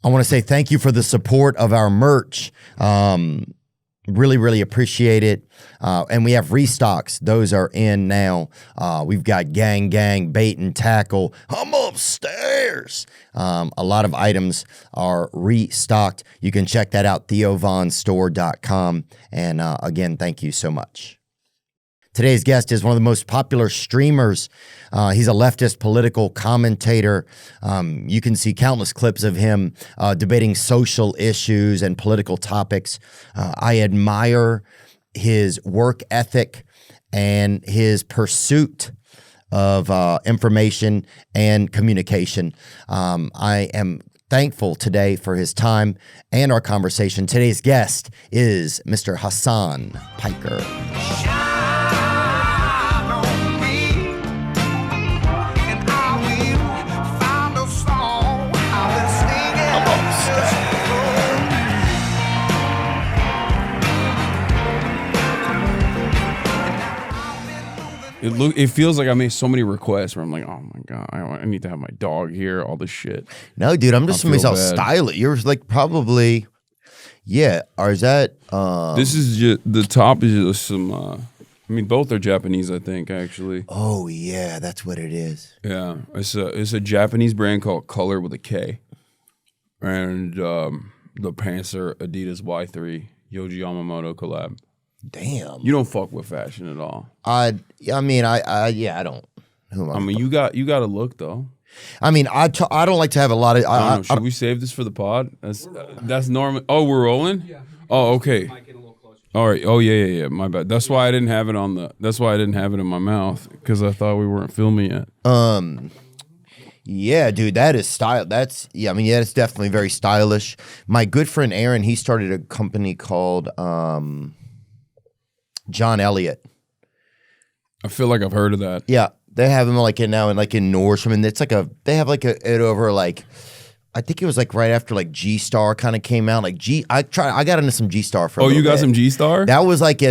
I want to say thank you for the support of our merch. Really, really appreciate it. And we have restocks. Those are in now. We've got gang, bait and tackle. I'm upstairs. A lot of items are restocked. You can check that out, theovonstore.com. And again, thank you so much. Today's guest is one of the most popular streamers. He's a leftist political commentator. You can see countless clips of him debating social issues and political topics. I admire his work ethic and his pursuit of information and communication. I am thankful today for his time and our conversation. Today's guest is Mr. Hasan Piker. It feels like I made so many requests where I'm like, oh my God, I need to have my dog here, all this shit. No, dude, I'm just myself stylish. You're like probably, yeah. Or is that? This is just, the top is just some, I mean, both are Japanese, I think, actually. Oh, yeah, that's what it is. Yeah, it's a Japanese brand called Color with a K. And the pants are Adidas Y3, Yohji Yamamoto collab. Damn. You don't fuck with fashion at all. I mean, I don't. I mean, you got a look though. I mean, I don't like to have a lot of. Should we save this for the pod? That's normal. Oh, we're rolling. Yeah. Oh, okay. All right. Oh, yeah. My bad. That's why I didn't have it on the. That's why I didn't have it in my mouth because I thought we weren't filming yet. Yeah, dude, that is style. That's it's definitely very stylish. My good friend Aaron, he started a company called John Elliott. I feel like I've heard of that. Yeah, they have them like in Nordstrom, and it's like they have like it over like, I think it was like right after like G Star kind of came out. Like I got into some G Star for. Oh, you got some G Star? That was like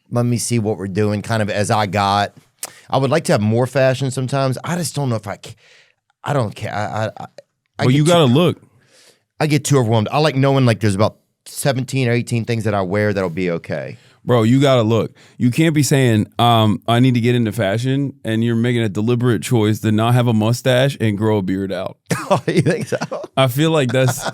let me see what we're doing. Kind of as I got. I would like to have more fashion sometimes. I just don't know if I don't care. Well, you gotta look. I get too overwhelmed. I like knowing like there's about 17 or 18 things that I wear that'll be okay. Bro, you gotta look. You can't be saying, I need to get into fashion, and you're making a deliberate choice to not have a mustache and grow a beard out. Oh, you think so? I feel like that's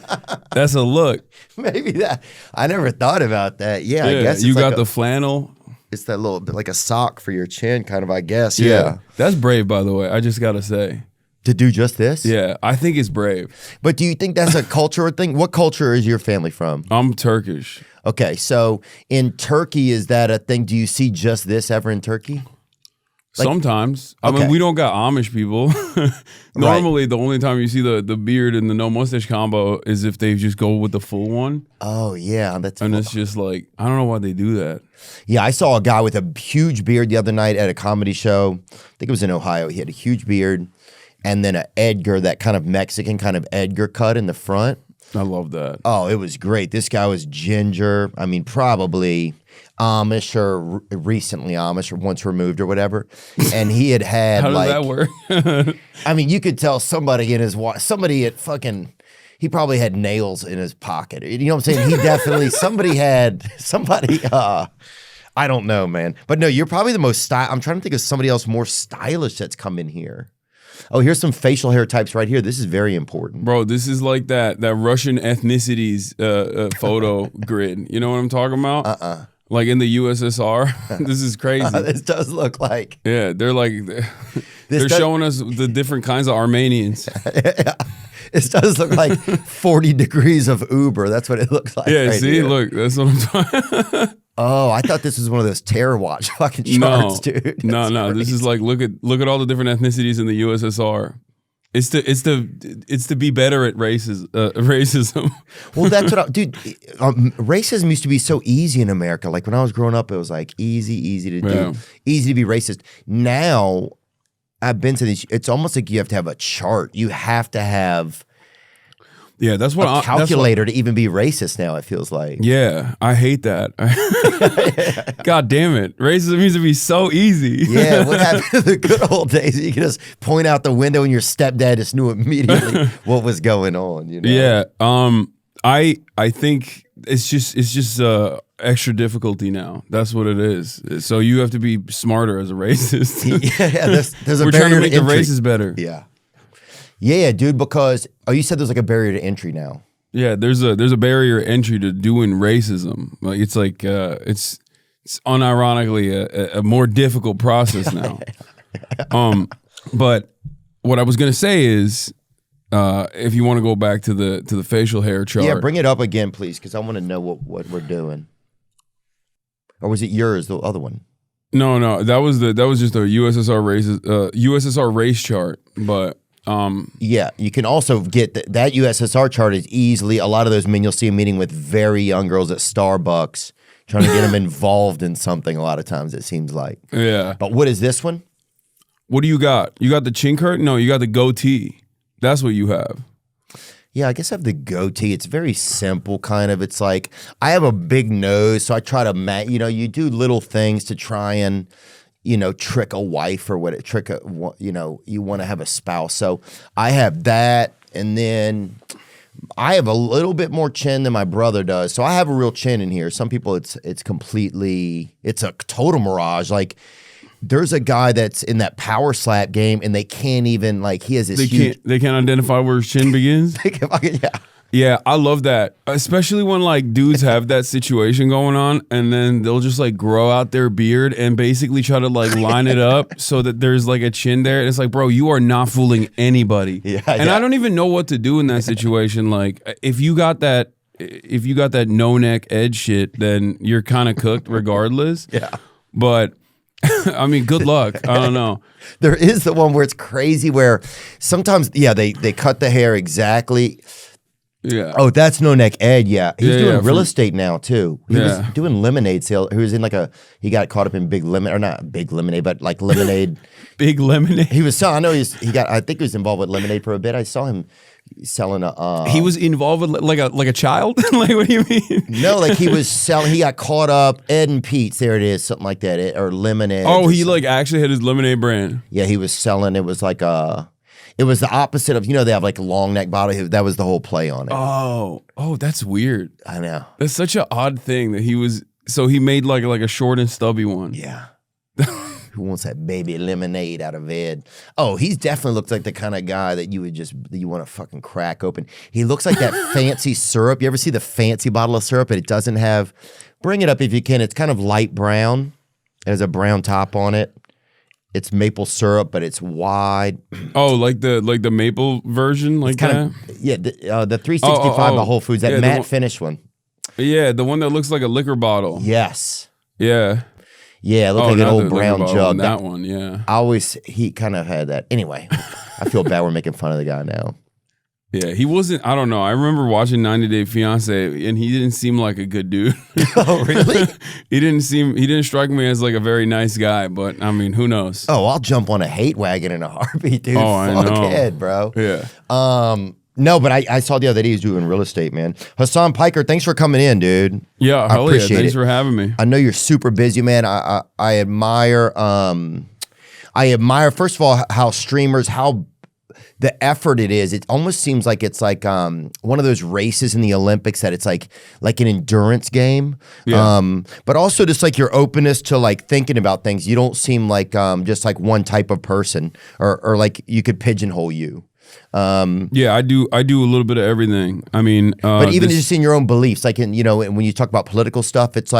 a look. Maybe that. I never thought about that. Yeah, I guess you got the flannel. It's that little bit like a sock for your chin, kind of, I guess. Yeah. That's brave, by the way. I just gotta say. To do just this? Yeah, I think it's brave. But do you think that's a cultural thing? What culture is your family from? I'm Turkish. Okay, so in Turkey, is that a thing? Do you see just this ever in Turkey? Like, sometimes. I mean, we don't got Amish people. Normally, the only time you see the beard and the no mustache combo is if they just go with the full one. Oh, yeah. And it's just like, I don't know why they do that. Yeah, I saw a guy with a huge beard the other night at a comedy show. I think it was in Ohio. He had a huge beard. And then that kind of Mexican kind of Edgar cut in the front. I love that. Oh, it was great. This guy was ginger. I mean, probably Amish or recently Amish or once removed or whatever. And he had How does that work? I mean, you could tell somebody he probably had nails in his pocket. You know what I'm saying? He definitely, I don't know, man. But no, you're probably the most I'm trying to think of somebody else more stylish that's come in here. Oh, here's some facial hair types right here. This is very important. Bro, this is like that Russian ethnicities photo grid. You know what I'm talking about? Like in the USSR. This is crazy. This does look like. Yeah, they're showing us the different kinds of Armenians. Yeah. This does look like 40 degrees of Uber. That's what it looks like. Yeah, right see, here. look, that's what I'm talking. Oh, I thought this was one of those Terror Watch fucking charts, dude. No. This is like look at all the different ethnicities in the USSR. It's to be better at racism. Well, that's what dude. Racism used to be so easy in America. Like when I was growing up, it was like easy to do, easy to be racist. Now, I've been to these. It's almost like you have to have a chart. You have to have. Yeah, that's what a calculator to even be racist now, it feels like. Yeah, I hate that. God damn it. Racism used to be so easy. Yeah, what happened to the good old days? You could just point out the window and your stepdad just knew immediately what was going on. You know? Yeah. I think it's just extra difficulty now. That's what it is. So you have to be smarter as a racist. Yeah, there's a We're trying to make the races better. Yeah. Yeah, dude, because you said there's like a barrier to entry now. Yeah, there's a barrier to entry to doing racism. Like it's unironically a more difficult process now. But what I was gonna say is, if you want to go back to the facial hair chart, yeah, bring it up again, please, because I want to know what we're doing. Or was it yours, the other one? No, that was just a USSR race chart, but. Yeah, you can also get that USSR chart is easily a lot of those men you'll see a meeting with very young girls at Starbucks trying to get them involved in something a lot of times it seems like. Yeah. But what is this one? What do you got? You got the chin curl? No, you got the goatee. That's what you have. Yeah, I guess I have the goatee. It's very simple kind of. It's like I have a big nose, so I try to you do little things to try and trick a wife or you want to have a spouse. So I have that, and then I have a little bit more chin than my brother does. So I have a real chin in here. Some people, it's a total mirage. Like there's a guy that's in that power slap game, and they can't even he has this they can't identify where his chin begins. Yeah. Yeah, I love that. Especially when dudes have that situation going on and then they'll just grow out their beard and basically try to line it up so that there's a chin there. And it's bro, you are not fooling anybody. Yeah, and I don't even know what to do in that situation. If you got that no neck edge shit, then you're kind of cooked regardless. Yeah. But I mean, good luck. I don't know. There is the one where it's crazy where sometimes, they cut the hair exactly. Yeah. Oh, that's No Neck Ed. Yeah, he's doing real estate now too. He was doing lemonade sale. He was in he got caught up in Big Lemonade, or not Big Lemonade, but lemonade. Big Lemonade. He was selling. I know I think he was involved with lemonade for a bit. I saw him selling a. He was involved with like a child. What do you mean? No, he was selling. He got caught up. Ed and Pete's. There it is, something like that, or lemonade. Oh, he actually had his lemonade brand. Yeah, he was selling. It was It was the opposite of, they have long neck bottle. That was the whole play on it. Oh, that's weird. I know. That's such an odd thing that he was. So he made like a short and stubby one. Yeah. Who wants that baby lemonade out of Ed? Oh, he's definitely looks like the kind of guy that you want to fucking crack open. He looks like that fancy syrup. You ever see the fancy bottle of syrup and it doesn't have? Bring it up if you can. It's kind of light brown. It has a brown top on it. It's maple syrup, but it's wide. Oh, like the maple version, like that? Yeah, the 365 by Whole Foods, that matte finish one. Yeah, the one that looks like a liquor bottle. Yes. Yeah. Yeah, it looked like an old brown jug. That one, yeah. He kind of had that. Anyway, I feel bad we're making fun of the guy now. Yeah, he wasn't, I don't know. I remember watching 90 Day Fiancé and he didn't seem like a good dude. Oh, really? He didn't strike me as a very nice guy, but I mean, who knows? Oh, I'll jump on a hate wagon in a heartbeat, dude. Oh, I know. Ed, bro. Yeah. No, but I saw the other day he's doing real estate, man. Hasan Piker, thanks for coming in, dude. Yeah, I appreciate Thanks it. for having me. I know you're super busy, man. I admire first of all how streamers, how the effort it is. It almost seems like it's one of those races in the Olympics that it's like an endurance game. Yeah. But also just your openness to thinking about things. You don't seem like just one type of person or you could pigeonhole you. Yeah, I do a little bit of everything. I mean, but even just in your own beliefs, when you talk about political stuff, it's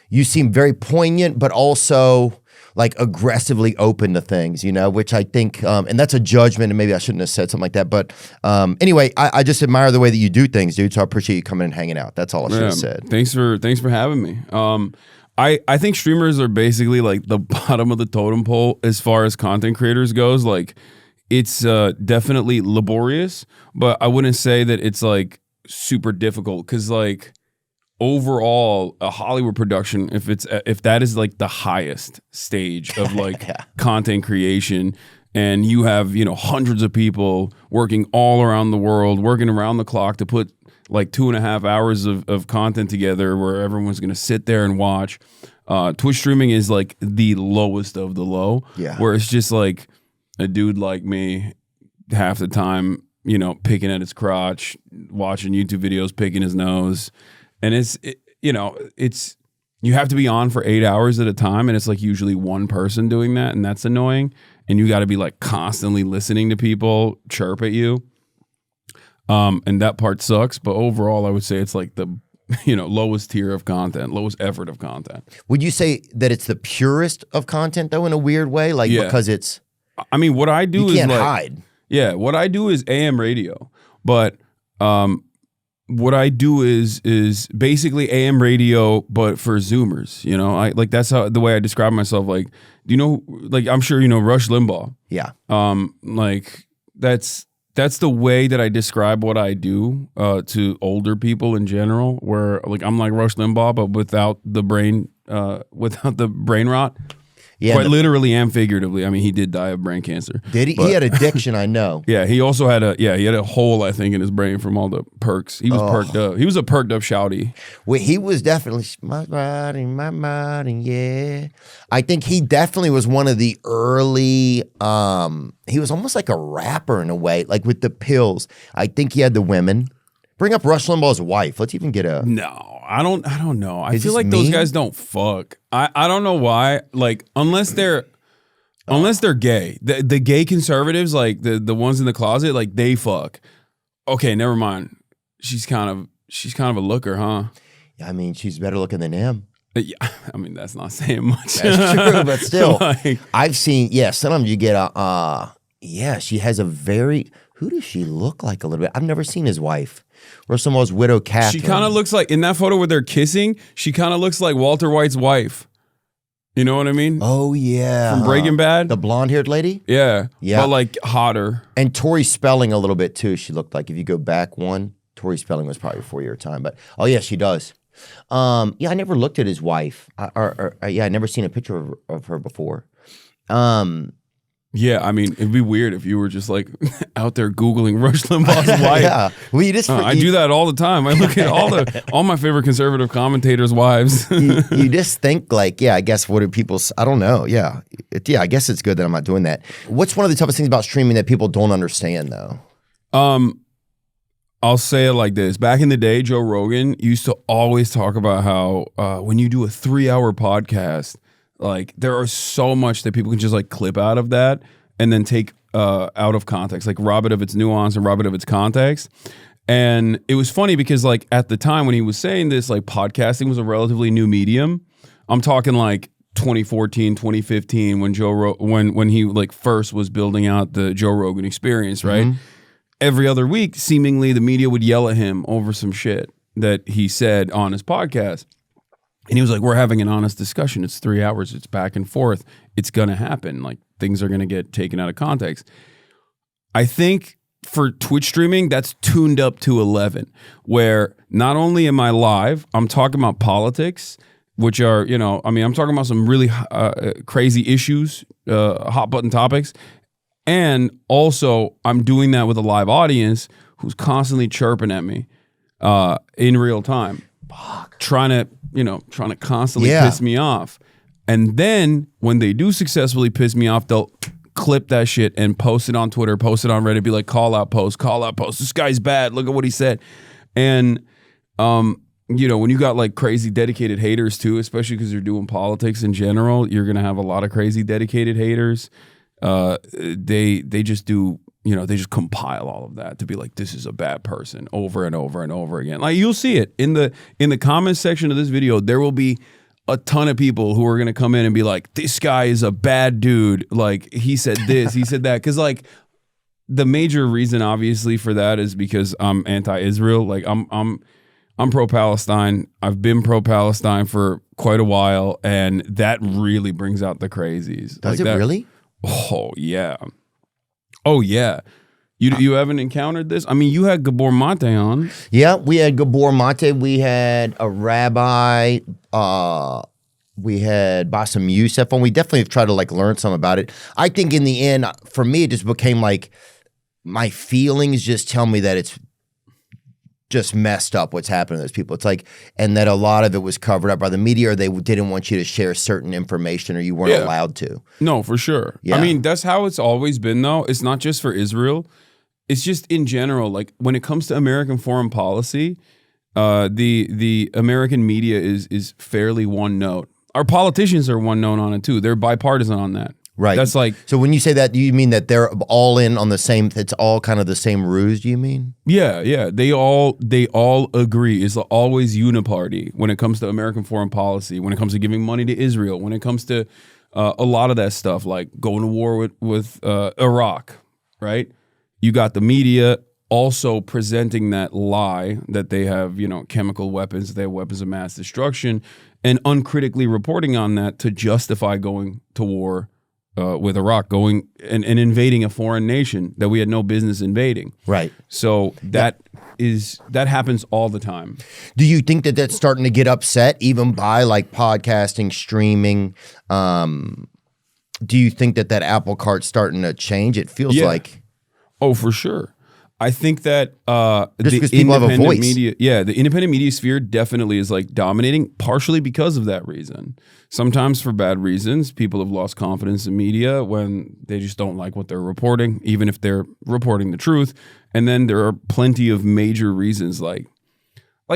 you seem very poignant, but also aggressively open to things, which I think, and that's a judgment, and maybe I shouldn't have said something like that. But anyway, I just admire the way that you do things, dude. So I appreciate you coming and hanging out. That's all I should have said. Thanks for having me. I think streamers are basically the bottom of the totem pole as far as content creators goes. It's definitely laborious, but I wouldn't say that it's super difficult because overall a Hollywood production, if that is the highest stage of content creation, and you have, hundreds of people working all around the world, working around the clock to put like 2.5 hours of content together where everyone's going to sit there and watch. Twitch streaming is like the lowest of the low, where it's just like a dude like me half the time, picking at his crotch, watching YouTube videos, picking his nose. And it's you have to be on for 8 hours at a time. And it's like usually one person doing that. And that's annoying. And you got to be like constantly listening to people chirp at you. And that part sucks. But overall, I would say it's like the lowest tier of content, lowest effort of content. Would you say that it's the purest of content though, in a weird way? Like, because it's, I mean, what I do you is can't like, hide. Yeah, what I do is AM radio, but what I do is basically AM radio, but for Zoomers. I like that's how the way I describe myself. Like, like I'm sure Rush Limbaugh. Yeah. Like that's the way that I describe what I do to older people in general. Where like I'm like Rush Limbaugh, but without the brain rot. Yeah, quite literally and figuratively. I mean, he did die of brain cancer. Did he? He had addiction, I know. Yeah, he also had a hole, I think, in his brain from all the perks. He was perked up. He was a perked up shouty. Well, he was definitely my body, yeah. I think he definitely was one of the early. He was almost like a rapper in a way, like with the pills. I think he had the women. Bring up Rush Limbaugh's wife. Let's even get a. No, I don't know. I feel like those guys don't fuck. I don't know why. Like unless they're gay. The gay conservatives, like the ones in the closet, like they fuck. Okay, never mind. She's kind of a looker, huh? Yeah, I mean, she's better looking than him. Yeah, I mean that's not saying much. That's true, but still, like, I've seen. Yeah, sometimes you get a. Yeah, she has a very. Who does she look like a little bit? I've never seen his wife. Rush Limbaugh's widow, Catherine. She kind of looks like, in that photo where they're kissing, she kind of looks like Walter White's wife. You know what I mean? Oh, yeah. From Breaking Bad? The blonde-haired lady? Yeah. But like hotter. And Tori Spelling a little bit too, she looked like. If you go back one, Tori Spelling was probably before your time. But, oh yeah, she does. Yeah, I never looked at his wife. Yeah, I never seen a picture of her before. Yeah, I mean, it'd be weird if you were just like out there Googling Rush Limbaugh's wife. Yeah, well, you just I do that all the time. I look at all my favorite conservative commentators' wives. you just think like, yeah, I guess what do people? I don't know. Yeah, I guess it's good that I'm not doing that. What's one of the toughest things about streaming that people don't understand though? I'll say it like this. Back in the day, Joe Rogan used to always talk about how when you do a 3-hour podcast, like there are so much that people can just like clip out of that and then take out of context, like rob it of its nuance and rob it of its context. And it was funny because like at the time when he was saying this, like podcasting was a relatively new medium. I'm talking like 2014, 2015 when when he like first was building out the Joe Rogan experience, right? Mm-hmm. Every other week, seemingly the media would yell at him over some shit that he said on his podcast. And he was like, we're having an honest discussion. It's 3 hours. It's back and forth. It's going to happen. Like things are going to get taken out of context. I think for Twitch streaming, that's tuned up to 11, where not only am I live, I'm talking about politics, which are, I'm talking about some really crazy issues, hot button topics. And also I'm doing that with a live audience who's constantly chirping at me in real time. Fuck. Trying to constantly piss me off. And then when they do successfully piss me off, they'll clip that shit and post it on Twitter, post it on Reddit, be like, call out post. This guy's bad. Look at what he said. And, when you got like crazy dedicated haters too, especially because you're doing politics in general, you're going to have a lot of crazy dedicated haters. They just do, they just compile all of that to be like, this is a bad person over and over and over again. Like you'll see it in the comment section of this video. There will be a ton of people who are going to come in and be like, this guy is a bad dude. Like he said this, he said that. Cause like the major reason obviously for that is because I'm anti-Israel. Like I'm pro-Palestine. I've been pro-Palestine for quite a while. And that really brings out the crazies. Does like it really? Oh yeah. Oh yeah. You haven't encountered this? I mean, you had Gabor Mate on. Yeah, we had Gabor Mate. We had a rabbi. We had Bassem Youssef on. We definitely have tried to like learn some about it. I think in the end, for me, it just became like my feelings just tell me that it's just messed up what's happening to those people. It's like, and that a lot of it was covered up by the media, or they didn't want you to share certain information, or you weren't allowed to. No, for sure. Yeah. I mean, that's how it's always been, though. It's not just for Israel. It's just in general. Like when it comes to American foreign policy, the American media is fairly one note. Our politicians are one note on it too. They're bipartisan on that. Right. That's like. So when you say that, do you mean that they're all in on the same? It's all kind of the same ruse. Do you mean? Yeah, yeah. They all agree. It's always uniparty when it comes to American foreign policy. When it comes to giving money to Israel. When it comes to a lot of that stuff, like going to war with Iraq. Right. You got the media also presenting that lie that they have, chemical weapons, they have weapons of mass destruction, and uncritically reporting on that to justify going to war with Iraq, going and invading a foreign nation that we had no business invading. Right. So that happens all the time. Do you think that that's starting to get upset even by like podcasting, streaming? Do you think that apple cart's starting to change? It feels like. Oh, for sure. I think that just because people have a voice. The independent media sphere definitely is like dominating, partially because of that reason. Sometimes for bad reasons. People have lost confidence in media when they just don't like what they're reporting, even if they're reporting the truth. And then there are plenty of major reasons, like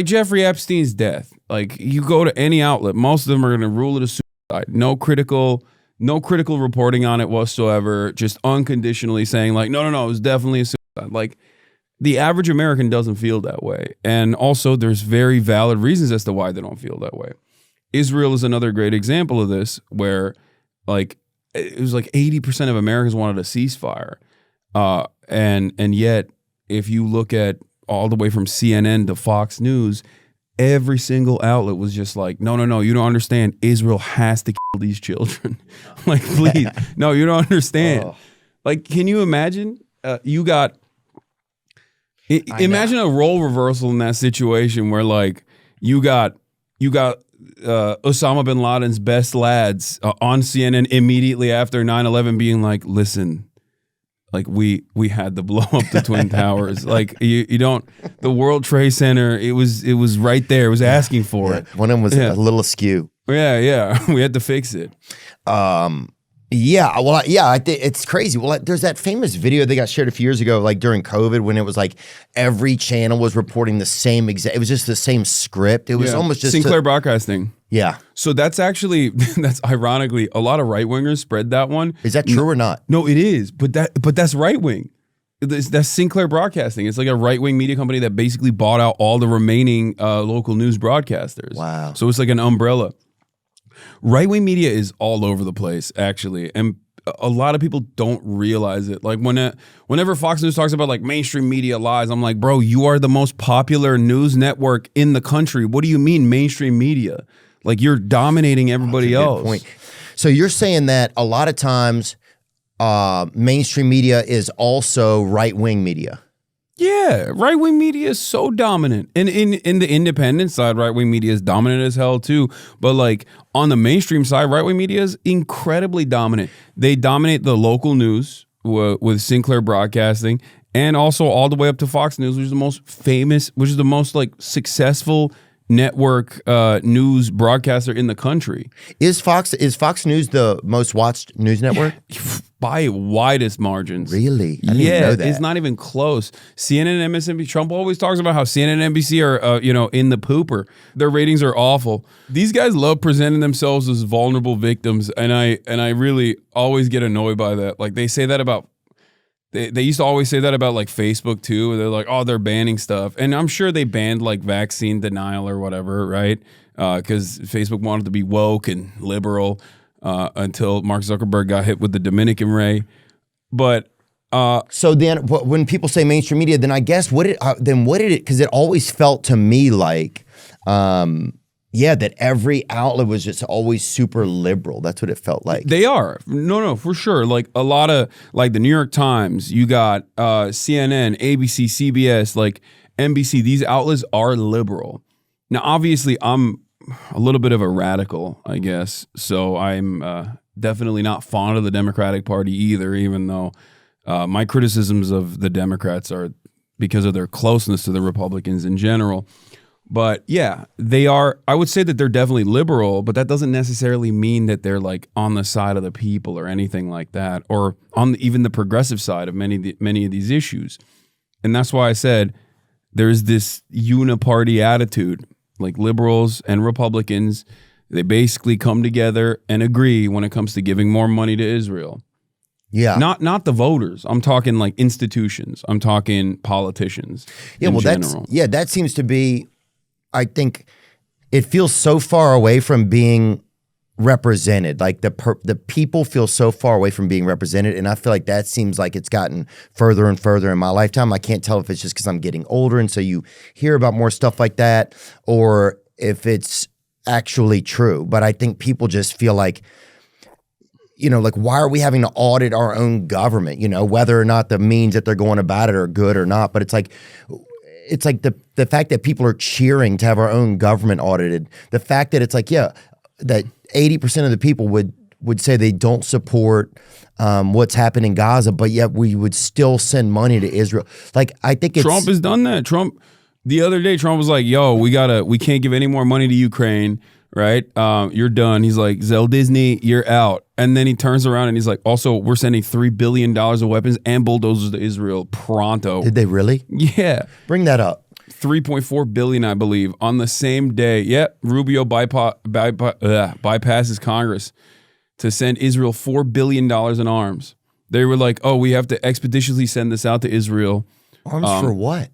Jeffrey Epstein's death. Like you go to any outlet, most of them are going to rule it a suicide. No critical reporting on it whatsoever. Just unconditionally saying like, no, it was definitely a suicide. Like. The average American doesn't feel that way. And also there's very valid reasons as to why they don't feel that way. Israel is another great example of this, where like it was like 80% of Americans wanted a ceasefire. And yet if you look at all the way from CNN to Fox News, every single outlet was just like, no, you don't understand. Israel has to kill these children. Like, please. No, you don't understand. Oh. Like, can you imagine? Imagine a role reversal in that situation where like you got Osama bin Laden's best lads on CNN immediately after 9/11 being like, listen, like we had to blow up the Twin Towers. Like you don't, the World Trade Center, it was right there. It was asking for it. One of them was a little askew. Yeah. We had to fix it. I think it's crazy. Well, there's that famous video that got shared a few years ago, like during COVID, when it was like every channel was reporting the same exact. It was just the same script. It was almost just Sinclair Broadcasting. Yeah. So that's ironically a lot of right wingers spread that one. Is that true or not? No, it is. But that's right wing. That's Sinclair Broadcasting. It's like a right wing media company that basically bought out all the remaining local news broadcasters. Wow. So it's like an umbrella. Right-wing media is all over the place, actually, and a lot of people don't realize it. Like whenever Fox News talks about like mainstream media lies, I'm like, bro, you are the most popular news network in the country. What do you mean mainstream media? Like you're dominating everybody else. Good point. So you're saying that a lot of times mainstream media is also right-wing media. Yeah, right-wing media is so dominant. And in the independent side, right-wing media is dominant as hell too. But like on the mainstream side, right-wing media is incredibly dominant. They dominate the local news with Sinclair Broadcasting, and also all the way up to Fox News, which is the most famous, which is the most like successful network news broadcaster in the country. Is Fox News the most watched news network? By widest margins. Really? I didn't know that. It's not even close. CNN and MSNBC, Trump always talks about how CNN and NBC are in the pooper. Their ratings are awful. These guys love presenting themselves as vulnerable victims, and I really always get annoyed by that. Like they say that about They used to always say that about like Facebook too. They're like, oh, they're banning stuff. And I'm sure they banned like vaccine denial or whatever, right? Because Facebook wanted to be woke and liberal until Mark Zuckerberg got hit with the Dominican Ray. But so then when people say mainstream media, then I guess what did it, because it always felt to me like, that every outlet was just always super liberal. That's what it felt like. They are. No, for sure. Like a lot of, like the New York Times, you got CNN, ABC, CBS, like NBC. These outlets are liberal. Now, obviously, I'm a little bit of a radical, I guess. So I'm definitely not fond of the Democratic Party either, even though my criticisms of the Democrats are because of their closeness to the Republicans in general. But yeah, they are. I would say that they're definitely liberal, but that doesn't necessarily mean that they're like on the side of the people or anything like that, or on even the progressive side of many of these issues. And that's why I said there's this uniparty attitude, like liberals and Republicans. They basically come together and agree when it comes to giving more money to Israel. Yeah. Not the voters. I'm talking like institutions. I'm talking politicians. Yeah, well, general. that seems to be, I think it feels so far away from being represented. Like the people feel so far away from being represented, and I feel like that seems like it's gotten further and further in my lifetime. I can't tell if it's just because I'm getting older and so you hear about more stuff like that, or if it's actually true. But I think people just feel like, like, why are we having to audit our own government? Whether or not the means that they're going about it are good or not. But it's like the fact that people are cheering to have our own government audited. The fact that it's like, that 80% of the people would say they don't support what's happened in Gaza, but yet we would still send money to Israel. Like, I think Trump has done that. The other day, Trump was like, yo, we can't give any more money to Ukraine, right? You're done. He's like, Zell Disney, you're out. And then he turns around and he's like, also, we're sending $3 billion of weapons and bulldozers to Israel pronto. Did they really? Yeah. Bring that up. 3.4 billion, I believe, on the same day. Yep, Rubio bypasses Congress to send Israel $4 billion in arms. They were like, oh, we have to expeditiously send this out to Israel. Arms for what?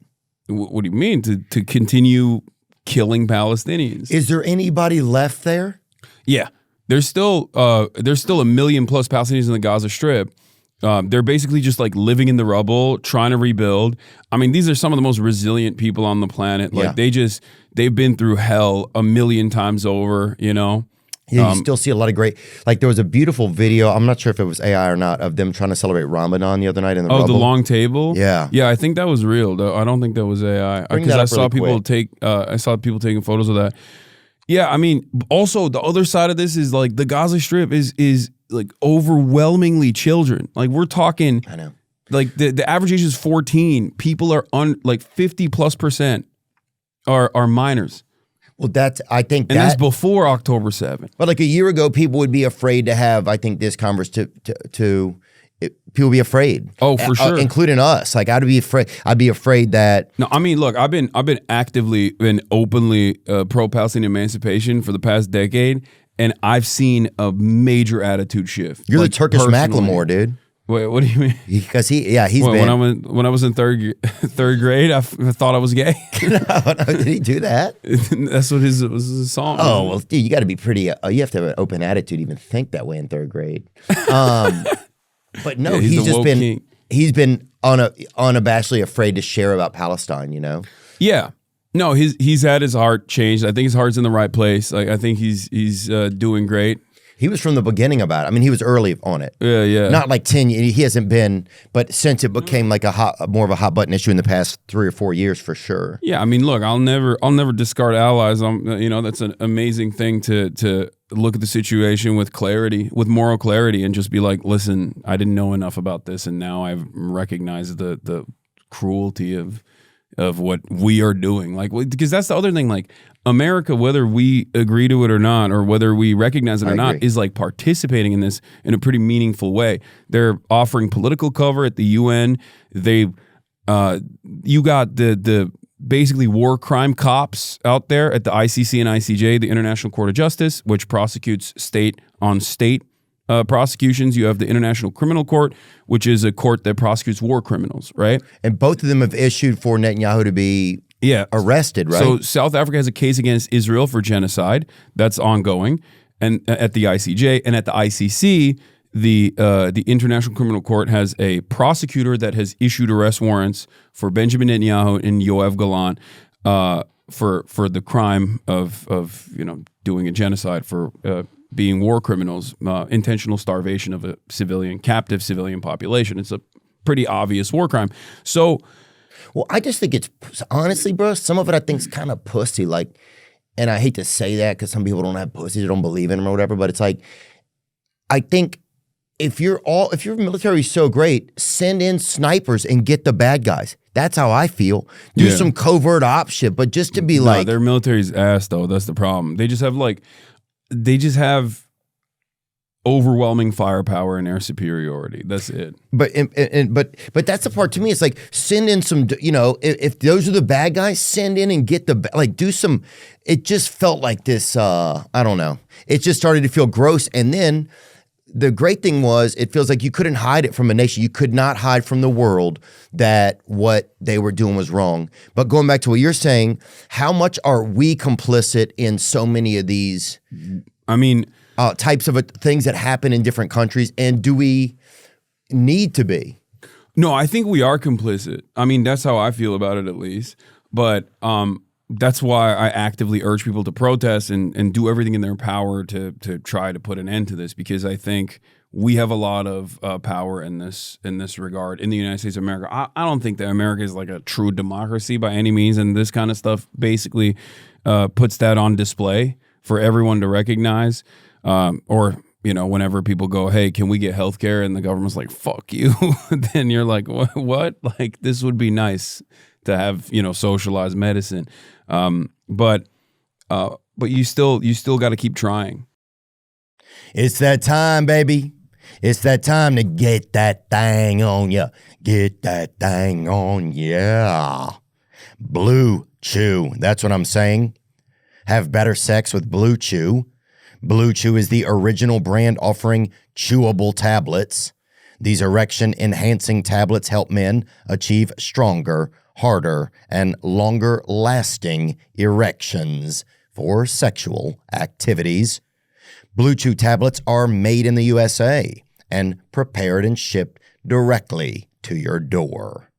What do you mean? To continue killing Palestinians. Is there anybody left there? Yeah. There's still a million plus Palestinians in the Gaza Strip. They're basically just like living in the rubble, trying to rebuild. I mean, these are some of the most resilient people on the planet. Like they've been through hell a million times over, Yeah, you still see a lot of great, like there was a beautiful video, I'm not sure if it was AI or not, of them trying to celebrate Ramadan the other night in the rubble. Oh, the long table? Yeah. Yeah, I think that was real, though. I don't think that was AI. Because I saw people taking photos of that. Yeah, I mean, also the other side of this is like the Gaza Strip is like overwhelmingly children. Like we're talking, I know, like the average age is 14. People are like 50+% are minors. Well, and that's before October 7th. But like a year ago, people would be afraid to have, I think, this conversation people be afraid. Oh, for sure. Including us. Like I'd be afraid that. No, I mean, look, I've been actively and openly pro-Palestinian emancipation for the past decade, and I've seen a major attitude shift. You're like, the Turkish Macklemore, dude. Wait, what do you mean? Because he's been. When I was in third grade, I thought I was gay. No, did he do that? That's what his song. Oh well, dude, you got to be pretty. You have to have an open attitude to even think that way in third grade. But no, yeah, he's been unabashedly afraid to share about Palestine. Yeah. No, he's had his heart changed. I think his heart's in the right place. Like I think he's doing great. He was from the beginning about it. I mean, he was early on it. Yeah. Not like 10 years. He hasn't been, but since it became like more of a hot button issue in the past 3 or 4 years, for sure. Yeah, I mean, look, I'll never discard allies. That's an amazing thing to look at the situation with clarity, with moral clarity, and just be like, listen, I didn't know enough about this, and now I've recognized the cruelty of what we are doing. Like, because that's the other thing. Like, America, whether we agree to it or not, or whether we recognize it or not, is like participating in this in a pretty meaningful way. They're offering political cover at the UN. You got the basically war crime cops out there at the ICC and ICJ, the International Court of Justice, which prosecutes state on state prosecutions. You have the International Criminal Court, which is a court that prosecutes war criminals, right? And both of them have issued for Netanyahu to be arrested, right? So South Africa has a case against Israel for genocide that's ongoing, and at the ICJ and at the ICC, the International Criminal Court has a prosecutor that has issued arrest warrants for Benjamin Netanyahu and Yoav Gallant for the crime of doing a genocide, for being war criminals, intentional starvation of a captive civilian population. It's a pretty obvious war crime. So, well, I just think it's honestly, bro. Some of it I think is kind of pussy. Like, and I hate to say that because some people don't have pussies or don't believe in them or whatever, but it's like, I think if your military is so great, send in snipers and get the bad guys. That's how I feel. Do some covert op shit, but just to be like, their military's ass though. That's the problem. They just have overwhelming firepower and air superiority. That's it. But that's the part to me. It's like, send in some, if those are the bad guys, send in and get do some. It just felt like this. I don't know. It just started to feel gross, and then. The great thing was, it feels like you couldn't hide it from a nation. You could not hide from the world that what they were doing was wrong. But going back to what you're saying, how much are we complicit in so many of these types of things that happen in different countries? And do we need to be? No, I think we are complicit. I mean, that's how I feel about it, at least. But that's why I actively urge people to protest and do everything in their power to try to put an end to this, because I think we have a lot of power in this regard in the United States of America. I don't think that America is like a true democracy by any means, and this kind of stuff basically puts that on display for everyone to recognize. Or whenever people go, hey, can we get healthcare? And the government's like, fuck you. Then you're like, what? Like, this would be nice to have, socialized medicine. But you still got to keep trying. It's that time, baby. It's that time to get that thing on ya. Get that thing on ya. Blue Chew. That's what I'm saying. Have better sex with Blue Chew. Blue Chew is the original brand offering chewable tablets. These erection-enhancing tablets help men achieve stronger, harder, and longer-lasting erections for sexual activities. Blue Chew tablets are made in the USA and prepared and shipped directly to your door.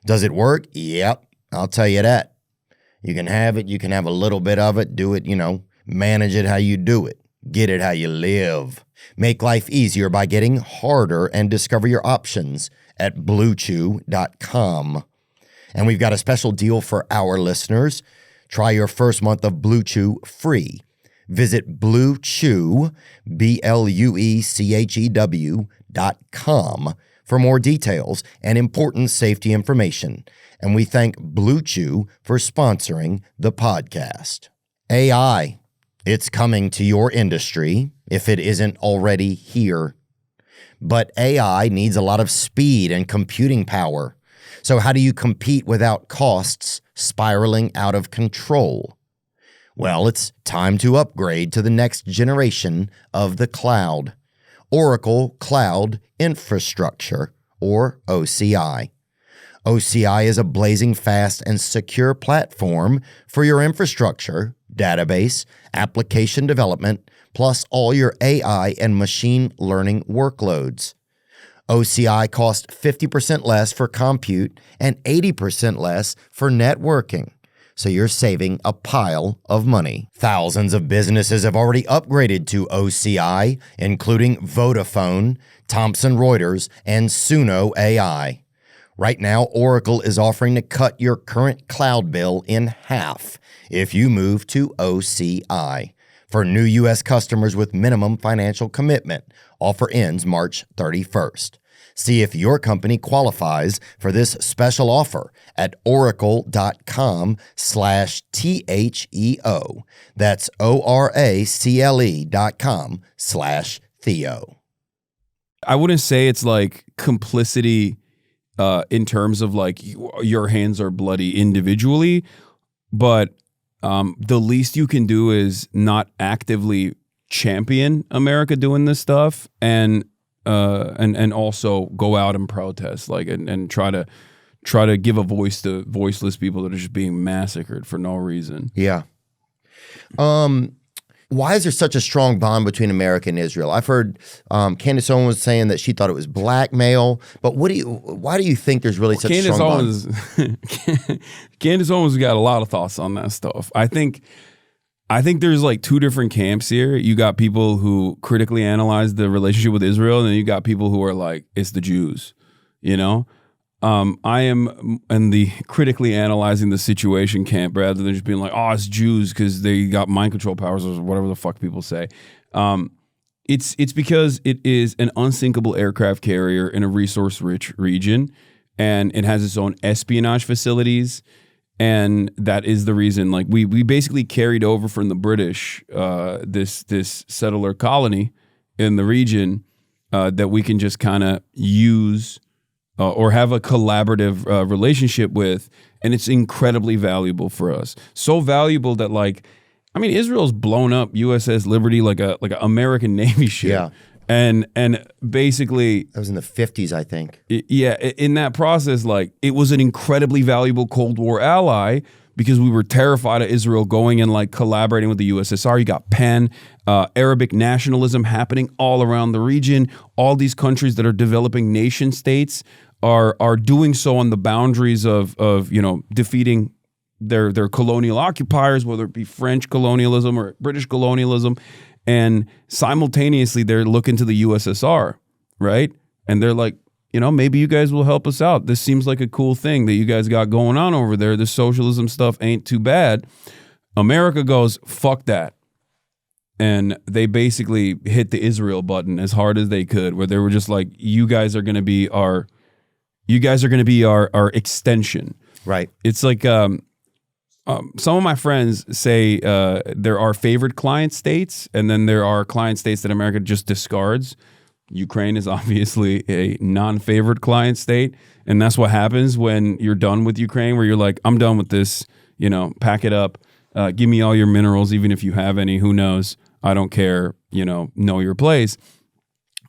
Does it work? Yep, I'll tell you that. You can have it, you can have a little bit of it, do it, manage it how you do it. Get it how you live. Make life easier by getting harder and discover your options at BlueChew.com. And we've got a special deal for our listeners. Try your first month of Blue Chew free. Visit BlueChew, BlueChew.com for more details and important safety information. And we thank Blue Chew for sponsoring the podcast. AI, it's coming to your industry if it isn't already here. But AI needs a lot of speed and computing power. So how do you compete without costs spiraling out of control? Well, it's time to upgrade to the next generation of the cloud. Oracle Cloud Infrastructure, or OCI. OCI is a blazing fast and secure platform for your infrastructure, database, application development, plus all your AI and machine learning workloads. OCI costs 50% less for compute and 80% less for networking. So you're saving a pile of money. Thousands of businesses have already upgraded to OCI, including Vodafone, Thomson Reuters, and Suno AI. Right now, Oracle is offering to cut your current cloud bill in half if you move to OCI. For new U.S. customers with minimum financial commitment, offer ends March 31st. See if your company qualifies for this special offer at oracle.com/THEO. That's oracle.com/Theo. I wouldn't say it's like complicity in terms of like your hands are bloody individually, but the least you can do is not actively champion America doing this stuff and also go out and protest, like and try to give a voice to voiceless people that are just being massacred for no reason. Yeah. Why is there such a strong bond between America and Israel? I've heard Candace Owens was saying that she thought it was blackmail, but why do you think there's really such a strong bond? Candace Owens got a lot of thoughts on that stuff. I think there's like two different camps here. You got people who critically analyze the relationship with Israel, and then you got people who are like, it's the Jews, you know? I am in the critically analyzing the situation camp rather than just being like, oh, it's Jews because they got mind control powers or whatever the fuck people say. It's because it is an unsinkable aircraft carrier in a resource-rich region, and it has its own espionage facilities, and that is the reason. Like we basically carried over from the British this settler colony in the region that we can just kind of use or have a collaborative relationship with, and it's incredibly valuable for us. So valuable that, like, I mean, Israel's blown up USS Liberty like a American Navy ship. Yeah. And basically, That was in the 50s, I think. in that process, like, it was an incredibly valuable Cold War ally because we were terrified of Israel going and like collaborating with the USSR. You got PEN, Arabic nationalism happening all around the region. All these countries that are developing nation states are doing so on the boundaries of defeating their colonial occupiers, whether it be French colonialism or British colonialism, and simultaneously they're looking to the USSR, right? And they're like, maybe you guys will help us out. This seems like a cool thing that you guys got going on over there. The socialism stuff ain't too bad. America goes, fuck that. And they basically hit the Israel button as hard as they could, where they were just like, you guys are going to be our extension. Right. It's like some of my friends say there are favored client states, and then there are client states that America just discards. Ukraine is obviously a non-favored client state, and that's what happens when you're done with Ukraine, where you're like, I'm done with this, pack it up, give me all your minerals, even if you have any, who knows, I don't care, know your place.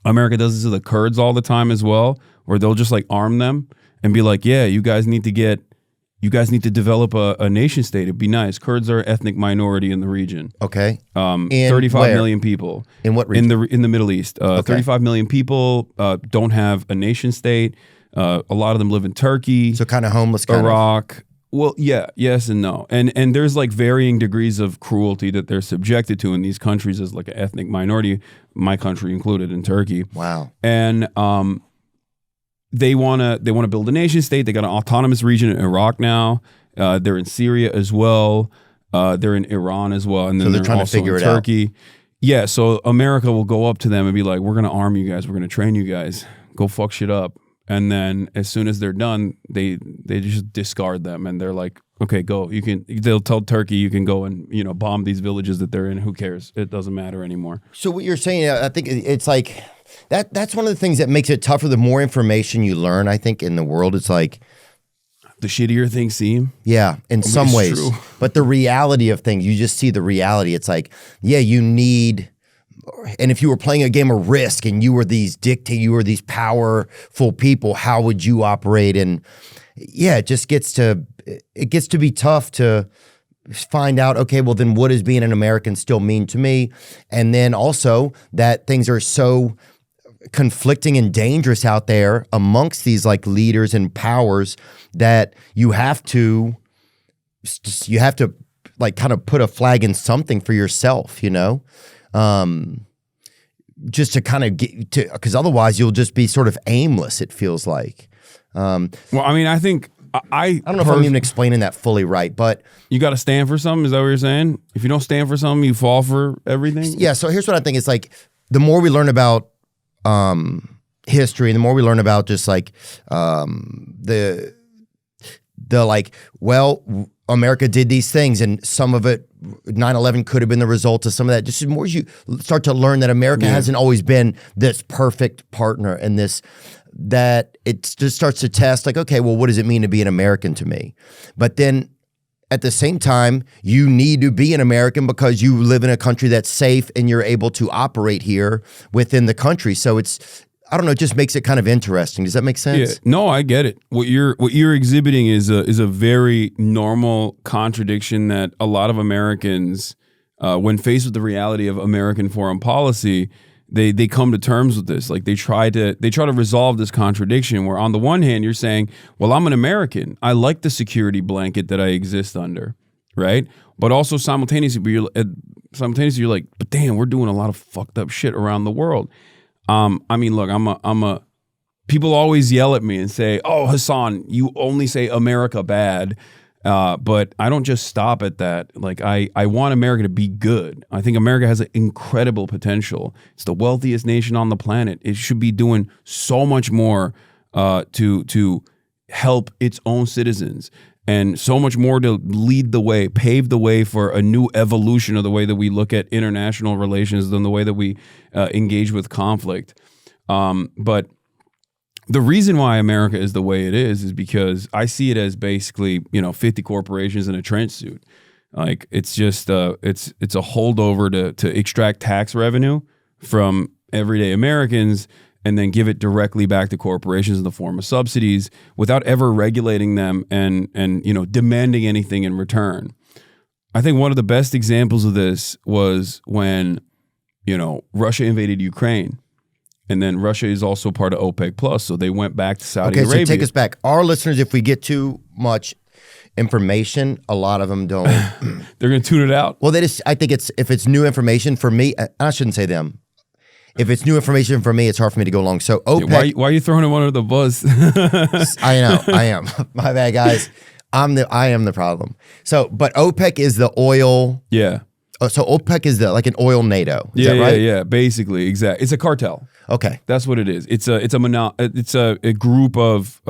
America does this to the Kurds all the time as well, where they'll just like arm them and be like, yeah, you guys need to develop a nation state. It'd be nice. Kurds are an ethnic minority in the region. Okay. 35 million people. In what region? In the Middle East. 35 million people don't have a nation state. A lot of them live in Turkey. So kind of homeless Iraq. Well, yeah, yes and no. And there's like varying degrees of cruelty that they're subjected to in these countries as like an ethnic minority, my country included in Turkey. Wow. And they want to build a nation state. They got an autonomous region in Iraq now. They're in Syria as well. They're in Iran as well. And then they're trying to figure it out. Turkey. Yeah, so America will go up to them and be like, we're going to arm you guys. We're going to train you guys. Go fuck shit up. And then as soon as they're done, they just discard them. And they're like, okay, go. They'll tell Turkey you can go and, bomb these villages that they're in. Who cares? It doesn't matter anymore. So what you're saying, I think it's like, that's one of the things that makes it tougher. The more information you learn, I think, in the world, it's like, the shittier things seem. Yeah, in some ways. True. But the reality of things, you just see the reality. It's like, yeah, you need, and if you were playing a game of Risk and you were these powerful people, how would you operate? And yeah, it gets to be tough to find out, okay, well then what does being an American still mean to me? And then also that things are so conflicting and dangerous out there amongst these like leaders and powers that you have to like kind of put a flag in something for yourself, just to kind of get to, because otherwise you'll just be sort of aimless, it feels like. Well, I mean, I think I don't know if I'm even explaining that fully right, but you got to stand for something. Is that what you're saying? If you don't stand for something, you fall for everything. Yeah. So here's what I think. It's like the more we learn about history, and the more we learn about just like the like, well, America did these things, and some of it, 9/11 could have been the result of some of that. Just the more you start to learn that America hasn't always been this perfect partner, and that it just starts to test like, okay, well, what does it mean to be an American to me? But then at the same time, you need to be an American because you live in a country that's safe and you're able to operate here within the country. So it's, I don't know, it just makes it kind of interesting. Does that make sense? Yeah. No, I get it. What you're exhibiting is a very normal contradiction that a lot of Americans, when faced with the reality of American foreign policy, they come to terms with this. Like they try to resolve this contradiction where on the one hand you're saying, well, I'm an American. I like the security blanket that I exist under, right? But also simultaneously you're like, but damn, we're doing a lot of fucked up shit around the world. I mean, look, I'm people always yell at me and say, "Oh, Hasan, you only say America bad." But I don't just stop at that. Like I want America to be good. I think America has an incredible potential. It's the wealthiest nation on the planet. It should be doing so much more to help its own citizens, and so much more to lead the way, pave the way for a new evolution of the way that we look at international relations than the way that we engage with conflict. But the reason why America is the way it is because I see it as basically, 50 corporations in a trench suit. Like it's just it's a holdover to extract tax revenue from everyday Americans and then give it directly back to corporations in the form of subsidies without ever regulating them and demanding anything in return. I think one of the best examples of this was when, Russia invaded Ukraine. And then Russia is also part of OPEC Plus, so they went back to Saudi Arabia. Okay, so take us back. Our listeners, if we get too much information, a lot of them don't. They're going to tune it out. Well, I think if it's new information for me, I shouldn't say them. If it's new information for me, it's hard for me to go along. So OPEC. Why are you throwing him under the bus? I know, I am. My bad, guys. I am the problem. So, but OPEC is the oil. Yeah. So OPEC is like an oil NATO. Is that right? Yeah. Basically, exactly. It's a cartel. Okay, that's what it is. It's a group of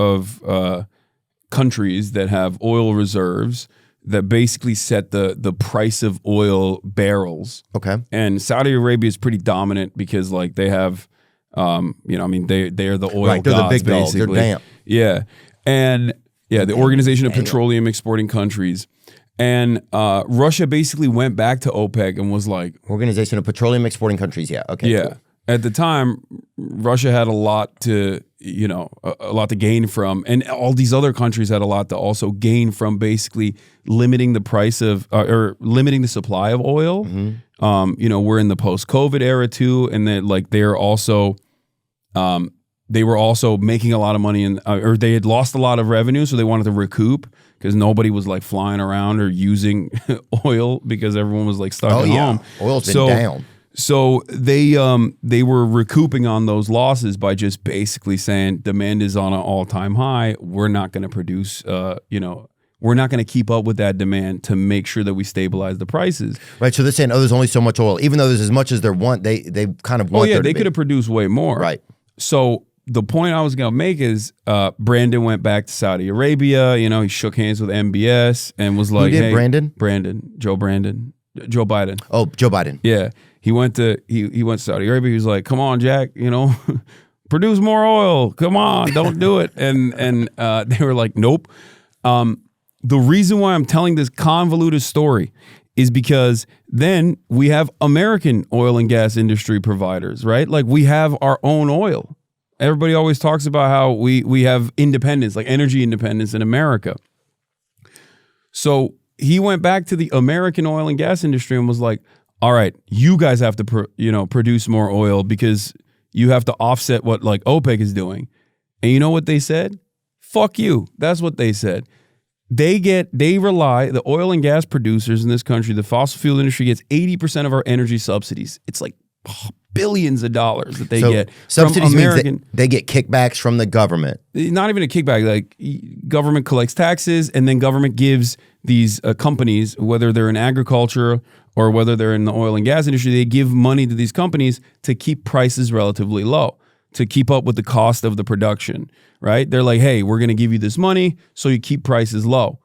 countries that have oil reserves that basically set the price of oil barrels. Okay, and Saudi Arabia is pretty dominant because like they have, they are the oil right, they're gods, the big basically. Dogs. They're damn. Yeah, and the Organization of Petroleum Exporting Countries. And Russia basically went back to OPEC and was like, Organization of Petroleum Exporting Countries. Yeah. Okay. Yeah. Cool. At the time, Russia had a lot to, a lot to gain from, and all these other countries had a lot to also gain from basically limiting the price of, or limiting the supply of oil. Mm-hmm. We're in the post-COVID era too, and then like they were also making a lot of money, or they had lost a lot of revenue, so they wanted to recoup because nobody was like flying around or using oil because everyone was like stuck at home. Oil's been down. So they were recouping on those losses by just basically saying demand is on an all-time high. We're not going to produce, we're not going to keep up with that demand to make sure that we stabilize the prices. Right. So they're saying, there's only so much oil, even though there's as much as they want. They kind of want. They could have produced way more. Right. So the point I was going to make is Brandon went back to Saudi Arabia. He shook hands with MBS and was like, "Who did, hey, Brandon? Joe Biden. Oh, Joe Biden. Yeah. He went to Saudi Arabia. He was like, "Come on, Jack, produce more oil. Come on, don't do it." And they were like, "Nope." The reason why I'm telling this convoluted story is because then we have American oil and gas industry providers, right? Like we have our own oil. Everybody always talks about how we have independence, like energy independence in America. So he went back to the American oil and gas industry and was like, all right, you guys have to produce more oil because you have to offset what like OPEC is doing. And you know what they said? Fuck you. That's what they said. The oil and gas producers in this country, the fossil fuel industry gets 80% of our energy subsidies. It's like billions of dollars that they get. Subsidies means they get kickbacks from the government. Not even a kickback. Like government collects taxes and then government gives these companies, whether they're in agriculture or whether they're in the oil and gas industry, they give money to these companies to keep prices relatively low, to keep up with the cost of the production, right? They're like, hey, we're going to give you this money so you keep prices low.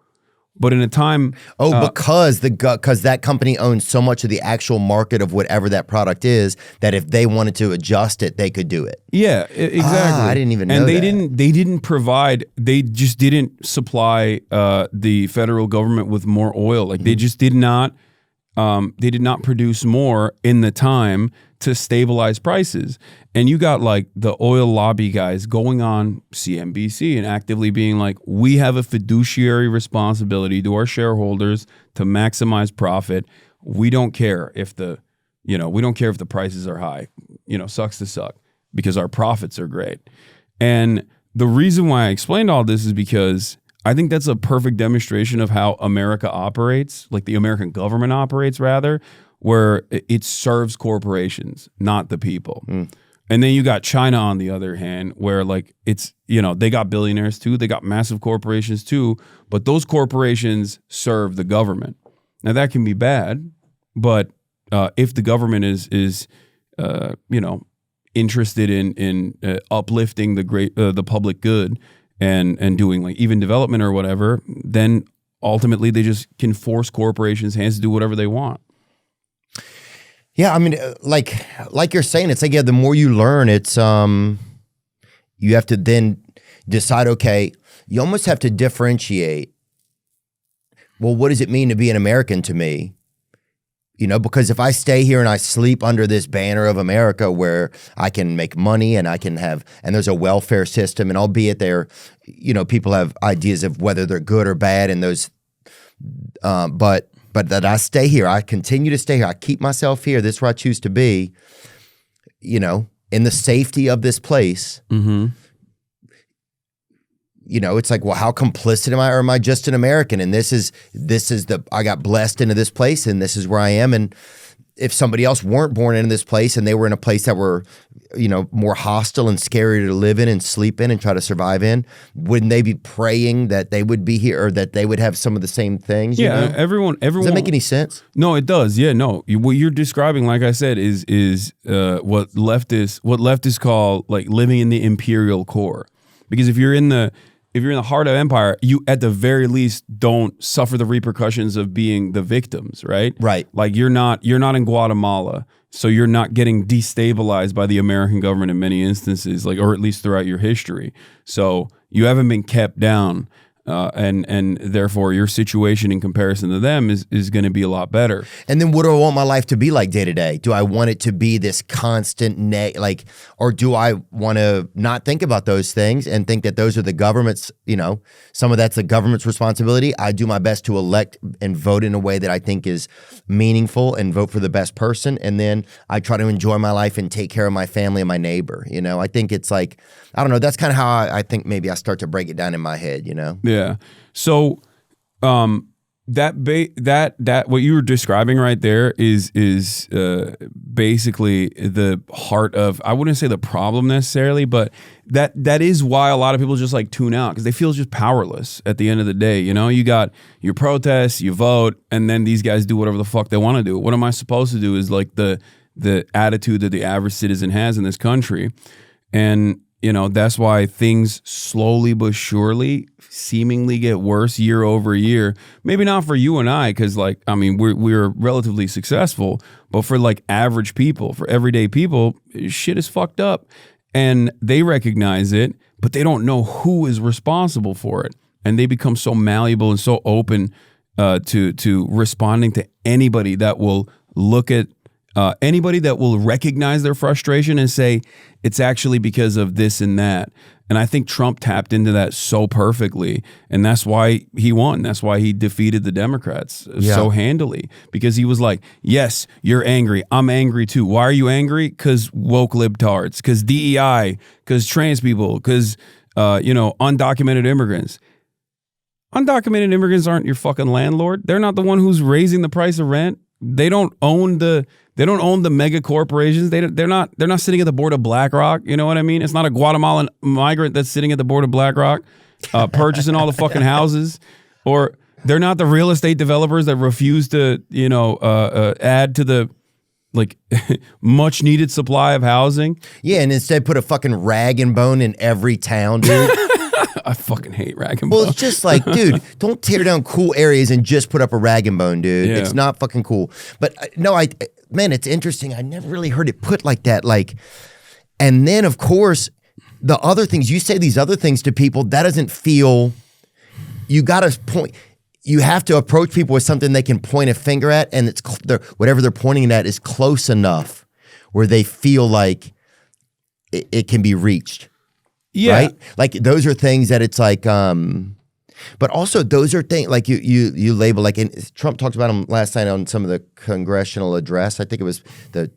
But in a time... because that company owns so much of the actual market of whatever that product is, that if they wanted to adjust it, they could do it. Yeah, exactly. I didn't even know and that. They didn't provide, they just didn't supply the federal government with more oil. Like they just did not produce more in the time to stabilize prices. And you got like the oil lobby guys going on CNBC and actively being like, we have a fiduciary responsibility to our shareholders to maximize profit. We don't care if the prices are high, sucks to suck because our profits are great. And the reason why I explained all this is because I think that's a perfect demonstration of how America operates, like the American government operates rather, where it serves corporations, not the people. And then you got China on the other hand, where like it's, they got billionaires too, they got massive corporations too, but those corporations serve the government. Now that can be bad, but if the government is interested in uplifting the public good and doing like even development or whatever, then ultimately they just can force corporations' hands to do whatever they want. Yeah, I mean, like you're saying, it's like, the more you learn, it's you have to then decide, okay, you almost have to differentiate. Well, what does it mean to be an American to me? Because if I stay here and I sleep under this banner of America where I can make money and and there's a welfare system, and albeit there, people have ideas of whether they're good or bad, and those, but that I stay here, I continue to stay here, I keep myself here, this is where I choose to be, in the safety of this place. Mm-hmm. It's like, well, how complicit am I, or am I just an American? And this is I got blessed into this place, and this is where I am. And if somebody else weren't born into this place and they were in a place that were, more hostile and scary to live in and sleep in and try to survive in, wouldn't they be praying that they would be here, or that they would have some of the same things? Yeah, everyone. Does that make any sense? No, it does. Yeah, no. What you're describing, like I said, is what leftists call like living in the imperial core. Because if you're in the heart of empire, you at the very least don't suffer the repercussions of being the victims, right? Right. Like you're not in Guatemala, so you're not getting destabilized by the American government in many instances, like, or at least throughout your history. So you haven't been kept down. And therefore your situation in comparison to them is going to be a lot better. And then what do I want my life to be like day to day? Do I want it to be this constant or do I want to not think about those things and think that those are the government's, some of that's the government's responsibility? I do my best to elect and vote in a way that I think is meaningful and vote for the best person. And then I try to enjoy my life and take care of my family and my neighbor. I think it's like, I don't know. That's kind of how I think maybe I start to break it down in my head, Yeah. So, that what you were describing right there is basically the heart of, I wouldn't say the problem necessarily, but that is why a lot of people just like tune out, because they feel just powerless at the end of the day. You got your protests, you vote, and then these guys do whatever the fuck they want to do. What am I supposed to do is like the attitude that the average citizen has in this country. And that's why things slowly but surely seemingly get worse year over year. Maybe not for you and I, because we're relatively successful, but for like average people, for everyday people, shit is fucked up. And they recognize it, but they don't know who is responsible for it. And they become so malleable and so open to responding to anybody that will look at anybody that will recognize their frustration and say, it's actually because of this and that. And I think Trump tapped into that so perfectly. And that's why he won. That's why he defeated the Democrats so handily. Because he was like, yes, you're angry. I'm angry too. Why are you angry? Because woke libtards, because DEI, because trans people, because, undocumented immigrants. Undocumented immigrants aren't your fucking landlord. They're not the one who's raising the price of rent. They don't own the mega corporations. They're not sitting at the board of BlackRock. You know what I mean? It's not a Guatemalan migrant that's sitting at the board of BlackRock, purchasing all the fucking houses, or they're not the real estate developers that refuse to add to the like much needed supply of housing. Yeah, and instead put a fucking rag and bone in every town, dude. I fucking hate rag and bone. Well, it's just like, dude, don't tear down cool areas and just put up a rag and bone, dude. Yeah. It's not fucking cool. But no, man, it's interesting. I never really heard it put like that. Like, and then of course, the other things, you say these other things to people, that doesn't feel, you got to point, you have to approach people with something they can point a finger at, and it's whatever they're pointing at is close enough where they feel like it can be reached. Yeah. Right? Like those are things that it's like, but also those are things like you label, like Trump talked about them last night on some of the congressional address. I think it was the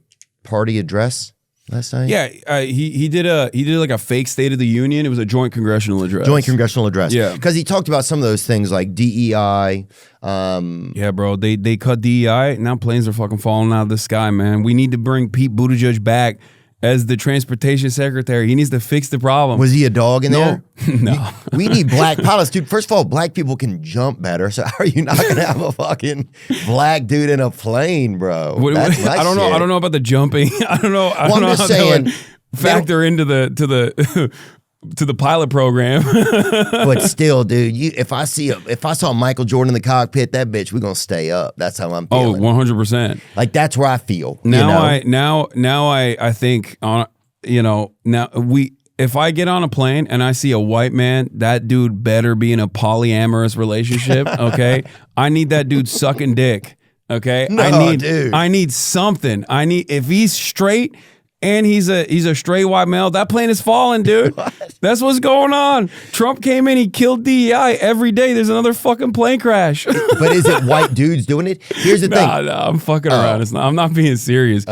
party address last night. Yeah, he did like a fake State of the Union. It was a joint congressional address. Joint congressional address. Yeah, because he talked about some of those things like DEI. Yeah, bro, they cut DEI. Now planes are fucking falling out of the sky, man. We need to bring Pete Buttigieg back as the transportation secretary. He needs to fix the problem. Was he a dog in there? No. We need black pilots, dude. First of all, black people can jump better. So how are you not going to have a fucking black dude in a plane, bro? I don't know. I don't know about the jumping. I don't know. I don't know how that would factor into the pilot program. But still, dude, if I saw Michael Jordan in the cockpit, that bitch, we're gonna stay up. That's how I'm feeling. 100%. Like that's where I feel. Now I think on if I get on a plane and I see a white man, that dude better be in a polyamorous relationship. Okay, I need that dude sucking dick. Okay, dude. I need something. If he's straight. And he's a straight white male. That plane is falling, dude. That's what's going on. Trump came in, he killed DEI. Every day there's another fucking plane crash. But is it white dudes doing it? Here's the thing. No, I'm fucking around. I'm not being serious.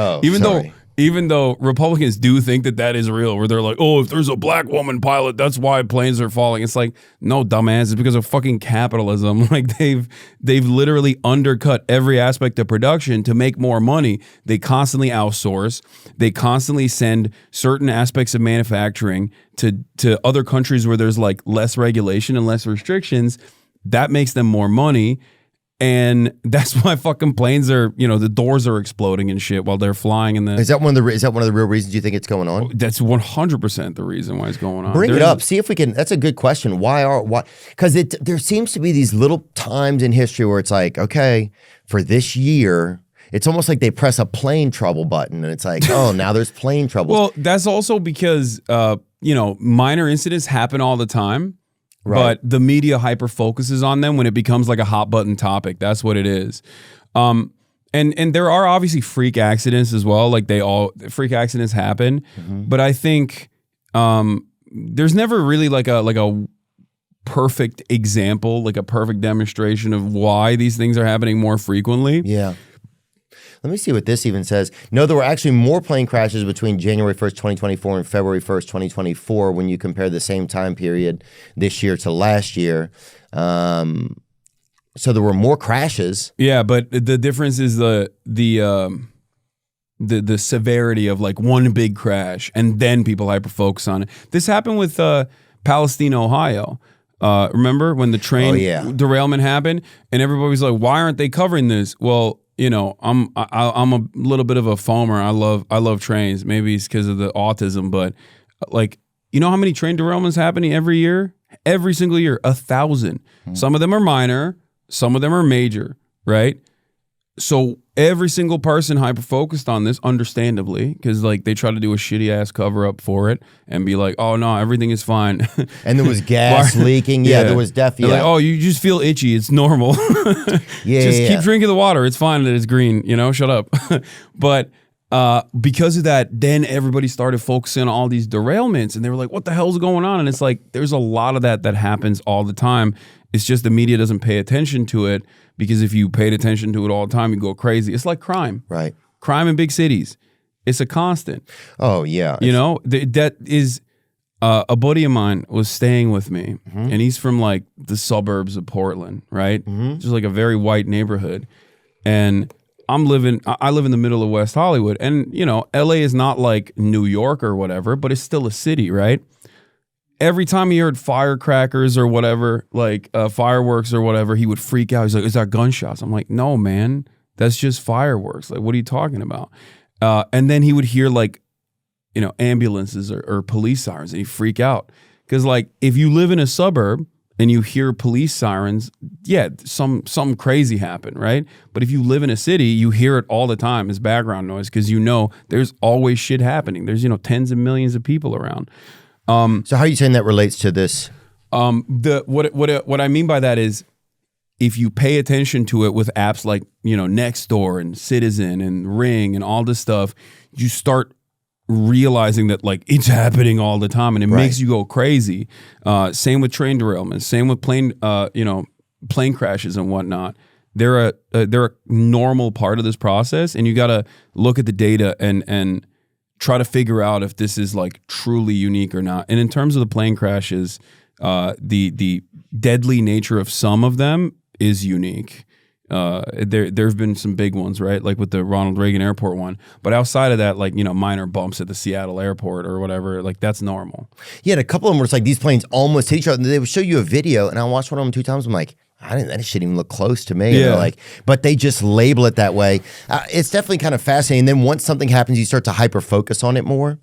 Even though Republicans do think that is real, where they're like, oh, if there's a black woman pilot, that's why planes are falling. It's like, no, dumbass, it's because of fucking capitalism. Like they've literally undercut every aspect of production to make more money. They constantly outsource. They constantly send certain aspects of manufacturing to other countries where there's like less regulation and less restrictions. That makes them more money. And that's why fucking planes are, the doors are exploding and shit while they're flying. Is that one of the real reasons you think it's going on? That's 100% the reason why it's going on. Bring it up. See if we can. That's a good question. Why? Because there seems to be these little times in history where it's like, okay, for this year, it's almost like they press a plane trouble button, and it's like, oh, now there's plane trouble. Well, that's also because minor incidents happen all the time. Right. But the media hyper focuses on them when it becomes like a hot button topic. That's what it is. And there are obviously freak accidents as well. Like freak accidents happen. Mm-hmm. But I think there's never really like a perfect example, like a perfect demonstration of why these things are happening more frequently. Yeah. Let me see what this even says. No, there were actually more plane crashes between January 1st, 2024 and February 1st, 2024 when you compare the same time period this year to last year. So there were more crashes. Yeah, but the difference is the severity of like one big crash and then people hyper-focus on it. This happened with Palestine, Ohio. Remember when the train derailment happened and everybody was like, why aren't they covering this? Well, I'm a little bit of a foamer. I love trains. Maybe it's because of the autism, but like, how many train derailments happening every year? Every single year, 1,000. Some of them are minor, some of them are major, right? So every single person hyper-focused on this, understandably, because like they try to do a shitty-ass cover-up for it and be like, oh, no, everything is fine. And there was gas leaking. Yeah, there was definitely. Like, oh, you just feel itchy. It's normal. Keep drinking the water. It's fine that it's green. Shut up. But because of that, then everybody started focusing on all these derailments. And they were like, what the hell's going on? And it's like, there's a lot of that happens all the time. It's just the media doesn't pay attention to it. Because if you paid attention to it all the time, you go crazy. It's like crime. Right. Crime in big cities. It's a constant. Oh, yeah. That is a buddy of mine was staying with me, and he's from like the suburbs of Portland, right? Just like a very white neighborhood. And I live in the middle of West Hollywood. And, LA is not like New York or whatever, but it's still a city, right? Every time he heard firecrackers or whatever, like fireworks or whatever, he would freak out. He's like, is that gunshots? I'm like, no, man, that's just fireworks. Like, what are you talking about? And then he would hear like, ambulances or police sirens and he'd freak out. Because like, if you live in a suburb and you hear police sirens, yeah, something crazy happened, right? But if you live in a city, you hear it all the time as background noise because there's always shit happening. There's, tens of millions of people around. So how are you saying that relates to this? What I mean by that is if you pay attention to it with apps like, Nextdoor and Citizen and Ring and all this stuff, you start realizing that like it's happening all the time and it makes you go crazy. Same with train derailments, same with plane crashes and whatnot. They're a normal part of this process, and you got to look at the data and try to figure out if this is like truly unique or not. And in terms of the plane crashes, the deadly nature of some of them is unique. There've been some big ones, right? Like with the Ronald Reagan Airport one. But outside of that, like, you know, minor bumps at the Seattle airport or whatever, like that's normal. Yeah, and a couple of them were like these planes almost hit each other. And they would show you a video, and I watched one of them 2 times. I'm like, that shouldn't even look close to me. Yeah. Like, but they just label it that way. It's definitely kind of fascinating. Then once something happens, you start to hyper focus on it more.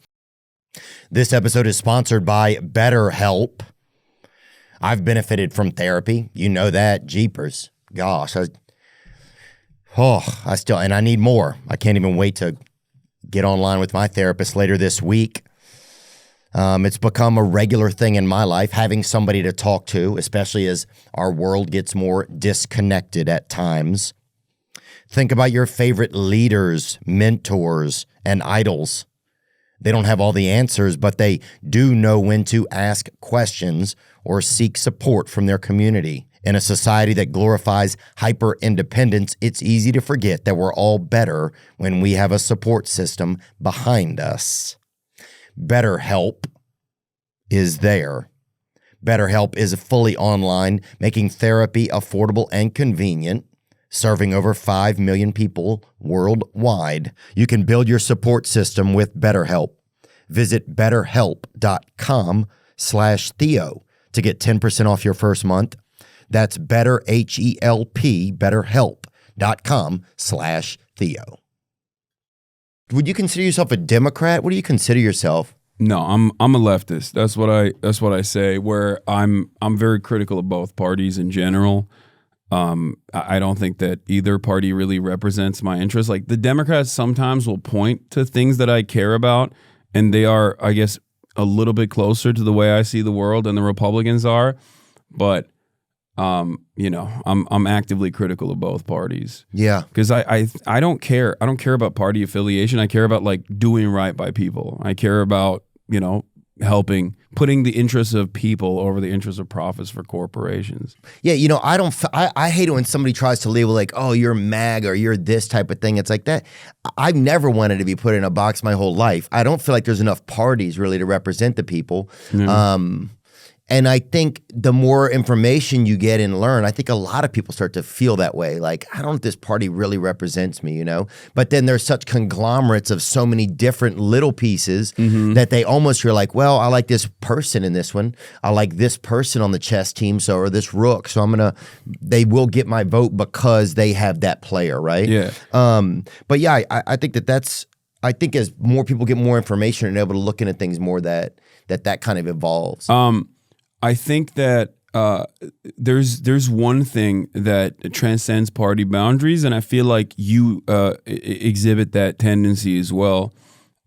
This episode is sponsored by BetterHelp. I've benefited from therapy. You know that. Jeepers. Gosh. And I need more. I can't even wait to get online with my therapist later this week. It's become a regular thing in my life, having somebody to talk to, especially as our world gets more disconnected at times. Think about your favorite leaders, mentors, and idols. They don't have all the answers, but they do know when to ask questions or seek support from their community. In a society that glorifies hyper-independence, it's easy to forget that we're all better when we have a support system behind us. BetterHelp is there. BetterHelp is fully online, making therapy affordable and convenient, serving over 5 million people worldwide. You can build your support system with BetterHelp. Visit betterhelp.com/Theo to get 10% off your first month. That's BetterHelp, betterhelp.com/Theo. Would you consider yourself a Democrat? What do you consider yourself? No, I'm a leftist. That's what I say. Where I'm very critical of both parties in general. I don't think that either party really represents my interests. Like the Democrats sometimes will point to things that I care about, and they are, I guess, a little bit closer to the way I see the world than the Republicans are. But you know, I'm actively critical of both parties. Yeah, because I don't care. I don't care about party affiliation. I care about like doing right by people. I care about, you know, putting the interests of people over the interests of profits for corporations. Yeah, you know, I hate it when somebody tries to label like, oh, you're MAG or you're this type of thing. It's like that. I've never wanted to be put in a box my whole life. I don't feel like there's enough parties really to represent the people. Yeah. And I think the more information you get and learn, I think a lot of people start to feel that way. Like, I don't know if this party really represents me, you know? But then there's such conglomerates of so many different little pieces that they almost, you're like, well, I like this person in this one. I like this person on the chess team, or this rook. So they will get my vote because they have that player, right? Yeah. But yeah, I think I think as more people get more information and able to look into things more, that kind of evolves. I think that there's one thing that transcends party boundaries, and I feel like you exhibit that tendency as well,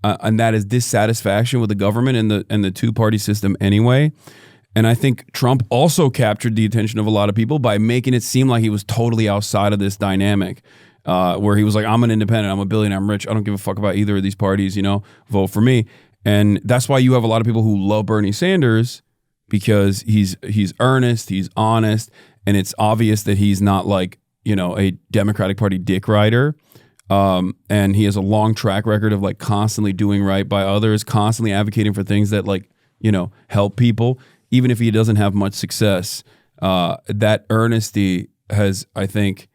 and that is dissatisfaction with the government and the two-party system anyway. And I think Trump also captured the attention of a lot of people by making it seem like he was totally outside of this dynamic, where he was like, I'm an independent, I'm a billionaire, I'm rich, I don't give a fuck about either of these parties, you know, vote for me. And that's why you have a lot of people who love Bernie Sanders, because he's earnest, he's honest, and it's obvious that he's not like, you know, a Democratic Party dick rider. And he has a long track record of like constantly doing right by others, constantly advocating for things that like, you know, help people, even if he doesn't have much success. That earnesty has, I think,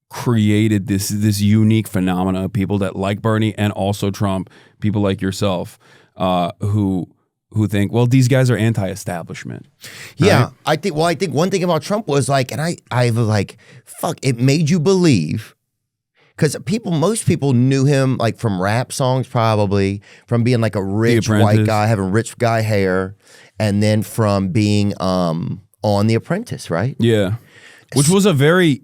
created this unique phenomena of people that like Bernie and also Trump, people like yourself, who think, well, these guys are anti-establishment. Right? Yeah, I think one thing about Trump was like, and I was like, fuck, it made you believe, because most people knew him like from rap songs, probably from being like a rich white guy, having rich guy hair, and then from being on The Apprentice, right? Yeah, which was a very,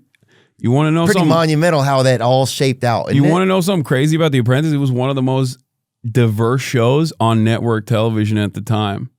you want to know pretty something monumental how that all shaped out. You want to know something crazy about The Apprentice? It was one of the most diverse shows on network television at the time.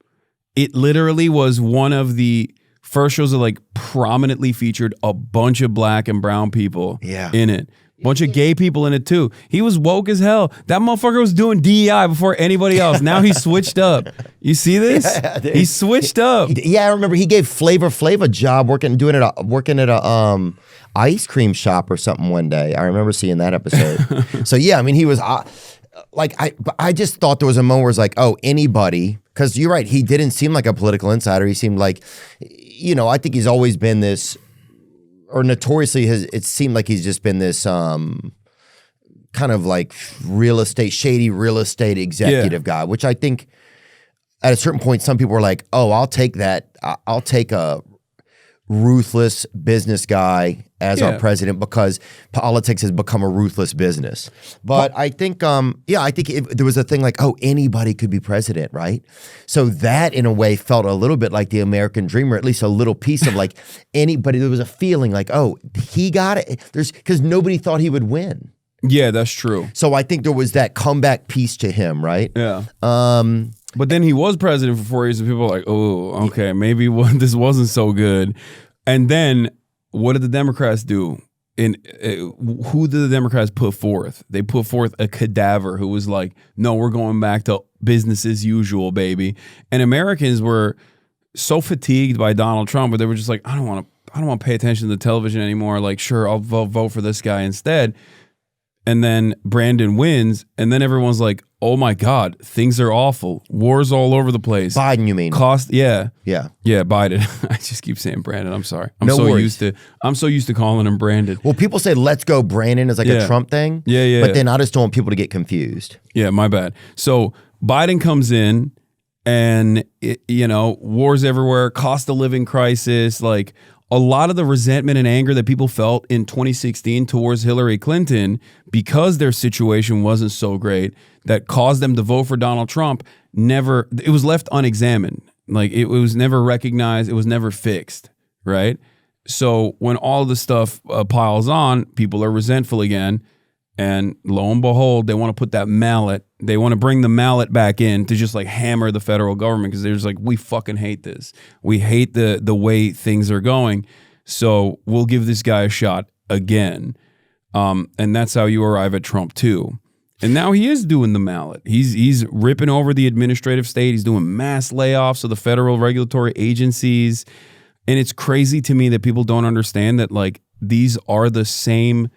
It literally was one of the first shows that like prominently featured a bunch of black and brown people in it. Bunch of gay people in it too. He was woke as hell. That motherfucker was doing DEI before anybody else. Now he switched up. You see this? Yeah, he switched up. Yeah, I remember he gave Flavor Flav a job working at a ice cream shop or something one day. I remember seeing that episode. So yeah, I mean, he was I just thought there was a moment where it's like, oh, anybody, because you're right, he didn't seem like a political insider. He seemed like, you know, I think he's always been this or notoriously it seemed like he's just been this kind of like shady real estate executive guy, which I think at a certain point, some people were like, oh, I'll take that. I'll take a ruthless business guy as our president because politics has become a ruthless business. But I think, there was a thing like, oh, anybody could be president, right? So that in a way felt a little bit like the American dream, or at least a little piece of like anybody. There was a feeling like, oh, he got it. Because nobody thought he would win. Yeah, that's true. So I think there was that comeback piece to him, right? Yeah. But then he was president for 4 years, and people were like, oh, okay, maybe this wasn't so good. And then what did the Democrats do? Who did the Democrats put forth? They put forth a cadaver who was like, no, we're going back to business as usual, baby. And Americans were so fatigued by Donald Trump, but they were just like, I don't want to pay attention to the television anymore. Like, sure, I'll vote for this guy instead. And then Brandon wins, and then everyone's like, oh my God, things are awful. Wars all over the place. Biden, you mean? Yeah, Biden. I just keep saying Brandon. I'm sorry. I'm so used to calling him Brandon. Well, people say let's go Brandon as like a Trump thing. Yeah. But then I just don't want people to get confused. Yeah, my bad. So Biden comes in, and wars everywhere, cost of living crisis, like a lot of the resentment and anger that people felt in 2016 towards Hillary Clinton because their situation wasn't so great that caused them to vote for Donald Trump, it was left unexamined. Like it was never recognized. It was never fixed, right? So when all the stuff piles on, people are resentful again. And lo and behold, they want to put that mallet. They want to bring the mallet back in to just like hammer the federal government because they're just like, we fucking hate this. We hate the way things are going. So we'll give this guy a shot again. And that's how you arrive at Trump too. And now he is doing the mallet. He's ripping over the administrative state. He's doing mass layoffs of the federal regulatory agencies. And it's crazy to me that people don't understand that like these are the same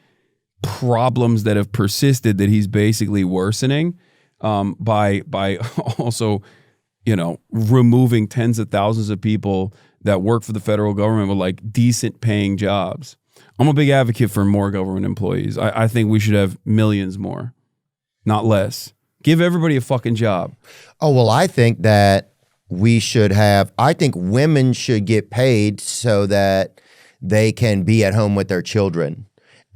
problems that have persisted that he's basically worsening by also, removing tens of thousands of people that work for the federal government with like decent paying jobs. I'm a big advocate for more government employees. I think we should have millions more, not less. Give everybody a fucking job. Oh, well, I think that I think women should get paid so that they can be at home with their children.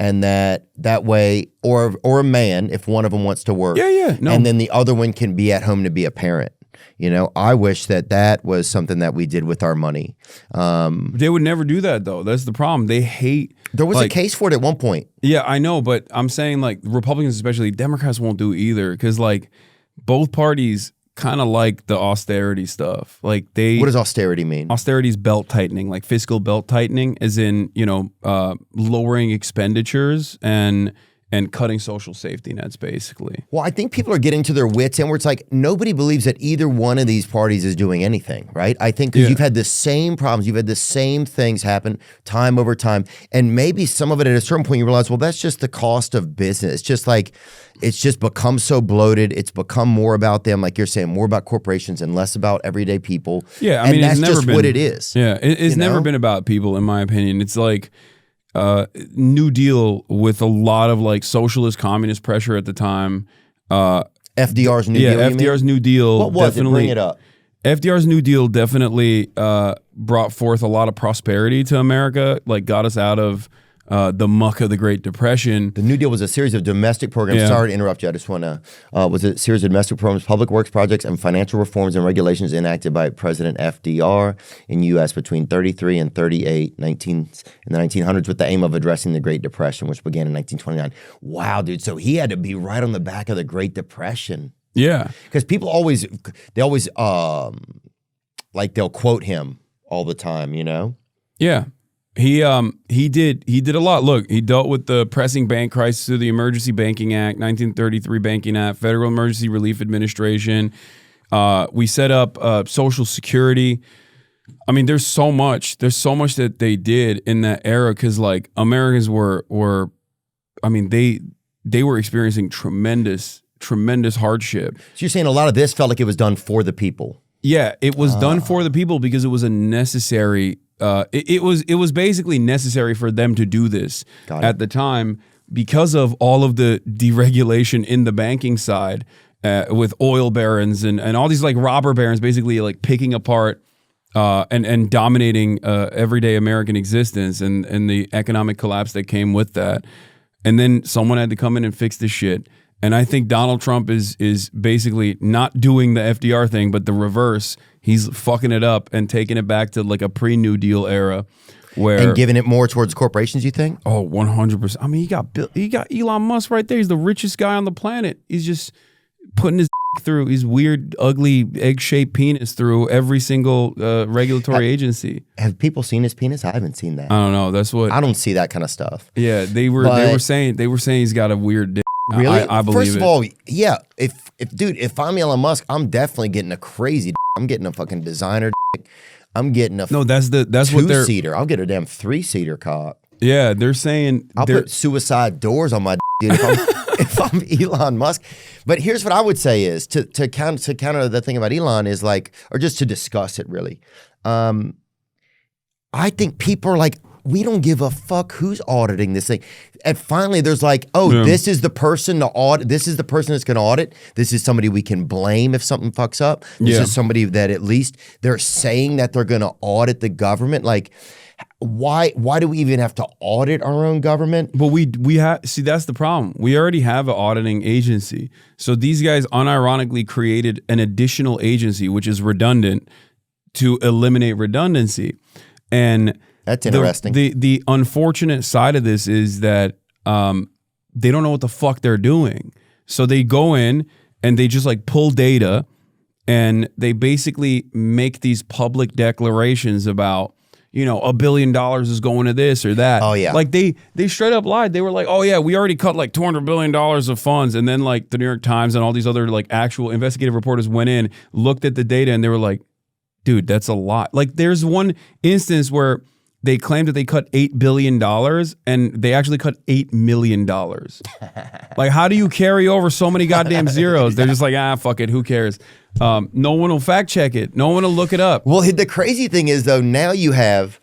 And that way, or a man, if one of them wants to work. Yeah. No. And then the other one can be at home to be a parent. I wish that was something that we did with our money. They would never do that, though. That's the problem. They hate. There was a case for it at one point. Yeah, I know. But I'm saying like Republicans, especially Democrats won't do either because like both parties kind of like the austerity stuff. Like what does austerity mean? Austerity is belt tightening, like fiscal belt tightening, as in lowering expenditures and cutting social safety nets, basically. Well, I think people are getting to their wits end where it's like nobody believes that either one of these parties is doing anything, right? I think because you've had the same problems, you've had the same things happen time over time, and maybe some of it at a certain point you realize, well, that's just the cost of business. It's just become so bloated. It's become more about them, like you're saying, more about corporations and less about everyday people. Yeah, I mean, that's it's just what it is. Yeah, it's never been about people, in my opinion. It's like New Deal with a lot of like socialist, communist pressure at the time. FDR's New Deal. Yeah, FDR's New Deal. What was definitely, it? Bring it up. FDR's New Deal definitely brought forth a lot of prosperity to America. Like got us out of the muck of the Great Depression. The New Deal was a series of domestic programs. Yeah. Sorry to interrupt you. I just want to, was a series of domestic programs, public works projects, and financial reforms and regulations enacted by President FDR in U.S. between 33 and 38, in the 1900s, with the aim of addressing the Great Depression, which began in 1929. Wow, dude. So he had to be right on the back of the Great Depression. Yeah. Because people always they'll quote him all the time, Yeah. He did a lot. Look, he dealt with the pressing bank crisis through the Emergency Banking Act, 1933 Banking Act, Federal Emergency Relief Administration. We set up Social Security. I mean, there's so much that they did in that era because like Americans were they were experiencing tremendous hardship. So you're saying a lot of this felt like it was done for the people. Yeah, it was done for the people because it was a necessary it was basically necessary for them to do this at the time because of all of the deregulation in the banking side with oil barons and all these like robber barons basically like picking apart and dominating everyday American existence and the economic collapse that came with that. And then someone had to come in and fix this shit. And I think Donald Trump is basically not doing the FDR thing, but the reverse. He's fucking it up and taking it back to like a pre-New Deal era. And giving it more towards corporations, you think? Oh, 100%. I mean, he got Elon Musk right there. He's the richest guy on the planet. He's just putting his through his weird, ugly, egg-shaped penis through every single regulatory agency. Have people seen his penis? I haven't seen that. I don't know. That's what I don't see that kind of stuff. Yeah, they were saying he's got a weird dick. Really? I believe it. First of all, yeah. If I'm Elon Musk, I'm definitely getting a crazy dick. I'm getting a fucking designer dick. I'm getting a that's what they're 2-seater. I'll get a damn 3-seater cock. Yeah, they're saying I'll put suicide doors on my dick, dude, if I'm Elon Musk. But here's what I would say is to counter the thing about Elon is like, or just to discuss it really. I think people are like, we don't give a fuck who's auditing this thing. And finally there's like, this is the person to audit. This is the person that's going to audit. This is somebody we can blame if something fucks up. This is somebody that at least they're saying that they're going to audit the government. Like, why do we even have to audit our own government? But we have, see, that's the problem. We already have an auditing agency. So these guys unironically created an additional agency, which is redundant, to eliminate redundancy. And that's interesting. The unfortunate side of this is that they don't know what the fuck they're doing. So they go in and they just like pull data and they basically make these public declarations about, you know, $1 billion is going to this or that. Oh, yeah. Like they straight up lied. They were like, oh, yeah, we already cut like $200 billion of funds. And then like the New York Times and all these other like actual investigative reporters went in, looked at the data and they were like, dude, that's a lot. Like there's one instance where they claimed that they cut $8 billion and they actually cut $8 million. Like, how do you carry over so many goddamn zeros? They're just like, fuck it, who cares? No one will fact check it. No one will look it up. Well, the crazy thing is though, now you have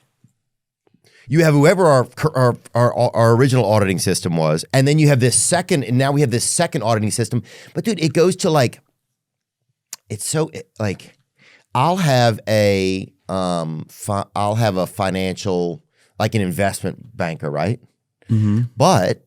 whoever our original auditing system was, and then you have this second, and now we have this second auditing system. But dude, it goes to like, I'll have a financial, like an investment banker, right? Mm-hmm. But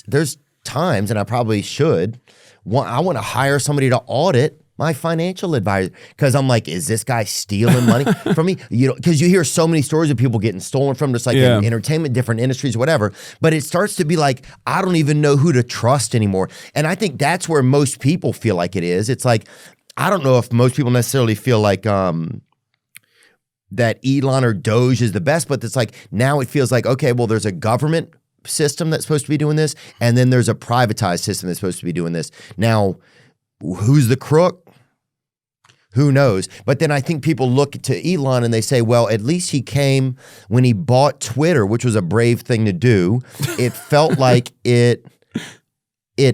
there's times, and I probably should, I want to hire somebody to audit my financial advisor because I'm like, is this guy stealing money from me? You know, because you hear so many stories of people getting stolen from, just like in entertainment, different industries, whatever. But it starts to be like, I don't even know who to trust anymore. And I think that's where most people feel like it is. It's like, I don't know if most people necessarily feel like that Elon or Doge is the best, but it's like now it feels like, okay, well, there's a government system that's supposed to be doing this, and then there's a privatized system that's supposed to be doing this. Now, who's the crook? Who knows? But then I think people look to Elon and they say, well, at least he came when he bought Twitter, which was a brave thing to do. It felt like it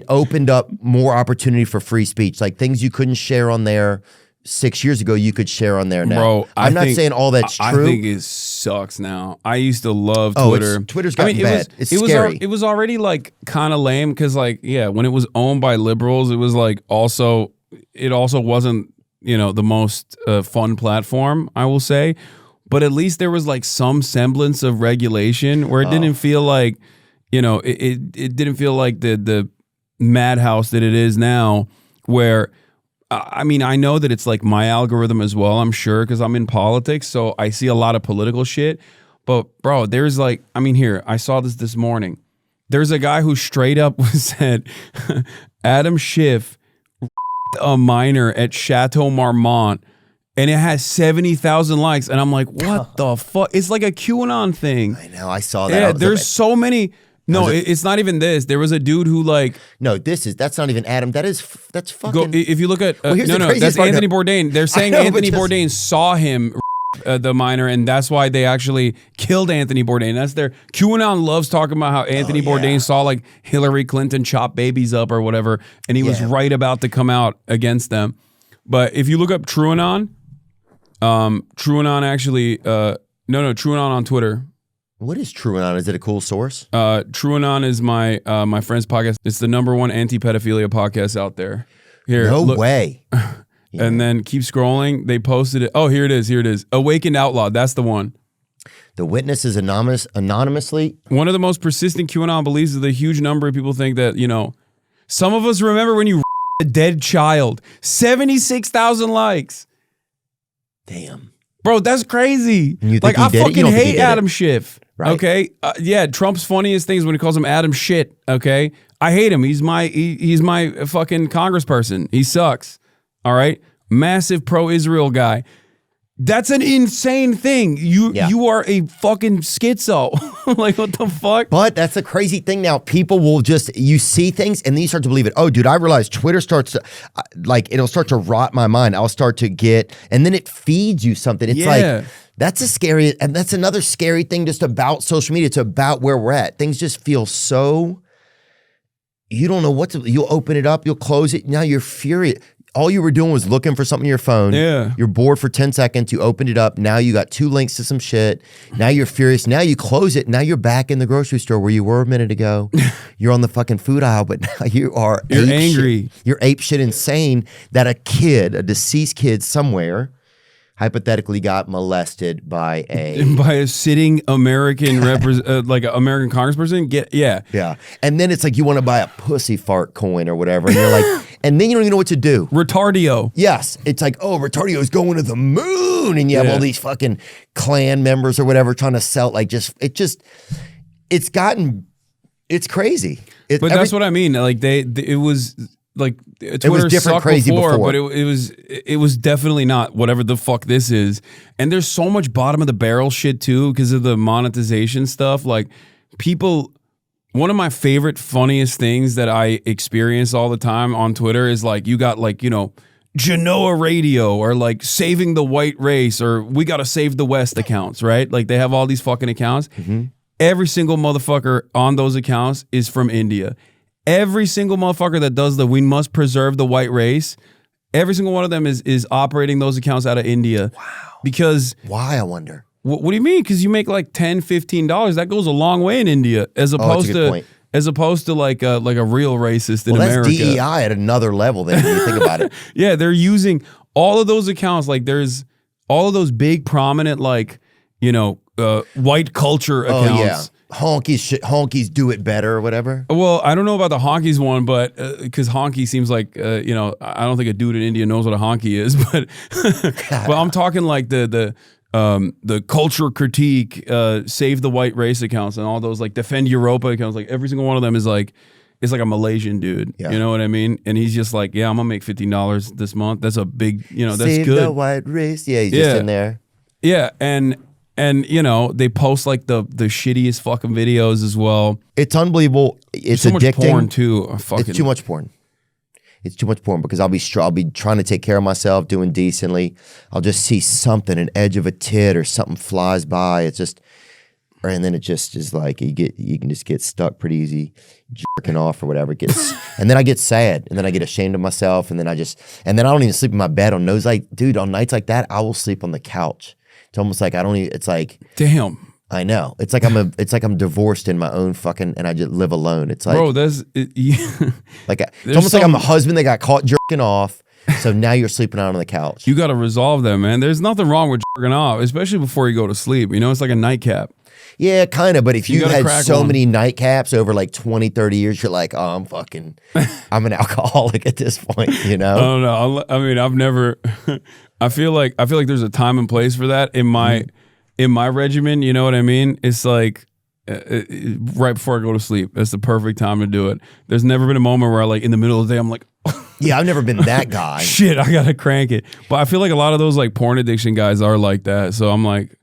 opened up more opportunity for free speech, like things you couldn't share on there 6 years ago, you could share on there now. Bro, I'm not saying all that's true. I think it sucks now. I used to love Twitter. Twitter's gotten bad. It's scary. It was already like kind of lame because like, yeah, when it was owned by liberals, it was like it also wasn't, you know, the most fun platform, I will say. But at least there was like some semblance of regulation where it didn't feel like, you know, it didn't feel like the madhouse that it is now where, I mean, I know that it's like my algorithm as well, I'm sure, because I'm in politics, so I see a lot of political shit. But bro, there's like, I mean, here, I saw this morning. There's a guy who straight up said, Adam Schiff a minor at Chateau Marmont, and it has 70,000 likes, and I'm like, what the fuck? It's like a QAnon thing. I know, I saw that. Yeah, there's so many. No, it's not even this. There was a dude who like. No, that's not even Adam. That's fucking. If you look at that's Anthony Bourdain. They're saying Anthony Bourdain saw him, the minor, and that's why they actually killed Anthony Bourdain. That's their QAnon loves talking about how Anthony Bourdain saw like Hillary Clinton chop babies up or whatever, and he was right about to come out against them. But if you look up TrueAnon, TrueAnon actually TrueAnon on Twitter. What is TrueAnon? Is it a cool source? TrueAnon is my my friend's podcast. It's the #1 anti-pedophilia podcast out there. Here, no way. And then keep scrolling. They posted it. Oh, here it is. Here it is. Awakened Outlaw. That's the one. The witness is anonymously. One of the most persistent QAnon beliefs is the huge number of people think that, some of us remember when you a dead child. 76,000 likes. Damn. Bro, that's crazy. Like, I fucking hate Adam Schiff. Right. Okay? Yeah, Trump's funniest thing is when he calls him Adam Shit. Okay? I hate him. He's my fucking congressperson. He sucks. All right? Massive pro-Israel guy. That's an insane thing. You are a fucking schizo. Like, what the fuck? But that's a crazy thing now. People will you see things and then you start to believe it. Oh, dude, I realized Twitter starts to, it'll start to rot my mind. I'll start to and then it feeds you something. It's like, that's and that's another scary thing just about social media. It's about where we're at. Things just feel so, you don't know you'll open it up, you'll close it. Now you're furious. All you were doing was looking for something on your phone. Yeah. You're bored for 10 seconds. You opened it up. Now you got 2 links to some shit. Now you're furious. Now you close it. Now you're back in the grocery store where you were a minute ago. You're on the fucking food aisle, but now you're angry. You're ape shit insane that a deceased kid somewhere hypothetically got molested by a sitting American like an American congressperson. Yeah. And then it's like you want to buy a pussy fart coin or whatever, and you're like, and then you don't even know what to do. Retardio. Yes, it's like, oh, Retardio is going to the moon, and you have all these fucking Klan members or whatever trying to sell. Like, it's crazy. But that's what I mean. Like it was. Like Twitter it was different, crazy before, but it was definitely not whatever the fuck this is. And there's so much bottom of the barrel shit too because of the monetization stuff. Like one of my favorite, funniest things that I experience all the time on Twitter is like you got like Genoa Radio or like Saving the White Race or We Gotta Save the West accounts, right? Like they have all these fucking accounts. Mm-hmm. Every single motherfucker on those accounts is from India. Every single motherfucker that does we must preserve the white race, every single one of them is operating those accounts out of India. Wow. Because why, I wonder? What do you mean? Because you make like $10, $15. That goes a long way in India as opposed to like a real racist in America. That's DEI at another level then when you think about it. Yeah, they're using all of those accounts. Like there's all of those big prominent white culture accounts. Oh, yeah. Honkies do it better or whatever. Well, I don't know about the honkies one, but because honky seems like I don't think a dude in India knows what a honky is, but but I'm talking like the culture critique, save the white race accounts, and all those like defend Europa accounts. Like every single one of them is like it's like a Malaysian dude. Yeah. You know what I mean? And he's just like, yeah, I'm gonna make $15 this month. That's a big, that's save good. Save the white race. Yeah, he's just in there. Yeah, and they post like the shittiest fucking videos as well. It's unbelievable. It's so addicting. Much porn too. It's too much porn. It's too much porn because I'll be trying to take care of myself, doing decently. I'll just see something, an edge of a tit or something flies by. It's just, and then it just is like you can just get stuck pretty easy, jerking off or whatever. And then I get sad, and then I get ashamed of myself, and then I don't even sleep in my bed on those. Like, dude, on nights like that, I will sleep on the couch. It's almost like it's like, damn. I know. It's like I'm divorced in my own fucking, and I just live alone. It's like, bro, it's almost like I'm a husband that got caught jerking off. So now you're sleeping out on the couch. You got to resolve that, man. There's nothing wrong with jerking off, especially before you go to sleep. It's like a nightcap. Yeah, kind of. But if you had so many nightcaps over like 20, 30 years, you're like, oh, I'm an alcoholic at this point, I don't know. I mean, I've never, I feel like there's a time and place for that in my regimen. You know what I mean? It's like right before I go to sleep. That's the perfect time to do it. There's never been a moment where in the middle of the day, I'm like, yeah, I've never been that guy. Shit, I got to crank it. But I feel like a lot of those like porn addiction guys are like that. So I'm like,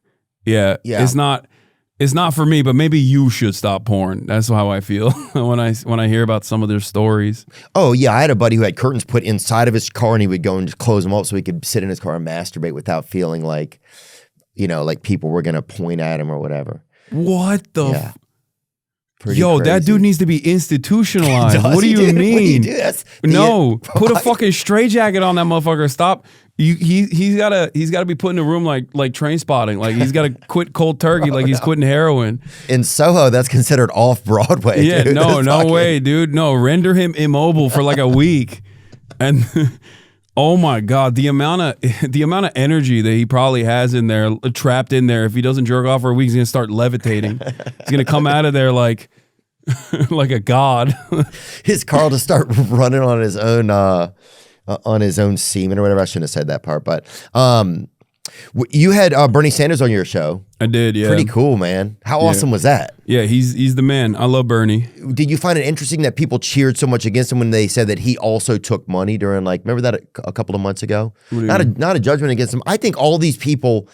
yeah. It's not for me, but maybe you should stop porn. That's how I feel when I hear about some of their stories. Oh yeah, I had a buddy who had curtains put inside of his car, and he would go and just close them up so he could sit in his car and masturbate without feeling like, like people were gonna point at him or whatever. What the? Yeah. Yo, that dude needs to be institutionalized. What do you mean? What do you do? Put a fucking straitjacket on that motherfucker. Stop. He's gotta be put in a room like Train Spotting. Like he's gotta quit cold turkey. Like he's quitting heroin. In Soho, that's considered off Broadway. Yeah, dude. no way, dude. No, render him immobile for like a week, and oh my god, the amount of energy that he probably has in there, trapped in there. If he doesn't jerk off for a week, he's gonna start levitating. He's gonna come out of there like like a god. His Carl to start running on his own semen or whatever. I shouldn't have said that part, but you had Bernie Sanders on your show. I did, yeah. Pretty cool, man. How awesome was that? Yeah, he's the man. I love Bernie. Did you find it interesting that people cheered so much against him when they said that he also took money during, like, remember that a couple of months ago? Not a judgment against him. I think all these people,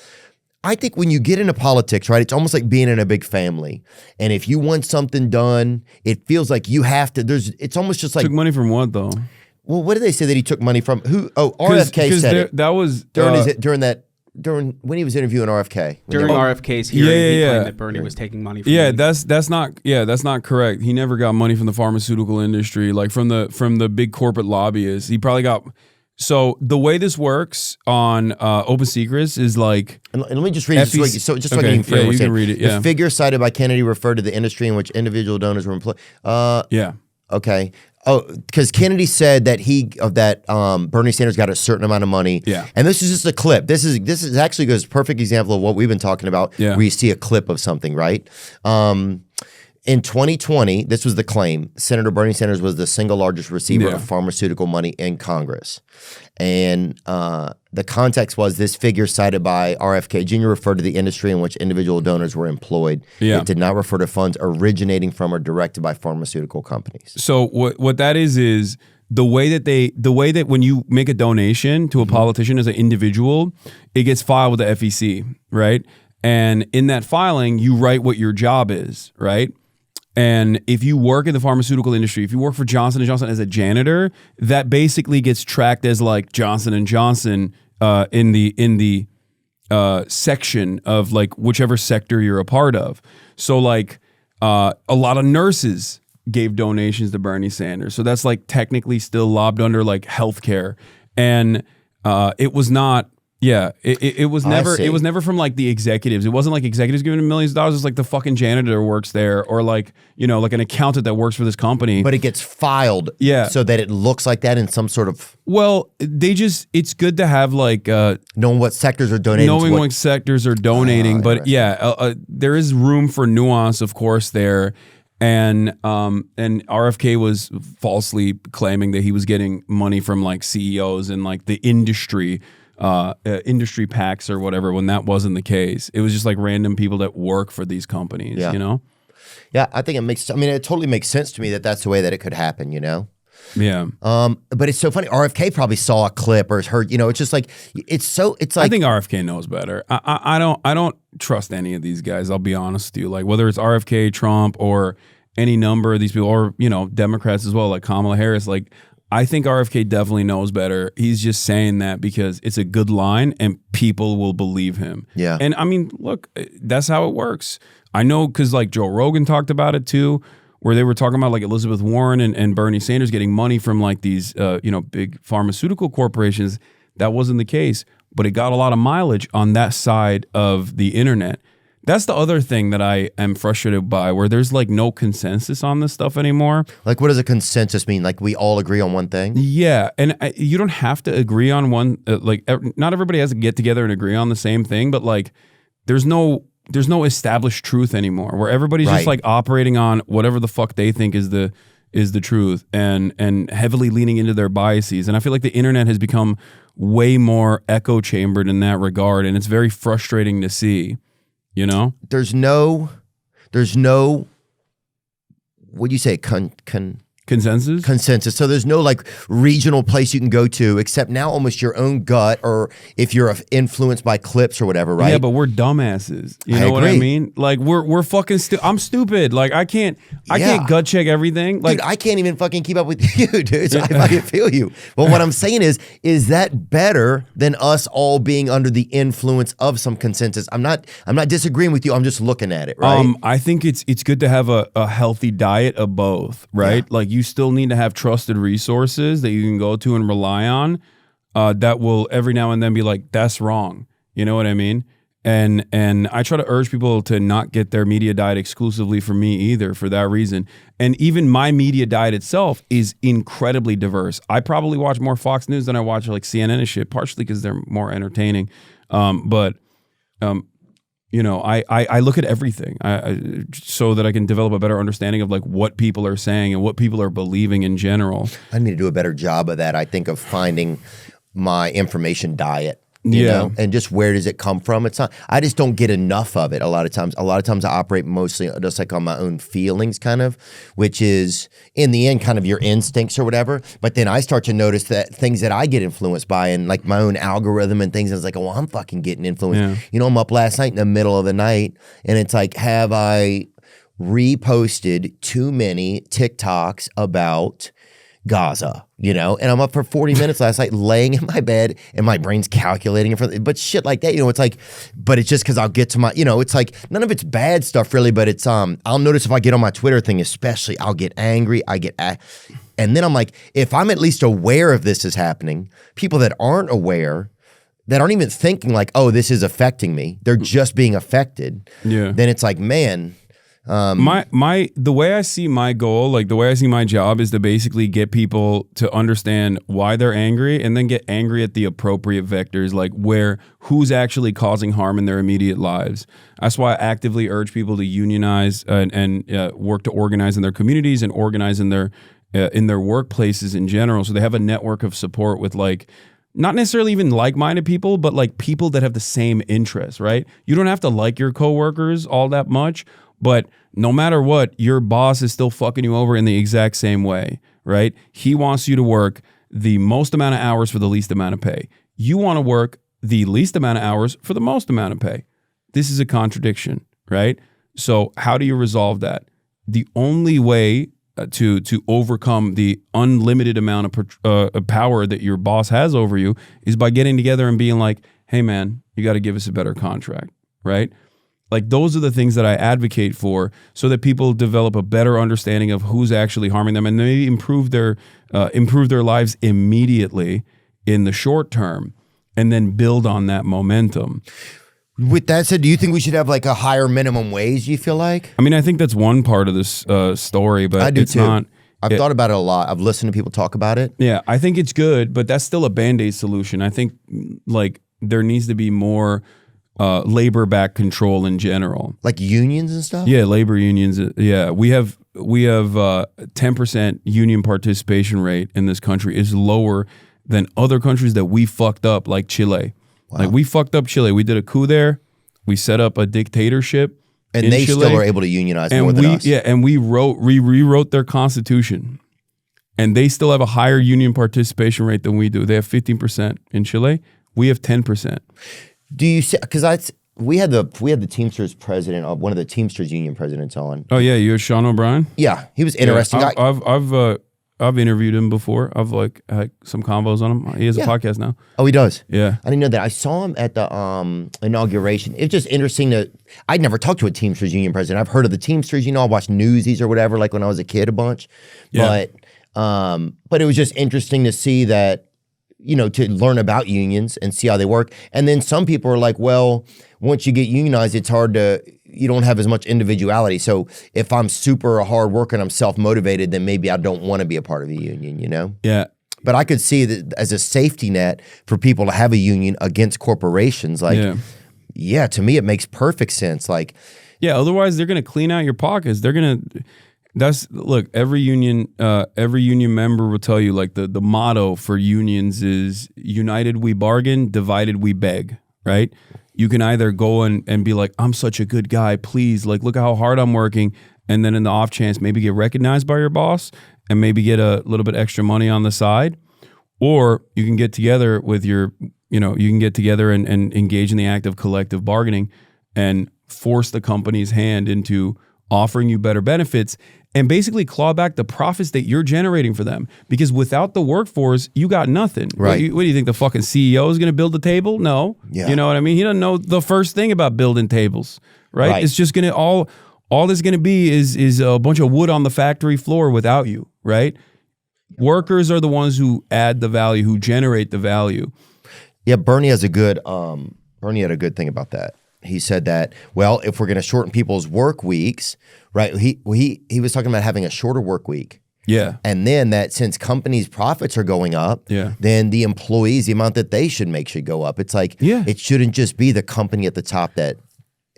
I think when you get into politics, right, it's almost like being in a big family. And if you want something done, it feels like you have to, it's almost just like. Took money from what, though? Well, what did they say that he took money from? Who? Oh, RFK said it. That was during when he was interviewing RFK. During RFK's hearing, he claimed that Bernie was taking money from him. That's not correct. He never got money from the pharmaceutical industry, like from the big corporate lobbyists. He probably got. So the way this works on Open Secrets is like. And let me just read it. So I can frame you can read it. Yeah. The figure cited by Kennedy referred to the industry in which individual donors were employed. Yeah. Okay. Oh, because Kennedy said that Bernie Sanders got a certain amount of money. Yeah. And this is just a clip. This is actually a perfect example of what we've been talking about. Yeah. Where you see a clip of something, right? In 2020, this was the claim. Senator Bernie Sanders was the single largest receiver of pharmaceutical money in Congress. And the context was this figure cited by RFK Jr. referred to the industry in which individual donors were employed. Yeah. It did not refer to funds originating from or directed by pharmaceutical companies. So what that is the way that when you make a donation to a politician as an individual, it gets filed with the FEC, right? And in that filing, you write what your job is, right? And if you work in the pharmaceutical industry, if you work for Johnson & Johnson as a janitor, that basically gets tracked as like Johnson & Johnson in the section of like whichever sector you're a part of. So like a lot of nurses gave donations to Bernie Sanders. So that's like technically still lobbed under like healthcare. And it was not. Yeah, it was never from like the executives. It wasn't like executives giving him millions of dollars. It's like the fucking janitor works there, or like, you know, like an accountant that works for this company. But it gets filed, so that it looks like that in some sort of. Well, it's good to have like knowing what sectors are donating. Knowing what sectors are donating, but there is room for nuance, of course, there. And RFK was falsely claiming that he was getting money from like CEOs and like the industry PACs or whatever, when that wasn't the case. It was just like random people that work for these companies, you know? Yeah, I think it totally makes sense to me that that's the way that it could happen, you know? Yeah. But it's so funny. RFK probably saw a clip or heard, you know, it's just like, it's like. I think RFK knows better. I don't trust any of these guys, I'll be honest with you. Like whether it's RFK, Trump, or any number of these people, or, you know, Democrats as well, like Kamala Harris, like, I think RFK definitely knows better. He's just saying that because it's a good line and people will believe him. Yeah. And I mean, look, that's how it works. I know because like Joe Rogan talked about it too, where they were talking about like Elizabeth Warren and Bernie Sanders getting money from like these, big pharmaceutical corporations. That wasn't the case, but it got a lot of mileage on that side of the internet. That's the other thing that I am frustrated by, where there's like no consensus on this stuff anymore. Like, what does a consensus mean? Like, we all agree on one thing? Yeah, and you don't have to agree on one. Not everybody has to get together and agree on the same thing, but like, there's no established truth anymore, where everybody's just like operating on whatever the fuck they think is the truth, and heavily leaning into their biases. And I feel like the internet has become way more echo chambered in that regard, and it's very frustrating to see. You know, there's no, what do you say? Consensus. So there's no like regional place you can go to, except now almost your own gut, or if you're influenced by clips or whatever, right? Yeah, but we're dumbasses. You know what I mean? Like we're fucking I'm stupid. Like I can't gut check everything. Like, dude, I can't even fucking keep up with you, dude. So I fucking feel you. But what I'm saying is that better than us all being under the influence of some consensus? I'm not disagreeing with you. I'm just looking at it, right? I think it's good to have a healthy diet of both, right? Yeah. Like you still need to have trusted resources that you can go to and rely on. that will every now and then be like, that's wrong. You know what I mean? And I try to urge people to not get their media diet exclusively from me either for that reason. And even my media diet itself is incredibly diverse. I probably watch more Fox News than I watch like CNN and shit, partially because they're more entertaining. But you know, I look at everything so that I can develop a better understanding of like what people are saying and what people are believing in general. I need to do a better job of that. I think of finding my information diet. You know, and just where does it come from? It's not, I just don't get enough of it a lot of times. A lot of times I operate mostly just like on my own feelings kind of, which is in the end kind of your instincts or whatever. But then I start to notice that things that I get influenced by and like my own algorithm and things, and it's like, oh, I'm fucking getting influenced. Yeah. You know, I'm up last night in the middle of the night and it's like, have I reposted too many TikToks about Gaza, you know, and I'm up for 40 minutes last night laying in my bed and my brain's calculating it for, but shit like that, you know, it's like, but it's just because I'll get to my, you know, it's like none of it's bad stuff really, but it's, I'll notice if I get on my Twitter thing, especially I'll get angry, and then I'm like, if I'm at least aware of this is happening, people that aren't aware, that aren't even thinking like, oh, this is affecting me, they're just being affected. Yeah. Then it's like, man, the way I see my goal, like the way I see my job is to basically get people to understand why they're angry and then get angry at the appropriate vectors, like who's actually causing harm in their immediate lives. That's why I actively urge people to unionize and work to organize in their communities and organize in their workplaces in general. So they have a network of support with like, not necessarily even like-minded people, but like people that have the same interests, right? You don't have to like your coworkers all that much, but no matter what, your boss is still fucking you over in the exact same way, right? He wants you to work the most amount of hours for the least amount of pay. You want to work the least amount of hours for the most amount of pay. This is a contradiction, right? So how do you resolve that? The only way to overcome the unlimited amount of power that your boss has over you is by getting together and being like, hey man, you got to give us a better contract, right? Like those are the things that I advocate for so that people develop a better understanding of who's actually harming them and maybe improve their lives immediately in the short term and then build on that momentum. With that said, do you think we should have like a higher minimum wage, you feel like? I mean, I think that's one part of this story, but I do it's too. not. I've thought about it a lot. I've listened to people talk about it. Yeah, I think it's good, but that's still a Band-Aid solution. I think like there needs to be more labor back control in general, like unions and stuff. Yeah, labor unions. Yeah, we have 10% union participation rate in this country is lower than other countries that we fucked up, like Chile. Wow. Like we fucked up Chile. We did a coup there. We set up a dictatorship, and they Chile, still are able to unionize more than us. Yeah, and we rewrote their constitution, and they still have a higher union participation rate than we do. They have 15% in Chile. We have 10%. Do you see? Because we had the Teamsters president of one of the Teamsters union presidents on. Oh yeah, you're Sean O'Brien. Yeah, he was interesting. Yeah, I've interviewed him before. I've like had some combos on him. He has a podcast now. Oh, he does? Yeah. I didn't know that. I saw him at the inauguration. It's just interesting I'd never talked to a Teamsters union president. I've heard of the Teamsters, you know, I watched Newsies or whatever, like when I was a kid a bunch. Yeah. But it was just interesting to see that, you know, to learn about unions and see how they work. And then some people are like, well, once you get unionized, it's hard you don't have as much individuality. So if I'm super hard worker and I'm self-motivated, then maybe I don't want to be a part of a union, you know? Yeah. But I could see that as a safety net for people to have a union against corporations. Like, yeah, to me, it makes perfect sense. Like, yeah, otherwise they're going to clean out your pockets. They're going to, look, every union member will tell you like the motto for unions is united we bargain, divided we beg, right? You can either go and be like, I'm such a good guy, please, like, look how hard I'm working. And then in the off chance, maybe get recognized by your boss and maybe get a little bit extra money on the side. Or you can get together with you can get together and engage in the act of collective bargaining and force the company's hand into offering you better benefits and basically claw back the profits that you're generating for them. Because without the workforce, you got nothing. Right. What do you think? The fucking CEO is going to build a table? No. Yeah. You know what I mean? He doesn't know the first thing about building tables, right? It's just going to all that's going to be is a bunch of wood on the factory floor without you, right? Workers are the ones who add the value, who generate the value. Yeah, Bernie has a good Bernie had a good thing about that. He said that, well, if we're going to shorten people's work weeks, right? He was talking about having a shorter work week. Yeah. And then that since companies' profits are going up, then the employees, the amount that they should make should go up. It's like, it shouldn't just be the company at the top that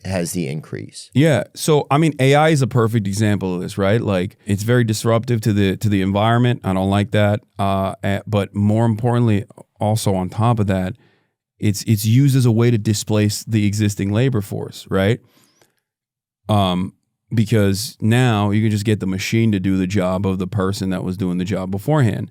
has the increase. Yeah. So, I mean, AI is a perfect example of this, right? Like, it's very disruptive to the environment. I don't like that. But more importantly, also on top of that, it's used as a way to displace the existing labor force, right? Because now you can just get the machine to do the job of the person that was doing the job beforehand.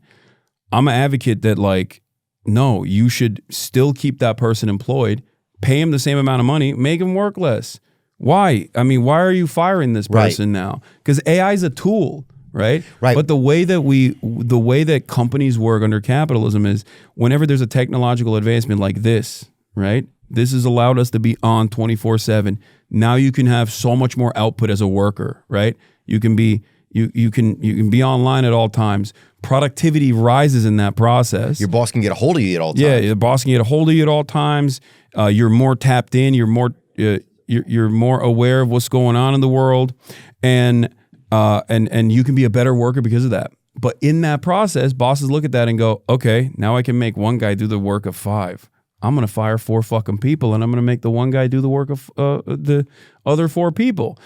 I'm an advocate that, like, no, you should still keep that person employed, pay him the same amount of money, make him work less. Why? I mean, why are you firing this person now? Because AI is a tool, right? Right. But the way that companies work under capitalism is whenever there's a technological advancement like this, right? This has allowed us to be on 24/7. Now you can have so much more output as a worker, right? You can be be online at all times. Productivity rises in that process. Your boss can get a hold of you at all times. Yeah, the boss can get a hold of you at all times. You're more tapped in. You're more aware of what's going on in the world, and you can be a better worker because of that. But in that process, bosses look at that and go, okay, now I can make one guy do the work of 5. I'm going to fire 4 fucking people, and I'm going to make the one guy do the work of the other 4 people.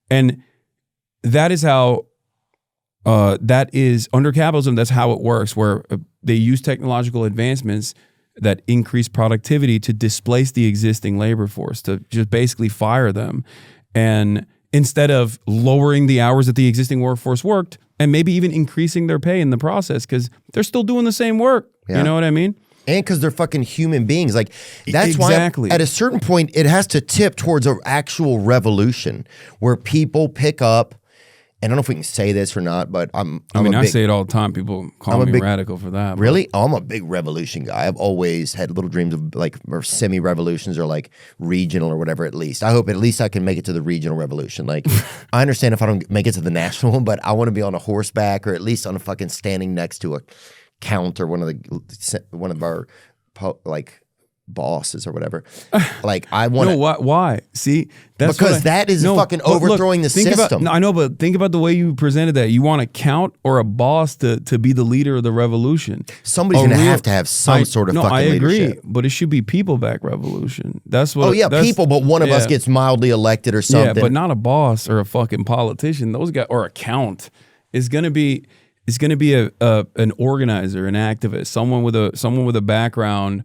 And that is how, that is under capitalism, that's how it works, where they use technological advancements that increase productivity to displace the existing labor force, to just basically fire them. And instead of lowering the hours that the existing workforce worked, and maybe even increasing their pay in the process, because they're still doing the same work. Yeah. You know what I mean? And because they're fucking human beings. Like, that's why at a certain point, it has to tip towards an actual revolution where people pick up, and I don't know if we can say this or not, but I say it all the time. People call me radical for that. Really? I'm a big revolution guy. I've always had little dreams of like, or semi-revolutions or like regional or whatever at least. I hope at least I can make it to the regional revolution. Like, I understand if I don't make it to the national one, but I want to be on a horseback or at least on a fucking standing next to a count or one of our like bosses or whatever. Like, I want to. No, why? See, that's because that is fucking overthrowing the system. I know, but think about the way you presented that. You want a count or a boss to be the leader of the revolution. Somebody's going to have some sort of fucking leadership. I agree, but it should be people-backed revolution. That's what. Oh yeah, people, but one of us gets mildly elected or something. Yeah, but not a boss or a fucking politician. Those guys or a count is going to be. It's going to be an organizer, an activist, someone with a background,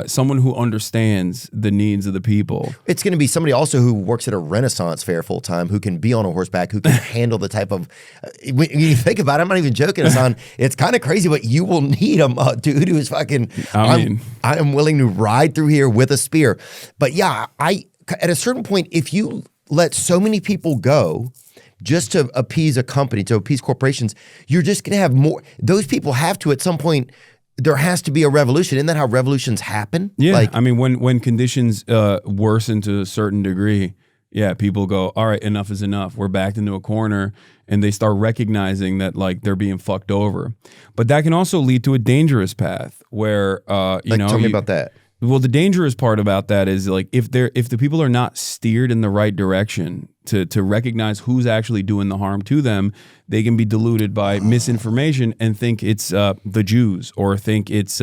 someone who understands the needs of the people. It's going to be somebody also who works at a Renaissance fair full time, who can be on a horseback, who can handle the type of. When you think about it, I'm not even joking, Hasan. It's kind of crazy, but you will need a dude who is fucking. I am willing to ride through here with a spear. But yeah, at a certain point, if you let so many people go, just to appease a company, to appease corporations, you're just going to have more. Those people have to, at some point, there has to be a revolution. Isn't that how revolutions happen? Yeah. Like, I mean, when conditions worsen to a certain degree, yeah, people go, all right, enough is enough. We're backed into a corner, and they start recognizing that, like, they're being fucked over. But that can also lead to a dangerous path where, tell me about that. Well, the dangerous part about that is, like, if the people are not steered in the right direction to recognize who's actually doing the harm to them, they can be deluded by misinformation and think it's the Jews, or think it's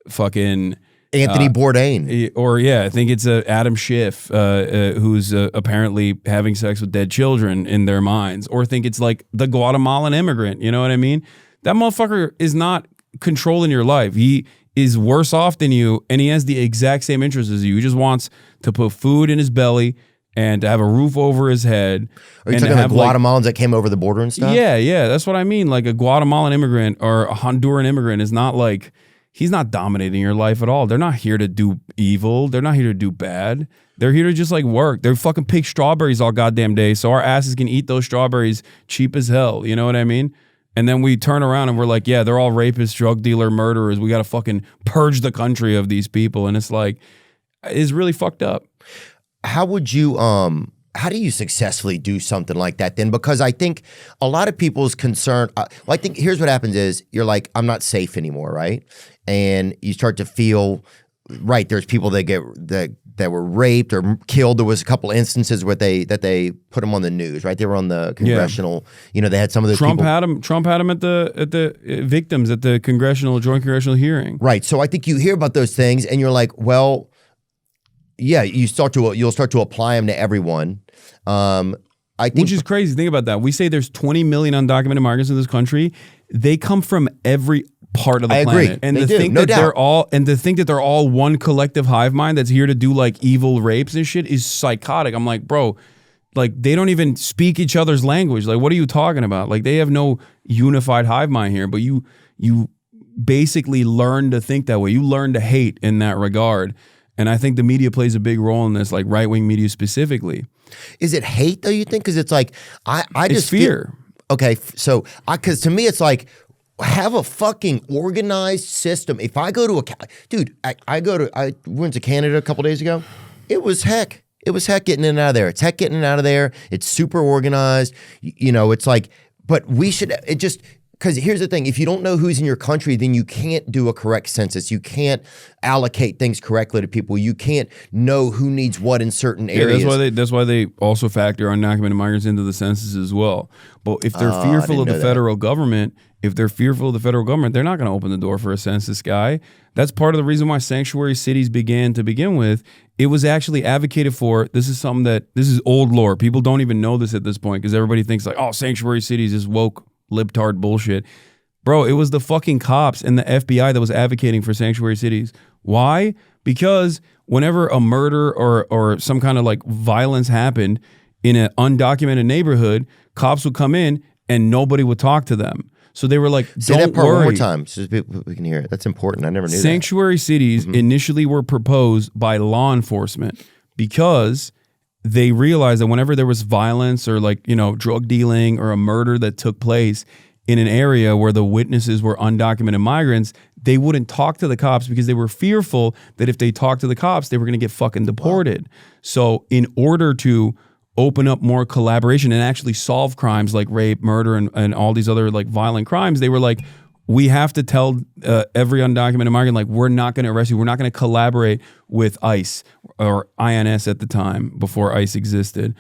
fucking Anthony Bourdain, or think it's Adam Schiff who's apparently having sex with dead children in their minds, or think it's like the Guatemalan immigrant. You know what I mean? That motherfucker is not controlling your life. He is worse off than you, and he has the exact same interests as you. He just wants to put food in his belly and to have a roof over his head. Are you talking about Guatemalans that came over the border and stuff? Yeah, that's what I mean. Like, a Guatemalan immigrant or a Honduran immigrant is not like, he's not dominating your life at all. They're not here to do evil. They're not here to do bad. They're here to just, like, work. They're fucking pick strawberries all goddamn day, so our asses can eat those strawberries cheap as hell. You know what I mean? And then we turn around and we're like, yeah, they're all rapists, drug dealer, murderers. We got to fucking purge the country of these people. And it's like, it's really fucked up. How would you, how do you successfully do something like that then? Because I think a lot of people's concern, I think here's what happens is you're like, I'm not safe anymore, right? And you start to feel, right, there's people that were raped or killed. There was a couple instances where they put them on the news, right? They were on the congressional, they had some of those Trump people. Trump had them at the victims at the joint congressional hearing. Right. So I think you hear about those things and you're like, well, yeah, you'll start to apply them to everyone. I think, which is crazy. Think about that. We say there's 20 million undocumented migrants in this country. They come from every part of the planet. Agree. And they to do, think no that doubt. they're all one collective hive mind that's here to do like evil rapes and shit is psychotic. I'm like, bro, like they don't even speak each other's language. Like, what are you talking about? Like they have no unified hive mind here, but you basically learn to think that way. You learn to hate in that regard. And I think the media plays a big role in this, like right-wing media specifically. Is it hate though, you think? Because it's like, I just fear. Okay, so because to me it's like, have a fucking organized system. If I go to I went to Canada a couple days ago. It was heck getting in and out of there. It's heck getting in and out of there. It's super organized. It's like, but we should, because here's the thing, if you don't know who's in your country, then you can't do a correct census. You can't allocate things correctly to people. You can't know who needs what in certain areas. That's why they also factor undocumented migrants into the census as well. But if they're fearful of the federal government, they're not going to open the door for a census guy. That's part of the reason why sanctuary cities began to begin with. It was actually advocated for. This is old lore. People don't even know this at this point because everybody thinks like, oh, sanctuary cities is woke libtard bullshit. Bro, it was the fucking cops and the FBI that was advocating for sanctuary cities. Why? Because whenever a murder or some kind of like violence happened in an undocumented neighborhood, cops would come in and nobody would talk to them. So they were like, say that part one more time so we can hear it. That's important. I never knew that. Sanctuary cities initially were proposed by law enforcement because they realized that whenever there was violence or like, drug dealing or a murder that took place in an area where the witnesses were undocumented migrants, they wouldn't talk to the cops because they were fearful that if they talked to the cops, they were going to get fucking deported. Wow. So in order to open up more collaboration and actually solve crimes like rape, murder, and all these other like violent crimes, they were like, we have to tell every undocumented migrant, like, we're not going to arrest you. We're not going to collaborate with ICE or INS at the time before ICE existed.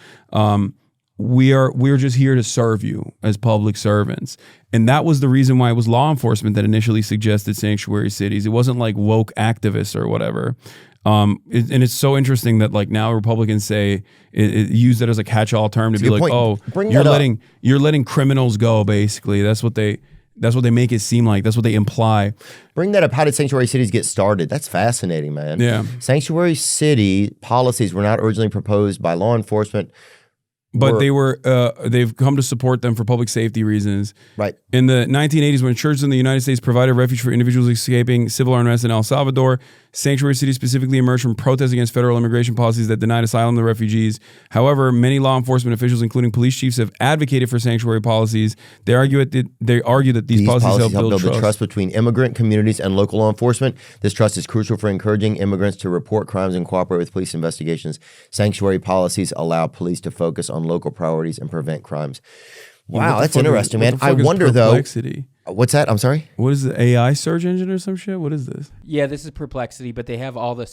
We're just here to serve you as public servants. And that was the reason why it was law enforcement that initially suggested sanctuary cities. It wasn't like woke activists or whatever. And it's so interesting that like now Republicans say use that as a catch-all term to be like, point. Oh, you're letting criminals go. Basically, that's what they make it seem like. That's what they imply. Bring that up. How did sanctuary cities get started? That's fascinating, man. Yeah. Sanctuary city policies were not originally proposed by law enforcement. But they've come to support them for public safety reasons. Right. In the 1980s, when churches in the United States provided refuge for individuals escaping civil unrest in El Salvador, sanctuary cities specifically emerged from protests against federal immigration policies that denied asylum to refugees. However, many law enforcement officials, including police chiefs, have advocated for sanctuary policies. They argue that these policies help build the trust between immigrant communities and local law enforcement. This trust is crucial for encouraging immigrants to report crimes and cooperate with police investigations. Sanctuary policies allow police to focus on local priorities and prevent crimes. Wow, that's interesting, man. I wonder though. What's that? I'm sorry? What is the AI search engine or some shit? What is this? Yeah, this is Perplexity, but they have all the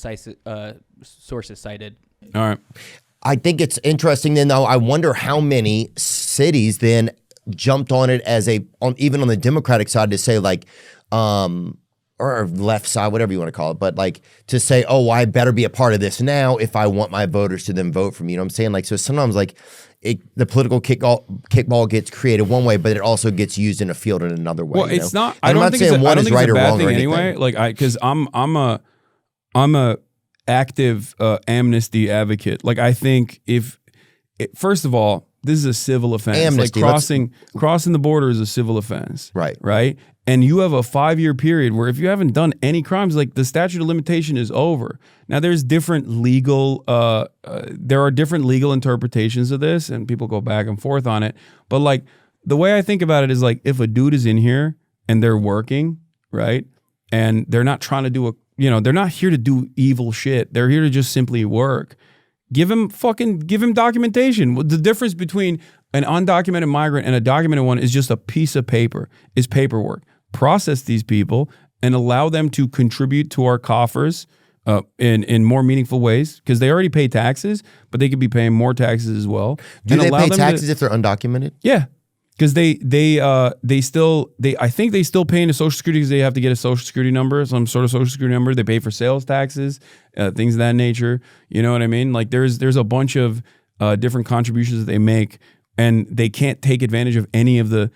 sources cited. All right. I think it's interesting then though. I wonder how many cities then jumped on it as even on the Democratic side to say like, or left side, whatever you want to call it, but like to say, oh, I better be a part of this now if I want my voters to then vote for me. You know what I'm saying? Like, so sometimes like the political kickball gets created one way, but it also gets used in a field in another way. Well, it's not. I'm not saying one is right or wrong or anything. Anyway, like because I'm a active amnesty advocate. Like I think first of all, this is a civil offense. Amnesty, like crossing the border is a civil offense. Right. Right. And you have a 5-year period where if you haven't done any crimes, like the statute of limitation is over. Now there's different legal, there are different legal interpretations of this and people go back and forth on it. But like the way I think about it is like if a dude is in here and they're working, right? And they're not trying to they're not here to do evil shit. They're here to just simply work. Give him documentation. The difference between an undocumented migrant and a documented one is just a piece of paper, is paperwork. Process these people and allow them to contribute to our coffers in more meaningful ways, because they already pay taxes, but they could be paying more taxes as well. Do they pay taxes if they're undocumented? Yeah. Because I think they still pay into Social Security because they have to get a Social Security number, some sort of Social Security number. They pay for sales taxes, things of that nature. You know what I mean? Like there's a bunch of different contributions that they make, and they can't take advantage of any of the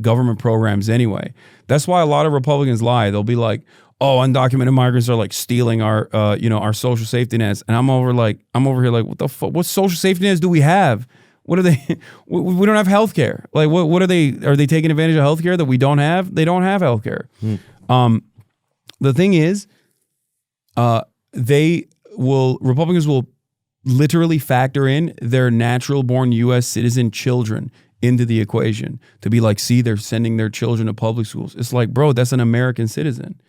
government programs anyway. That's why a lot of Republicans lie. They'll be like, "Oh, undocumented migrants are like stealing our our social safety nets," and I'm over here like, what the fuck? What social safety nets do we have? What are they? We don't have health care. Like, what are they? Are they taking advantage of health care that we don't have? They don't have health care. The thing is, Republicans will literally factor in their natural born U.S. citizen children into the equation to be like, see, they're sending their children to public schools. It's like, bro, that's an American citizen.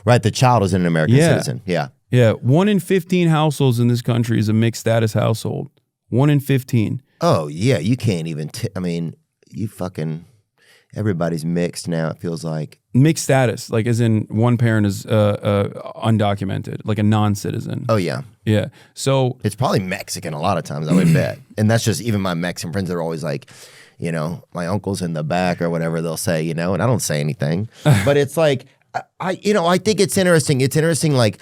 Right. The child is an American citizen. Yeah. Yeah. 1 in 15 households in this country is a mixed status household. 1 in 15. Oh, yeah. You can't even, everybody's mixed now, it feels like. Mixed status, like as in one parent is undocumented, like a non-citizen. Oh, yeah. Yeah. So it's probably Mexican a lot of times, I would bet. And that's just even my Mexican friends are always like, my uncle's in the back or whatever they'll say, and I don't say anything. But it's like, I think it's interesting. It's interesting, like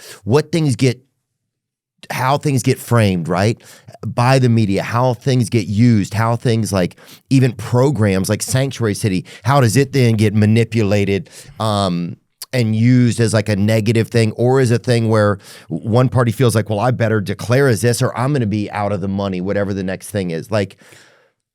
how things get framed, right? By the media, how things get used, how things like even programs like Sanctuary City, how does it then get manipulated and used as like a negative thing, or as a thing where one party feels like, well, I better declare as this or I'm going to be out of the money, whatever the next thing is. Like,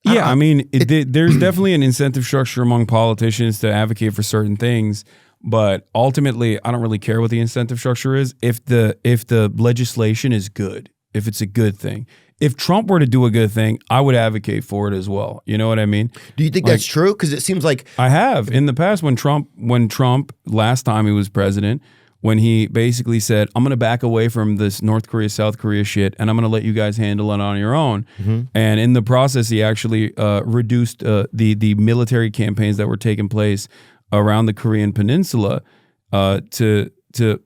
yeah, there's definitely an incentive structure among politicians to advocate for certain things. But ultimately, I don't really care what the incentive structure is if the legislation is good, if it's a good thing. If Trump were to do a good thing, I would advocate for it as well. You know what I mean? Do you think that's true? Because it seems like I have in the past when Trump last time he was president, when he basically said, "I'm going to back away from this North Korea, South Korea shit, and I'm going to let you guys handle it on your own." Mm-hmm. And in the process, he actually reduced the military campaigns that were taking place around the Korean Peninsula to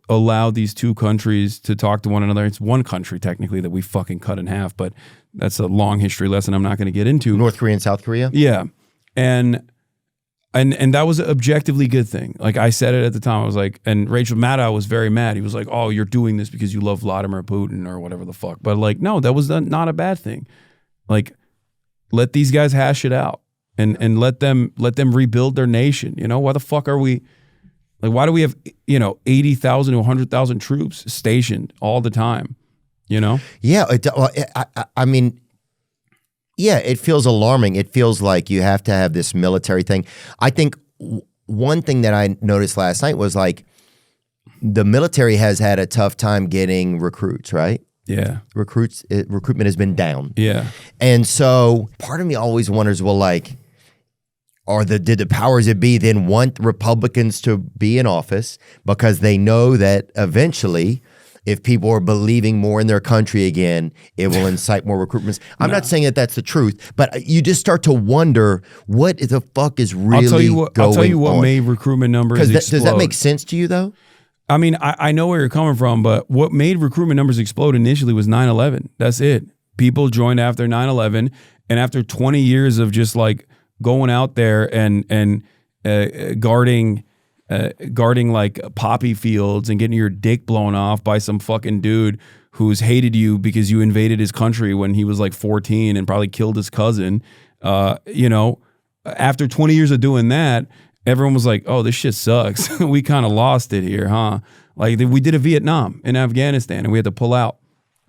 allow these two countries to talk to one another. It's one country technically that we fucking cut in half, but that's a long history lesson I'm not going to get into. North Korea and South Korea? Yeah. And that was an objectively good thing. Like I said it at the time, I was like, and Rachel Maddow was very mad. He was like, "Oh, you're doing this because you love Vladimir Putin or whatever the fuck." But like, no, that was not a bad thing. Like, let these guys hash it out. And let them rebuild their nation. Why the fuck are we like? Why do we have 80,000 to 100,000 troops stationed all the time? Yeah. It feels alarming. It feels like you have to have this military thing. I think one thing that I noticed last night was like the military has had a tough time getting recruits, right? Yeah. Recruitment has been down. Yeah. And so part of me always wonders, well, like, did the powers that be then want Republicans to be in office because they know that eventually, if people are believing more in their country again, it will incite more recruitments? I'm not saying that that's the truth, but you just start to wonder what the fuck is really going on. I'll tell you what made recruitment numbers explode. Does that make sense to you, though? I mean, I know where you're coming from, but what made recruitment numbers explode initially was 9/11. That's it. People joined after 9/11, and after 20 years of just like going out there and guarding like poppy fields and getting your dick blown off by some fucking dude who's hated you because you invaded his country when he was like 14 and probably killed his cousin. After 20 years of doing that, everyone was like, "Oh, this shit sucks. We kind of lost it here, huh?" Like we did a Vietnam and Afghanistan and we had to pull out.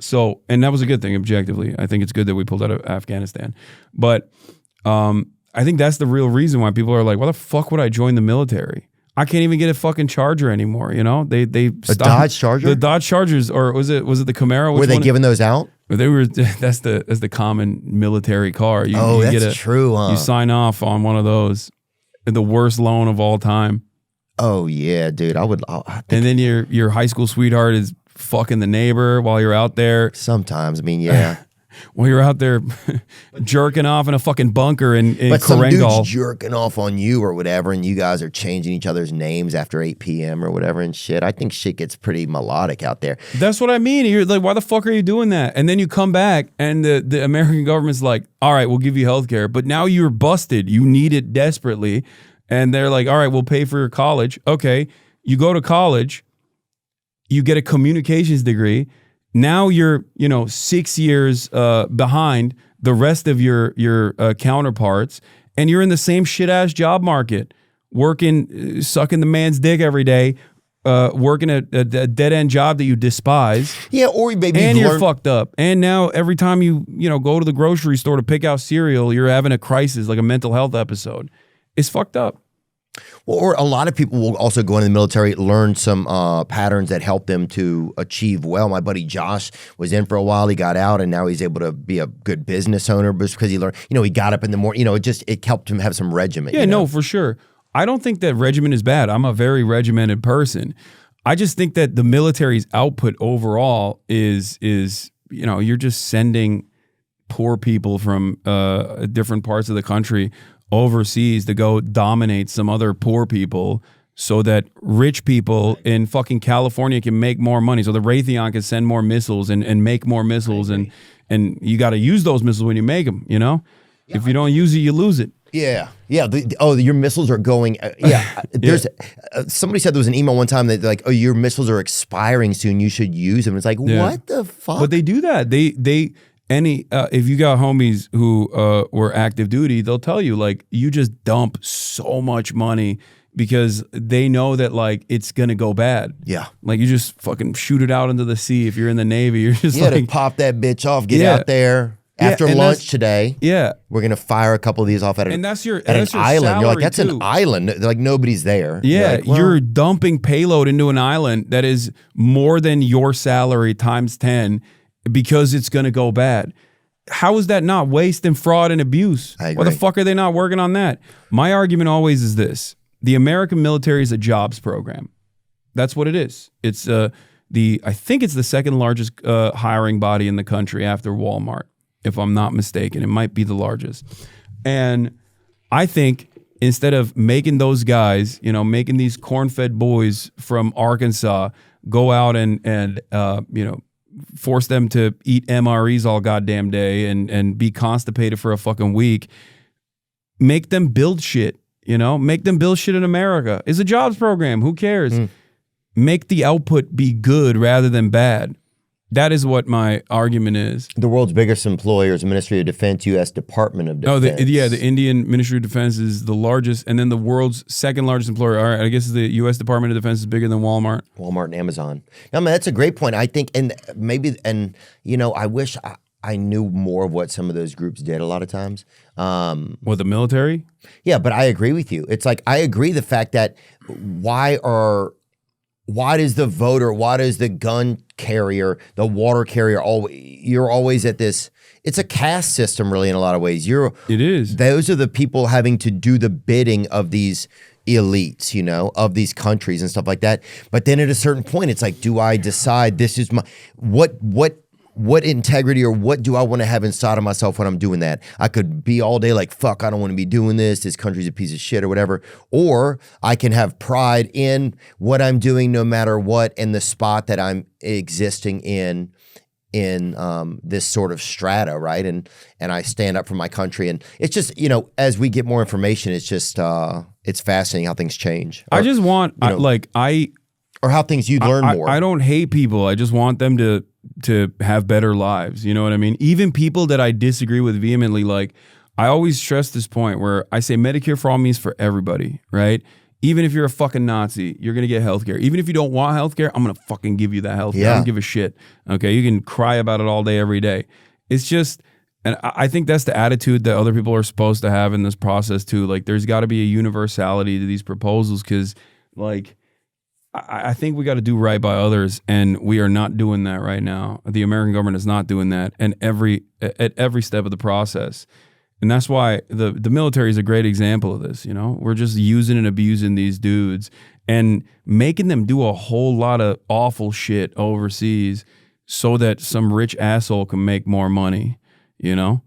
So, and that was a good thing objectively. I think it's good that we pulled out of Afghanistan. But I think that's the real reason why people are like, "Why the fuck would I join the military? I can't even get a fucking Charger anymore." They stopped. Dodge Charger? The Dodge Chargers, or was it the Camaro? Were they giving those out? They were. That's the common military car. That's true. Huh? You sign off on one of those. The worst loan of all time. Oh yeah, dude. And then your high school sweetheart is fucking the neighbor while you're out there. Sometimes, I mean, yeah. While you're out there jerking off in a fucking bunker in But some Korengal. dude's jerking off on you or whatever, and you guys are changing each other's names after 8 p.m. or whatever and shit. I think shit gets pretty melodic out there. That's what I mean. You're like, why the fuck are you doing that? And then you come back and the American government's like, all right, we'll give you healthcare. But now you're busted. You need it desperately. And they're like, all right, we'll pay for your college. Okay. You go to college, you get a communications degree. Now you're, 6 years behind the rest of your counterparts, and you're in the same shit ass job market, working, sucking the man's dick every day, working a dead end job that you despise. Yeah, or maybe and you're fucked up. And now every time you go to the grocery store to pick out cereal, you're having a crisis, like a mental health episode. It's fucked up. Well, or a lot of people will also go into the military, learn some patterns that help them to achieve well. My buddy Josh was in for a while. He got out, and now he's able to be a good business owner because he learned, he got up in the morning. It helped him have some regiment. Yeah, no, for sure. I don't think that regimen is bad. I'm a very regimented person. I just think that the military's output overall is you're just sending poor people from different parts of the country overseas to go dominate some other poor people so that rich people in fucking California can make more money. So the Raytheon can send more missiles and make more missiles. And you got to use those missiles when you make them, If you don't use it, you lose it. Yeah. Yeah. Your missiles are going. There's somebody said there was an email one time that like, oh, your missiles are expiring soon. You should use them. It's like, what the fuck? But they do that. If you got homies who were active duty, they'll tell you like you just dump so much money because they know that like it's gonna go bad. Yeah, like you just fucking shoot it out into the sea. If you're in the Navy, you're just to pop that bitch off. Get out there after lunch today. Yeah, we're gonna fire a couple of these off at an island. You're like, that's an island. Like nobody's there. Yeah, you're dumping payload into an island that is more than your salary times 10. Because it's going to go bad. How is that not waste and fraud and abuse? I agree. Why the fuck are they not working on that? My argument always is this. The American military is a jobs program. That's what it is. It's I think it's the second largest hiring body in the country after Walmart, if I'm not mistaken. It might be the largest. And I think instead of making those guys, making these corn-fed boys from Arkansas go out and force them to eat MREs all goddamn day and be constipated for a fucking week. Make them build shit, Make them build shit in America. It's a jobs program. Who cares? Make the output be good rather than bad. That is what my argument is. The world's biggest employer is the Ministry of Defense, U.S. Department of Defense. The Indian Ministry of Defense is the largest, and then the world's second largest employer. All right, I guess the U.S. Department of Defense is bigger than Walmart. Walmart and Amazon. No, man, that's a great point. I think, I wish I knew more of what some of those groups did a lot of times. The military? Yeah, but I agree with you. It's like, I agree the fact that why does the voter, why does the gun carrier, the water carrier, you're always at this, it's a caste system really in a lot of ways. It is. Those are the people having to do the bidding of these elites, of these countries and stuff like that. But then at a certain point, it's like, do I decide this is my, what integrity or what do I want to have inside of myself when I'm doing that? I could be all day like, fuck, I don't want to be doing this. This country's a piece of shit or whatever. Or I can have pride in what I'm doing no matter what and the spot that I'm existing in this sort of strata, right? And I stand up for my country. And it's just, as we get more information, it's just, it's fascinating how things change. I just want, or how things you learn more. I don't hate people. I just want them to have better lives. You know what I mean? Even people that I disagree with vehemently, like I always stress this point where I say Medicare for all means for everybody, right? Even if you're a fucking Nazi, you're going to get healthcare. Even if you don't want healthcare, I'm going to fucking give you that healthcare. Yeah. I don't give a shit. Okay. You can cry about it all day, every day. It's just, and I think that's the attitude that other people are supposed to have in this process too. Like there's got to be a universality to these proposals because like, I think we got to do right by others, and we are not doing that right now. The American government is not doing that, and at every step of the process. And that's why the military is a great example of this. You know, we're just using and abusing these dudes and making them do a whole lot of awful shit overseas so that some rich asshole can make more money, you know?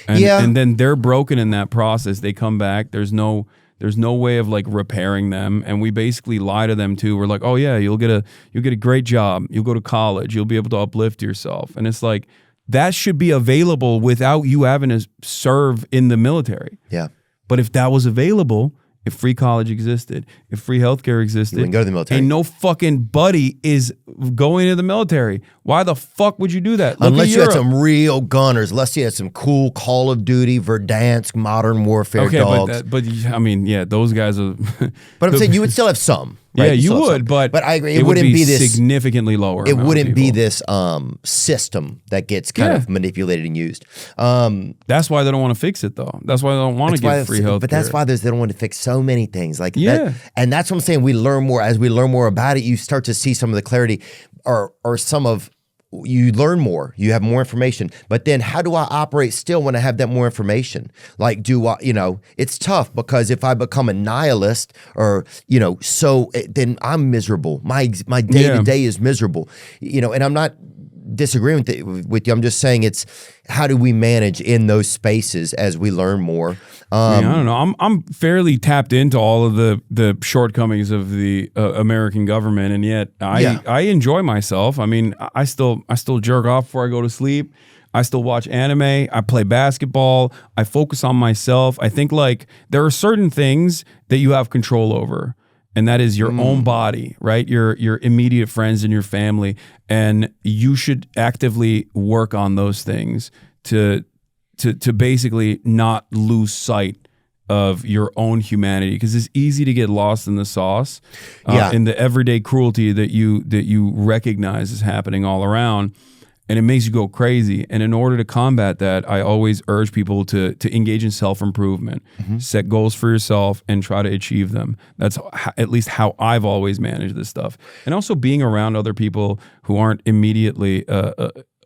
And then they're broken in that process. They come back. There's no way of like repairing them. And we basically lie to them too. We're like, oh yeah, you'll get a great job. You'll go to college. You'll be able to uplift yourself. And it's like, that should be available without you having to serve in the military. Yeah. But if that was available, if free college existed, if free healthcare existed, you wouldn't go to the military. And no fucking buddy is going to the military. Why the fuck would you do that? Unless you had some real gunners. Unless you had some cool Call of Duty, Verdansk, Modern Warfare dogs. But I mean, yeah, those guys are. But I'm saying you would still have some. Right? Yeah, you would, but I agree. It wouldn't be this significantly lower. It wouldn't be this system that gets kind of manipulated and used. That's why they don't want to fix it, though. That's why they don't want to give free health. But that's why they don't want to fix so many things. Like yeah, and that's what I'm saying. We learn more as we learn more about it. You start to see some of the clarity, or some of. You learn more, you have more information, but then how do I operate still when I have that more information? Like, do I, it's tough because if I become a nihilist or, then I'm miserable. My day to day is miserable, and I'm not disagreeing with you. I'm just saying how do we manage in those spaces as we learn more? I don't know. I'm fairly tapped into all of the shortcomings of the American government, and yet I enjoy myself. I mean, I still jerk off before I go to sleep. I still watch anime. I play basketball. I focus on myself. I think like there are certain things that you have control over, and that is your own body, right? Your immediate friends and your family, and you should actively work on those things to basically not lose sight of your own humanity, because it's easy to get lost in the sauce, in the everyday cruelty that you recognize is happening all around, and it makes you go crazy. And in order to combat that, I always urge people to engage in self-improvement, set goals for yourself, and try to achieve them. That's at least how I've always managed this stuff. And also being around other people who aren't immediately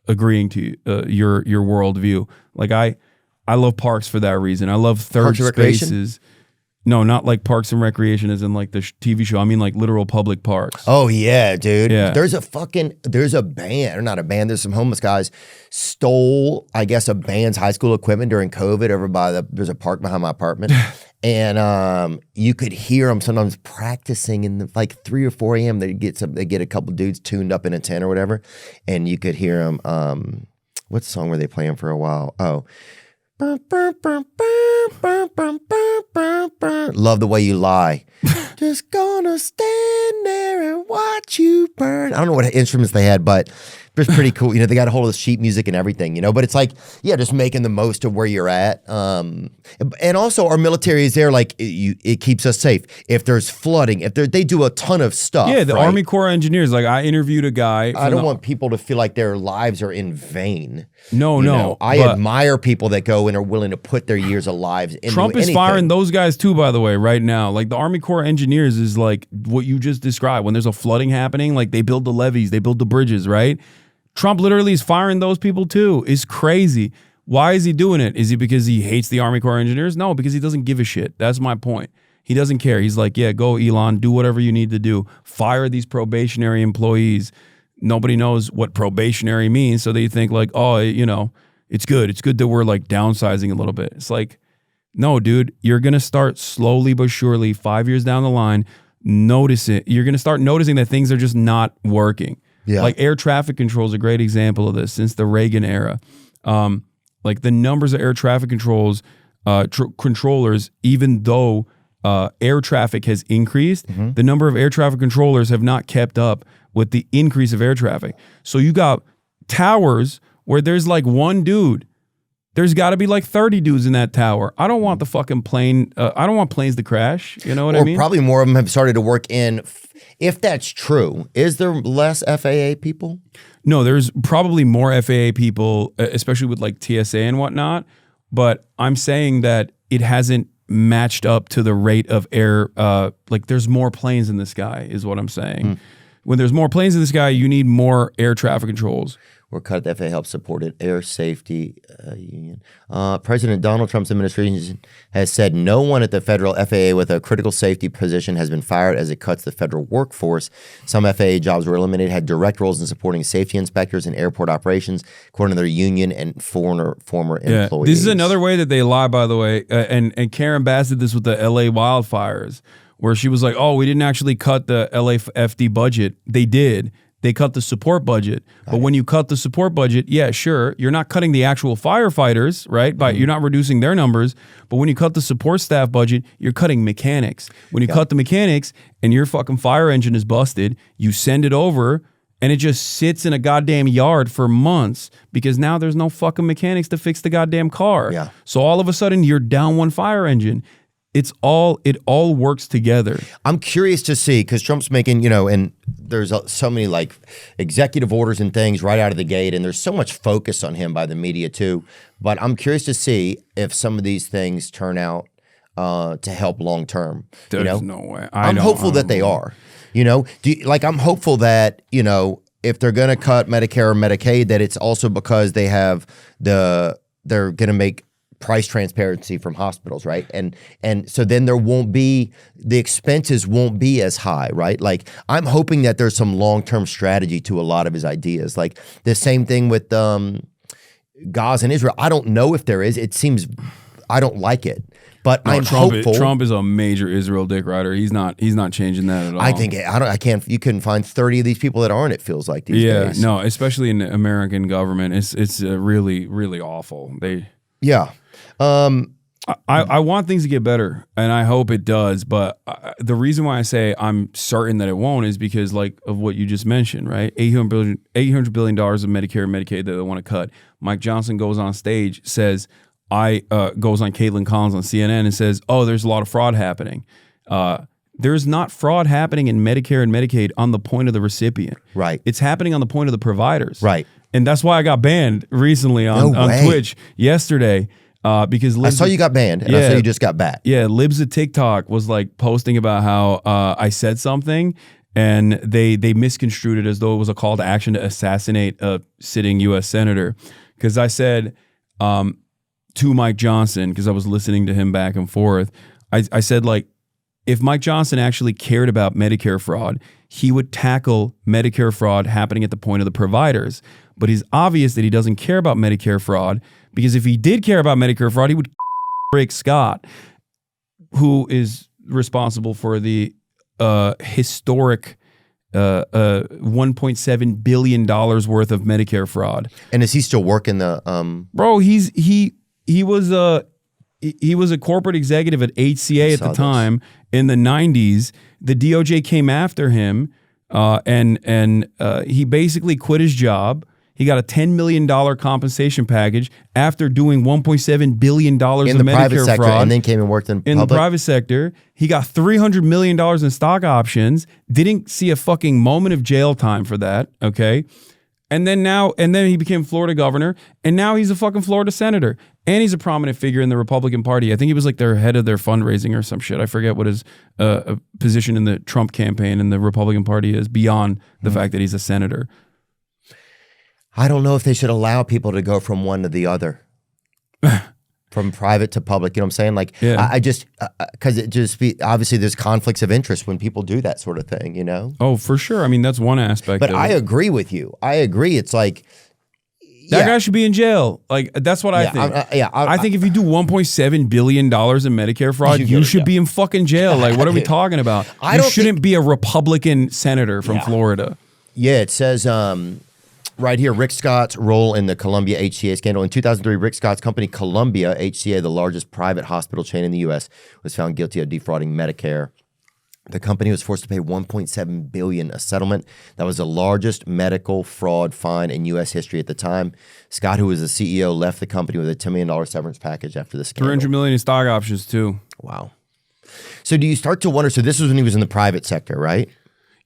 agreeing to your worldview. Like I love parks for that reason. I love third spaces. No, not like Parks and Recreation as in like the TV show. I mean like literal public parks. Oh yeah, dude. Yeah. There's a band, or not a band, there's some homeless guys stole, I guess, a band's high school equipment during COVID over by there's a park behind my apartment. And you could hear them sometimes practicing in like 3 or 4 a.m. They get a couple dudes tuned up in a tent or whatever, and you could hear them. What song were they playing for a while? Oh, Love the Way You Lie. Just gonna stand there and watch you burn. I don't know what instruments they had, but it was pretty cool. They got a hold of the sheet music and everything, but it's like, just making the most of where you're at. And also our military is there, like it keeps us safe. If there's flooding, they do a ton of stuff. Yeah, the Army Corps of Engineers, like I interviewed a guy. I don't want people to feel like their lives are in vain. No. I admire people that go and are willing to put their years of lives into Trump is anything. firing those guys too, by the way, right now. Like the Army Corps of Engineers is like what you just described. When there's a flooding happening, like they build the levees, they build the bridges, right? Trump literally is firing those people too. It's crazy. Why is he doing it? Is it because he hates the Army Corps of Engineers? No, because he doesn't give a shit. That's my point. He doesn't care. He's like, yeah, go Elon, do whatever you need to do. Fire these probationary employees. Nobody knows what probationary means, so they think like, oh, it's good. It's good that we're like downsizing a little bit. It's like, no, dude, you're going to start slowly but surely 5 years down the line, notice it. You're going to start noticing that things are just not working. Yeah. Like air traffic control is a great example of this since the Reagan era. Like the numbers of air traffic controllers, even though air traffic has increased, the number of air traffic controllers have not kept up with the increase of air traffic. So you got towers where there's like one dude. There's got to be like 30 dudes in that tower. I don't want the fucking plane. I don't want planes to crash. You know what I mean? Or probably more of them have started to work in. If that's true, is there less FAA people? No, there's probably more FAA people, especially with like TSA and whatnot. But I'm saying that it hasn't matched up to the rate of air. Like there's more planes in the sky is what I'm saying. When there's more planes in the sky, you need more air traffic controls. were cut. The FAA helped support it. Air Safety Union. President Donald Trump's administration has said no one at the federal FAA with a critical safety position has been fired as it cuts the federal workforce. Some FAA jobs were eliminated, had direct roles in supporting safety inspectors in airport operations, according to their union and former employees. This is another way that they lie, by the way. And Karen Bass did this with the LA wildfires, where she was like, oh, we didn't actually cut the LAFD budget. They did. They cut the support budget. But when you cut the support budget, yeah, sure, you're not cutting the actual firefighters, right? You're not reducing their numbers. But when you cut the support staff budget, you're cutting mechanics. When you cut the mechanics and your fucking fire engine is busted, you send it over and it just sits in a goddamn yard for months because now there's no fucking mechanics to fix the goddamn car. Yeah. So all of a sudden you're down one fire engine. It all works together. I'm curious to see, because Trump's making, and there's so many like executive orders and things right out of the gate, and there's so much focus on him by the media too. But I'm curious to see if some of these things turn out to help long term. There's no way. I'm hopeful that they are. I'm hopeful that if they're going to cut Medicare or Medicaid, that it's also because they're going to make price transparency from hospitals, right? And so then the expenses won't be as high, right? Like I'm hoping that there's some long-term strategy to a lot of his ideas. Like the same thing with Gaza and Israel. I don't know if there is. It seems I don't like it. But I'm hopeful. Trump is a major Israel dick rider. He's not changing that at all. I think you couldn't find 30 of these people that aren't, it feels like these days. Yeah, no, especially in the American government. It's really, really awful. Yeah. I want things to get better, and I hope it does. But the reason why I say I'm certain that it won't is because, like, of what you just mentioned, right? $800 billion of Medicare and Medicaid that they want to cut. Mike Johnson goes on stage, says, goes on Caitlin Collins on CNN and says, oh, there's a lot of fraud happening. There's not fraud happening in Medicare and Medicaid on the point of the recipient. Right. It's happening on the point of the providers. Right. And that's why I got banned recently on Twitch yesterday. Because I saw you got banned, and I saw you just got back. Yeah, Libs of TikTok was like posting about how I said something, and they misconstrued it as though it was a call to action to assassinate a sitting U.S. senator. Because I said to Mike Johnson, because I was listening to him back and forth, I said, like, if Mike Johnson actually cared about Medicare fraud, he would tackle Medicare fraud happening at the point of the providers. But it's obvious that he doesn't care about Medicare fraud, because if he did care about Medicare fraud, he would Rick Scott, who is responsible for the historic $1.7 billion worth of Medicare fraud. And is he still working the? Bro, he was a corporate executive at HCA at the time in the 90s. The DOJ came after him, and he basically quit his job. He got a $10 million compensation package after doing $1.7 billion in the Medicare private sector, fraud. And then came and worked in the private sector. He got $300 million in stock options. Didn't see a fucking moment of jail time for that. Okay. And then he became Florida governor, and now he's a fucking Florida senator. And he's a prominent figure in the Republican Party. I think he was like their head of their fundraising or some shit. I forget what his position in the Trump campaign in the Republican Party is beyond the fact that he's a senator. I don't know if they should allow people to go from one to the other, from private to public. You know what I'm saying? Like, yeah. I just, because obviously there's conflicts of interest when people do that sort of thing, Oh, for sure. I mean, that's one aspect. But I agree with you. I agree. It's like, that guy should be in jail. Like, that's what I think. I think if you do $1.7 billion in Medicare fraud, you should be in fucking jail. Like, what are we talking about? You shouldn't be a Republican senator from Florida. Yeah, it says right here, Rick Scott's role in the Columbia HCA scandal. In 2003, Rick Scott's company, Columbia HCA, the largest private hospital chain in the U.S., was found guilty of defrauding Medicare. The company was forced to pay $1.7 billion, a settlement that was the largest medical fraud fine in U.S. history at the time. Scott, who was the CEO, left the company with a $10 million severance package after the scandal. $300 million in stock options, too. Wow. So do you start to wonder, so this was when he was in the private sector, right?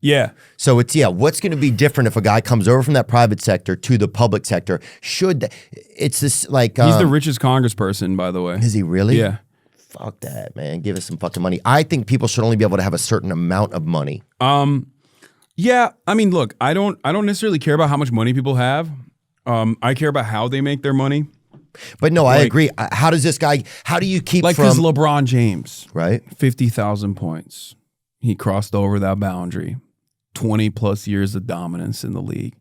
Yeah. So it's, what's going to be different if a guy comes over from that private sector to the public sector? It's this like... he's the richest congressperson, by the way. Is he really? Yeah. Fuck that, man. Give us some fucking money. I think people should only be able to have a certain amount of money. Yeah. I mean, look, I don't necessarily care about how much money people have. I care about how they make their money. But no, I agree. How does this guy? How do you keep because LeBron James, right? 50,000 points. He crossed over that boundary. 20 plus years of dominance in the league.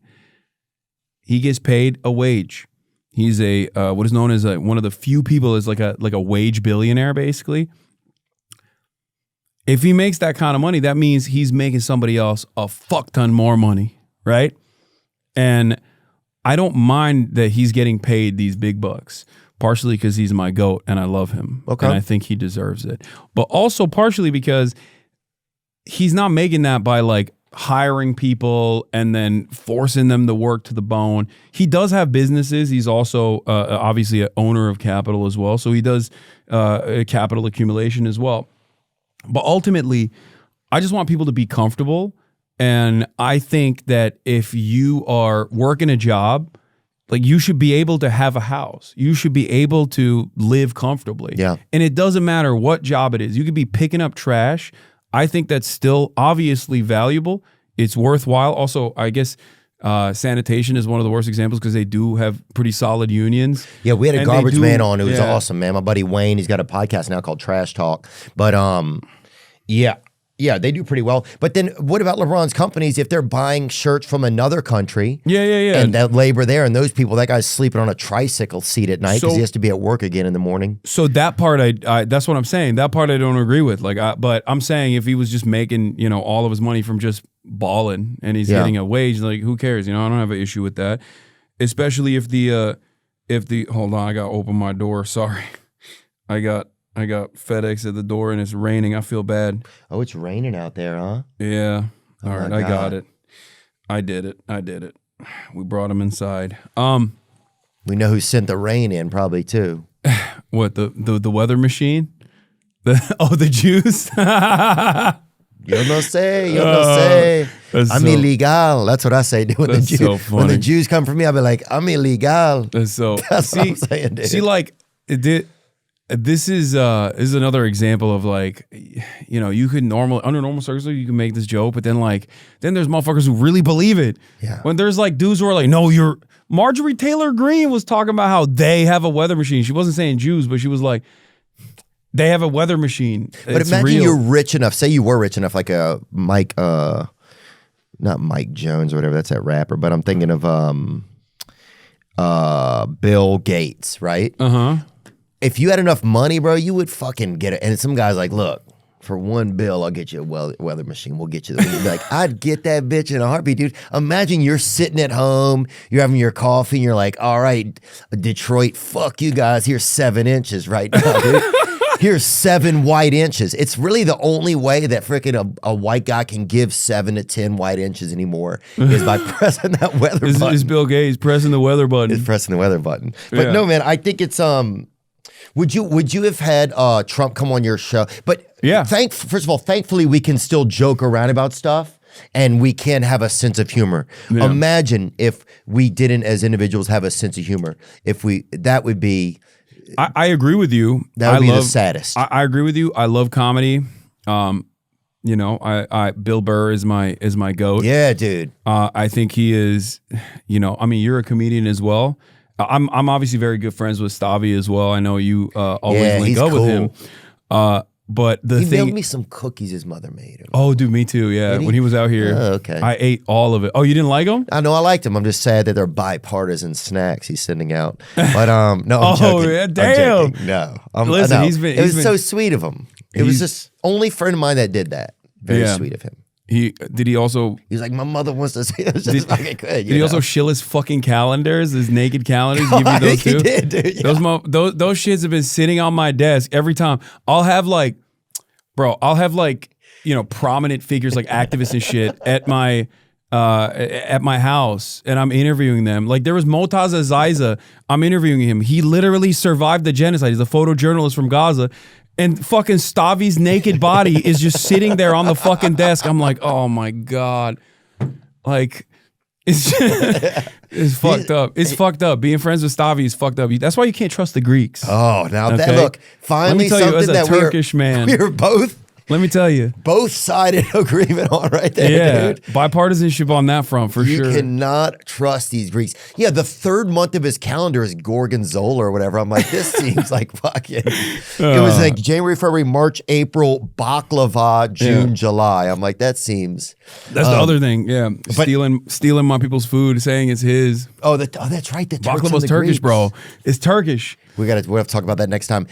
He gets paid a wage. He's a what is known as one of the few people is like a wage billionaire, basically. If he makes that kind of money, that means he's making somebody else a fuck ton more money, right? And I don't mind that he's getting paid these big bucks, partially because he's my GOAT and I love him. Okay. And I think he deserves it. But also partially because he's not making that by like hiring people and then forcing them to work to the bone. He does have businesses. He's also obviously an owner of capital as well. So he does capital accumulation as well. But ultimately, I just want people to be comfortable. And I think that if you are working a job, like you should be able to have a house. You should be able to live comfortably. Yeah. And it doesn't matter what job it is. You could be picking up trash. I think that's still obviously valuable. It's worthwhile. Also, I guess sanitation is one of the worst examples because they do have pretty solid unions. Yeah, we had a garbage man on. It was awesome, man. My buddy Wayne, he's got a podcast now called Trash Talk. But yeah, they do pretty well. But then what about LeBron's companies if they're buying shirts from another country? Yeah. And that labor there and those people, that guy's sleeping on a tricycle seat at night because he has to be at work again in the morning. So that part, I that's what I'm saying. That part I don't agree with. But I'm saying if he was just making, all of his money from just balling and he's getting a wage, like who cares? I don't have an issue with that. Especially if the hold on, I gotta open my door. Sorry. I got FedEx at the door and it's raining. I feel bad. Oh, it's raining out there, huh? Yeah. All right, I got it. I did it. We brought him inside. We know who sent the rain in, probably too. What, the weather machine? The Jews? Yo no sé. I'm illegal. That's what I say. When the Jews, so funny. When the Jews come for me, I'll be like, I'm illegal. That's what I'm saying, dude. See, like, this is another example of like, you could under normal circumstances you can make this joke, but then there's motherfuckers who really believe it. Yeah. When there's like dudes who are like, no, Marjorie Taylor Greene was talking about how they have a weather machine. She wasn't saying Jews, but she was like, they have a weather machine. But imagine you're rich enough. Say you were rich enough, like a Mike, not Mike Jones or whatever. That's that rapper. But I'm thinking of Bill Gates, right? If you had enough money, bro, you would fucking get it. And some guy's like, look, for $1 bill, I'll get you a weather machine. We'll get you the. You'd be like, I'd get that bitch in a heartbeat, dude. Imagine you're sitting at home, you're having your coffee, and you're like, all right, Detroit, fuck you guys. Here's 7 inches right now, dude. Here's 7 white inches. It's really the only way that freaking a white guy can give 7 to 10 white inches anymore is by pressing that weather button. Is Bill Gates pressing the weather button. It's pressing the weather button. But no, man, I think it's Would you have had Trump come on your show? But yeah, first of all, thankfully we can still joke around about stuff and we can have a sense of humor. Yeah. Imagine if we didn't, as individuals, have a sense of humor. That would be. I agree with you. That would be the saddest. I agree with you. I love comedy. Bill Burr is my GOAT. Yeah, dude. I think he is. You're a comedian as well. I'm obviously very good friends with Stavi as well. I know you always link up with him. But he mailed me some cookies his mother made him. Oh, dude, me too. Yeah, when he was out here, okay. I ate all of it. Oh, you didn't like them? I know I liked them. I'm just sad that they're bipartisan snacks he's sending out. But no, I'm joking. Yeah, damn. I'm joking. No, listen, no. It was so sweet of him. It was just only friend of mine that did that. Very sweet of him. He was like, my mother wants to see this. Did he also shill his fucking calendars, his naked calendars? Give me those too. He did, dude. Yeah. Those shits have been sitting on my desk every time. I'll have prominent figures like activists and shit at my house, and I'm interviewing them. Like there was Motaz Aziza. I'm interviewing him. He literally survived the genocide. He's a photojournalist from Gaza. And fucking Stavi's naked body is just sitting there on the fucking desk. I'm like, oh my God. Like, it's fucked up. It's fucked up. Being friends with Stavi is fucked up. That's why you can't trust the Greeks. Oh, now that look, finally something that Turkish man. We were both Let me tell you. Both sided agreement on right there, dude. Bipartisanship on that front for sure. You cannot trust these Greeks. Yeah, the third month of his calendar is Gorgonzola or whatever. I'm like, this seems like fucking. It was like January, February, March, April, baklava, June, July. I'm like, that seems. That's the other thing. Yeah, stealing my people's food, saying it's his. Oh, that's right. The Baklava's Turkish, bro. It's Turkish. We'll have to talk about that next time.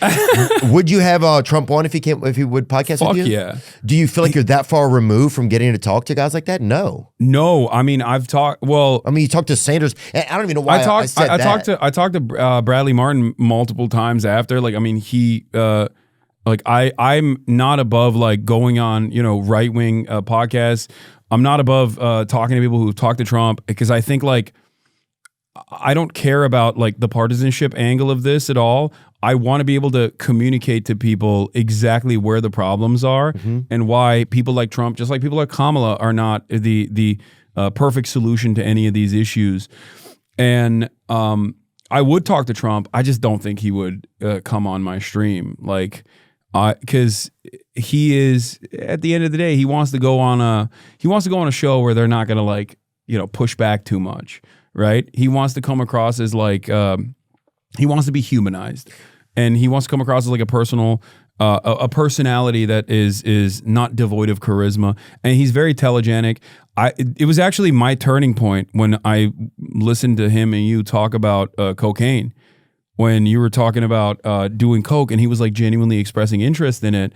Would you have Trump on if he would podcast with you? Yeah. Do you feel like you're that far removed from getting to talk to guys like that? No. No. I mean, I've talked. Well, I mean, you talked to Sanders. And I don't even know why I said that. I talked to Bradley Martin multiple times after. Like, I mean, he. Like I'm not above like going on right wing podcasts. I'm not above talking to people who talk to Trump because I think like. I don't care about like the partisanship angle of this at all. I want to be able to communicate to people exactly where the problems are and why people like Trump, just like people like Kamala, are not the perfect solution to any of these issues. And I would talk to Trump. I just don't think he would come on my stream, like because he is at the end of the day he wants to go on a show where they're not going to like push back too much. Right? He wants to come across as like he wants to be humanized, and he wants to come across as like a personality that is not devoid of charisma, and he's very telegenic. It was actually my turning point when I listened to him and you talk about cocaine, when you were talking about doing coke, and he was like genuinely expressing interest in it.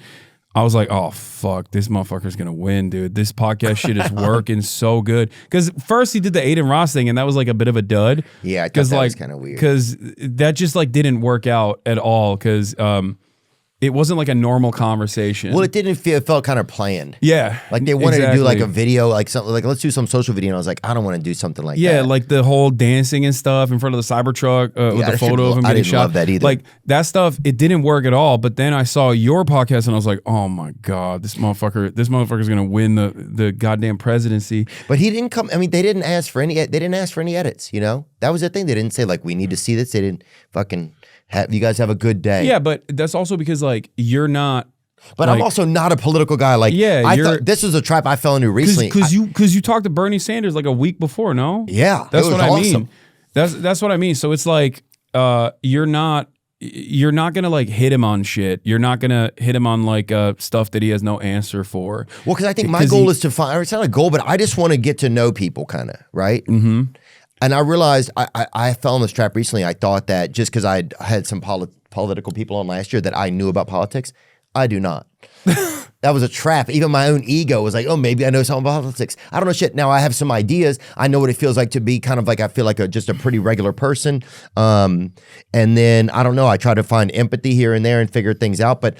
I was like, oh, fuck, this motherfucker's going to win, dude. This podcast shit is working so good. Because first he did the Aiden Ross thing, and that was like a bit of a dud. Yeah, I thought that was kind of weird. Because that just like didn't work out at all, because it wasn't like a normal conversation. Well, it felt kind of planned. Yeah. Like they wanted to do like a video, like something like, let's do some social video. And I was like, I don't want to do something like that. Yeah, like the whole dancing and stuff in front of the Cybertruck with the photo of him getting shot. I didn't love that either. Like that stuff, it didn't work at all. But then I saw your podcast and I was like, oh my God, this motherfucker's gonna win the goddamn presidency. But he didn't come. I mean, they didn't ask for any edits, That was the thing. They didn't say like, we need to see this. They didn't fucking you guys have a good day. Yeah, but that's also because like you're not. But like, I'm also not a political guy. Like, I thought this was a trap I fell into recently. Because you talked to Bernie Sanders like a week before, no? Yeah, that's what I mean. That's what I mean. So it's like you're not gonna like hit him on shit. You're not gonna hit him on like stuff that he has no answer for. Well, because I think my goal is to find. It's not a goal, but I just want to get to know people, kind of, right? Mm-hmm. And I realized I fell in this trap recently. I thought that just because I had some political people on last year that I knew about politics, I do not. That was a trap. Even my own ego was like, oh, maybe I know something about politics. I don't know shit. Now I have some ideas. I know what it feels like to be kind of like, I feel like just a pretty regular person. And then, I don't know, I try to find empathy here and there and figure things out. But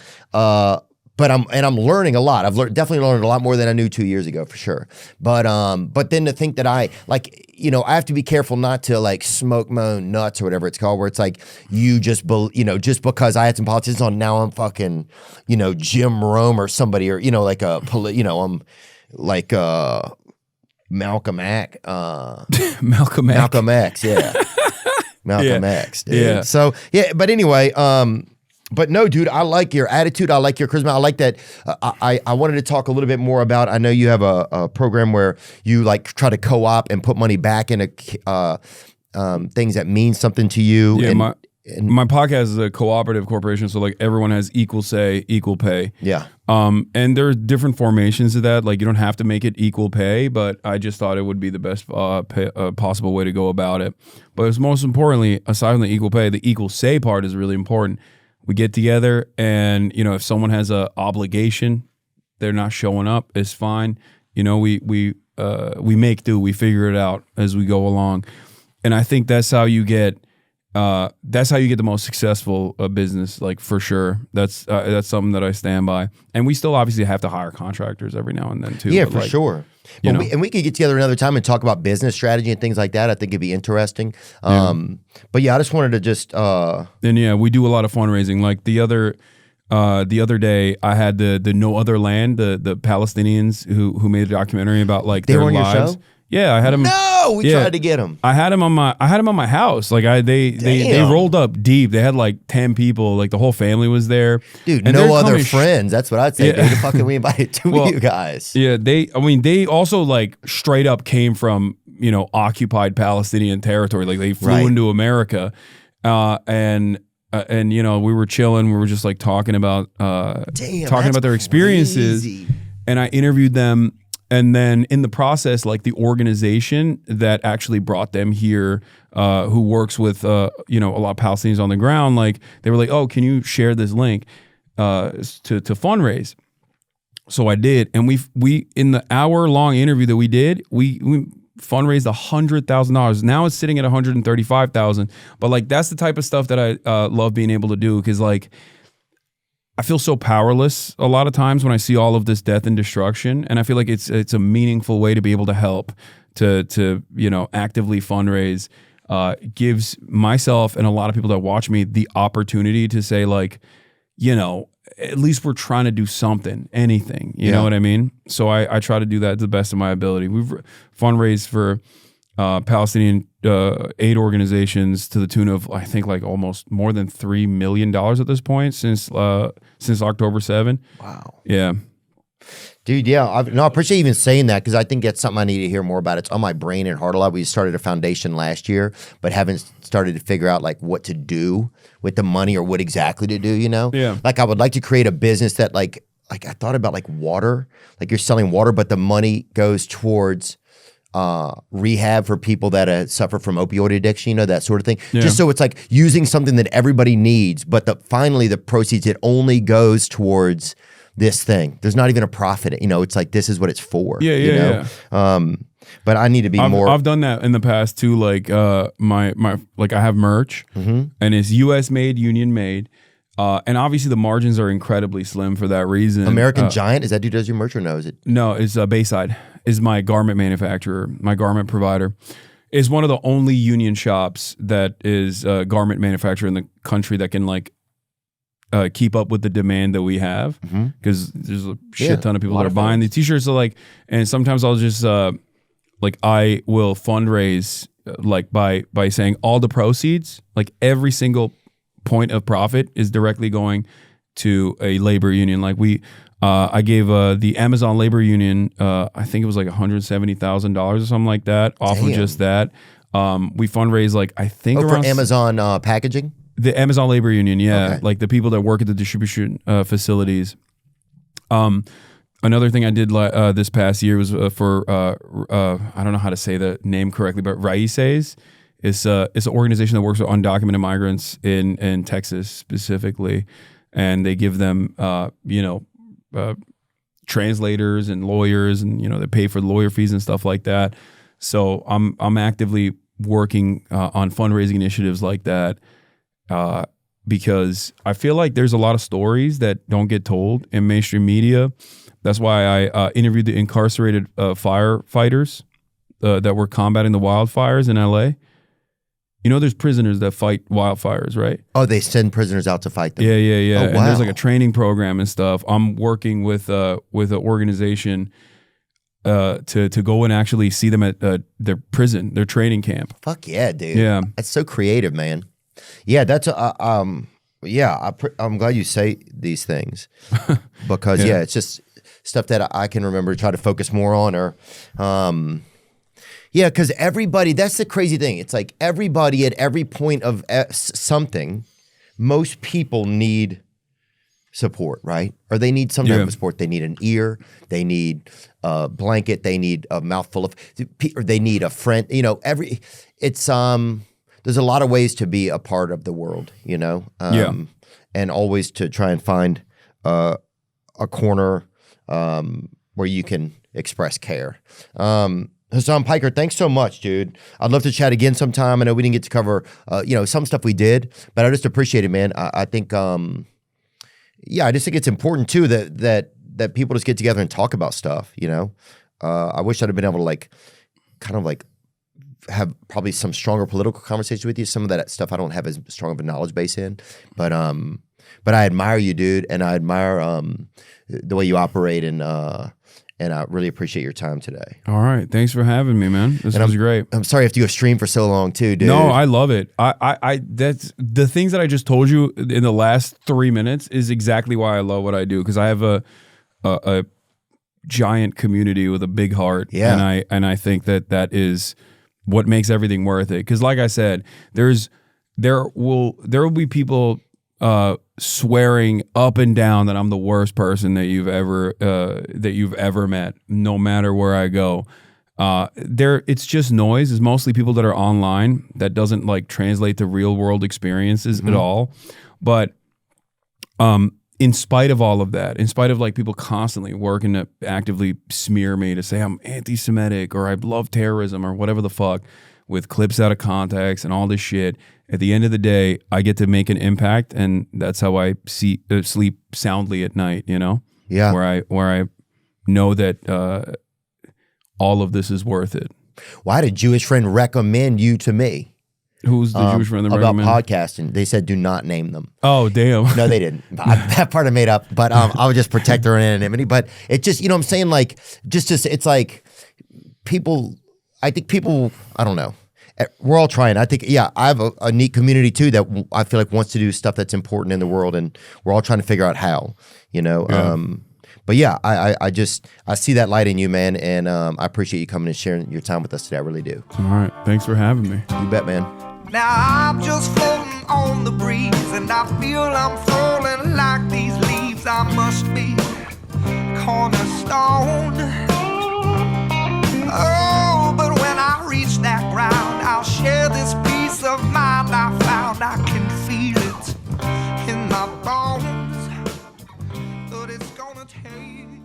I'm learning a lot. I've definitely learned a lot more than I knew 2 years ago, for sure. But then to think that I have to be careful not to like smoke my own nuts or whatever it's called, where it's like just because I had some politicians on, now I'm fucking, Jim Rome or somebody, or I'm like Malcolm X. Malcolm X, yeah. Malcolm X, dude. Yeah. So yeah, but anyway, but no, dude, I like your attitude. I like your charisma. I like that. I wanted to talk a little bit more about, I know you have a program where you like try to co-op and put money back into things that mean something to you. Yeah, my podcast is a cooperative corporation, so like everyone has equal say, equal pay. Yeah. And there are different formations of that. Like you don't have to make it equal pay, but I just thought it would be the best possible way to go about it. But it's most importantly, aside from the equal pay, the equal say part is really important. We get together, and if someone has a obligation, they're not showing up, it's fine. We make do. We figure it out as we go along, and I think that's how you get the most successful business, like for sure. That's something that I stand by. And we still obviously have to hire contractors every now and then too. Yeah, for sure. And we could get together another time and talk about business strategy and things like that. I think it'd be interesting. But yeah, I just wanted to just. And yeah, we do a lot of fundraising. Like the other day, I had the No Other Land, the Palestinians who made a documentary about like they their were on lives. your show? Yeah, I had him. No, we tried to get him. I had him on my house. Like they rolled up deep. They had like 10 people. Like the whole family was there. Dude, and no other friends. That's what I'd say. Yeah. Dude, the fucking we invited two of you guys. Yeah, they also like straight up came from, occupied Palestinian territory. Like they flew into America. And we were chilling. We were just like talking about their experiences. Crazy. And I interviewed them. And then in the process, like the organization that actually brought them here, who works with, a lot of Palestinians on the ground, like they were like, oh, can you share this link to fundraise? So I did. And we in the hour-long interview that we did, we fundraised $100,000. Now it's sitting at $135,000. But like that's the type of stuff that I love being able to do, because like I feel so powerless a lot of times when I see all of this death and destruction, and I feel like it's a meaningful way to be able to help to actively fundraise. Gives myself and a lot of people that watch me the opportunity to say like, at least we're trying to do something, anything. You know what I mean? So I try to do that to the best of my ability. We've fundraised for Palestinian aid organizations to the tune of, I think, like almost more than $3 million at this point since October 7. Wow. Yeah. Dude, yeah. I appreciate you even saying that, because I think that's something I need to hear more about. It's on my brain and heart a lot. We started a foundation last year, but haven't started to figure out like what to do with the money or what exactly to do, Yeah. Like I would like to create a business that like I thought about like water, like you're selling water, but the money goes towards rehab for people that suffer from opioid addiction, that sort of thing. Yeah. Just so it's like using something that everybody needs, but finally the proceeds, it only goes towards this thing. There's not even a profit. It's like this is what it's for. Yeah. But I need to be more. I've done that in the past too. Like my like I have merch, and it's U.S. made, union made. And obviously the margins are incredibly slim for that reason. American Giant, is that dude does your merch, or no? Is it? No, it's Bayside is my garment manufacturer, my garment provider. Is one of the only union shops that is a garment manufacturer in the country that can like keep up with the demand that we have, because there's a shit ton of people that are buying these t-shirts. So like, and sometimes I'll just like I will fundraise like by saying all the proceeds, like every single point of profit is directly going to a labor union. Like I gave the Amazon labor union, I think it was like $170,000 or something like that off of just that. We fundraise like I think around for Amazon packaging. The Amazon labor union, yeah, like the people that work at the distribution facilities. Another thing I did this past year was for I don't know how to say the name correctly, but Raices. It's an organization that works with undocumented migrants in Texas specifically, and they give them translators and lawyers, and they pay for lawyer fees and stuff like that. So I'm actively working on fundraising initiatives like that, because I feel like there's a lot of stories that don't get told in mainstream media. That's why I interviewed the incarcerated firefighters that were combating the wildfires in LA. There's prisoners that fight wildfires, right? Oh, they send prisoners out to fight them. Yeah. Oh, wow. And there's like a training program and stuff. I'm working with an organization to go and actually see them at their prison, their training camp. Fuck yeah, dude. Yeah, that's so creative, man. Yeah, that's I'm glad you say these things because it's just stuff that I can remember to try to focus more on, or because everybody, that's the crazy thing. It's like everybody at every point of something, most people need support, right? Or they need some type of support. They need an ear, they need a blanket, they need a mouthful of, or they need a friend, there's a lot of ways to be a part of the world, and always to try and find a corner where you can express care. Hasan Piker, thanks so much, dude. I'd love to chat again sometime. I know we didn't get to cover, some stuff we did, but I just appreciate it, man. I think, I just think it's important too that people just get together and talk about stuff. I wish I'd have been able to have probably some stronger political conversations with you. Some of that stuff I don't have as strong of a knowledge base in, but I admire you, dude, and I admire the way you operate, and and I really appreciate your time today. All right. Thanks for having me, man. This was great. I'm sorry you have to go stream for so long too, dude. No, I love it. I that's the things that I just told you in the last 3 minutes is exactly why I love what I do, because I have a giant community with a big heart. Yeah. And I think that is what makes everything worth it. Because like I said, there will be people swearing up and down that I'm the worst person that you've ever met, no matter where I go. It's just noise. It's mostly people that are online that doesn't like translate to real world experiences at all. But in spite of all of that, in spite of like people constantly working to actively smear me to say I'm anti-Semitic or I love terrorism or whatever the fuck, with clips out of context and all this shit, at the end of the day, I get to make an impact, and that's how I sleep soundly at night. You know, Yeah. where I know that all of this is worth it. Well, I had a Jewish friend recommend you to me. Who's the Jewish friend that about recommended? podcasting. They said do not name them. Oh, damn. No, they didn't. That part I made up, but I would just protect their anonymity. But it just, you know what I'm saying? Like, just it's like people, I think people, I don't know. We're all trying. I think, yeah, I have a neat community too that I feel like wants to do stuff that's important in the world, and we're all trying to figure out how, you know. Yeah. But yeah, I see that light in you, man, and I appreciate you coming and sharing your time with us today. I really do. All right. Thanks for having me. You bet, man. Now I'm just floating on the breeze, and I feel I'm falling like these leaves. I must be cornerstone. Oh, but when I reach that ground, I'll share this peace of mind I found. I can feel it in my bones, but it's gonna take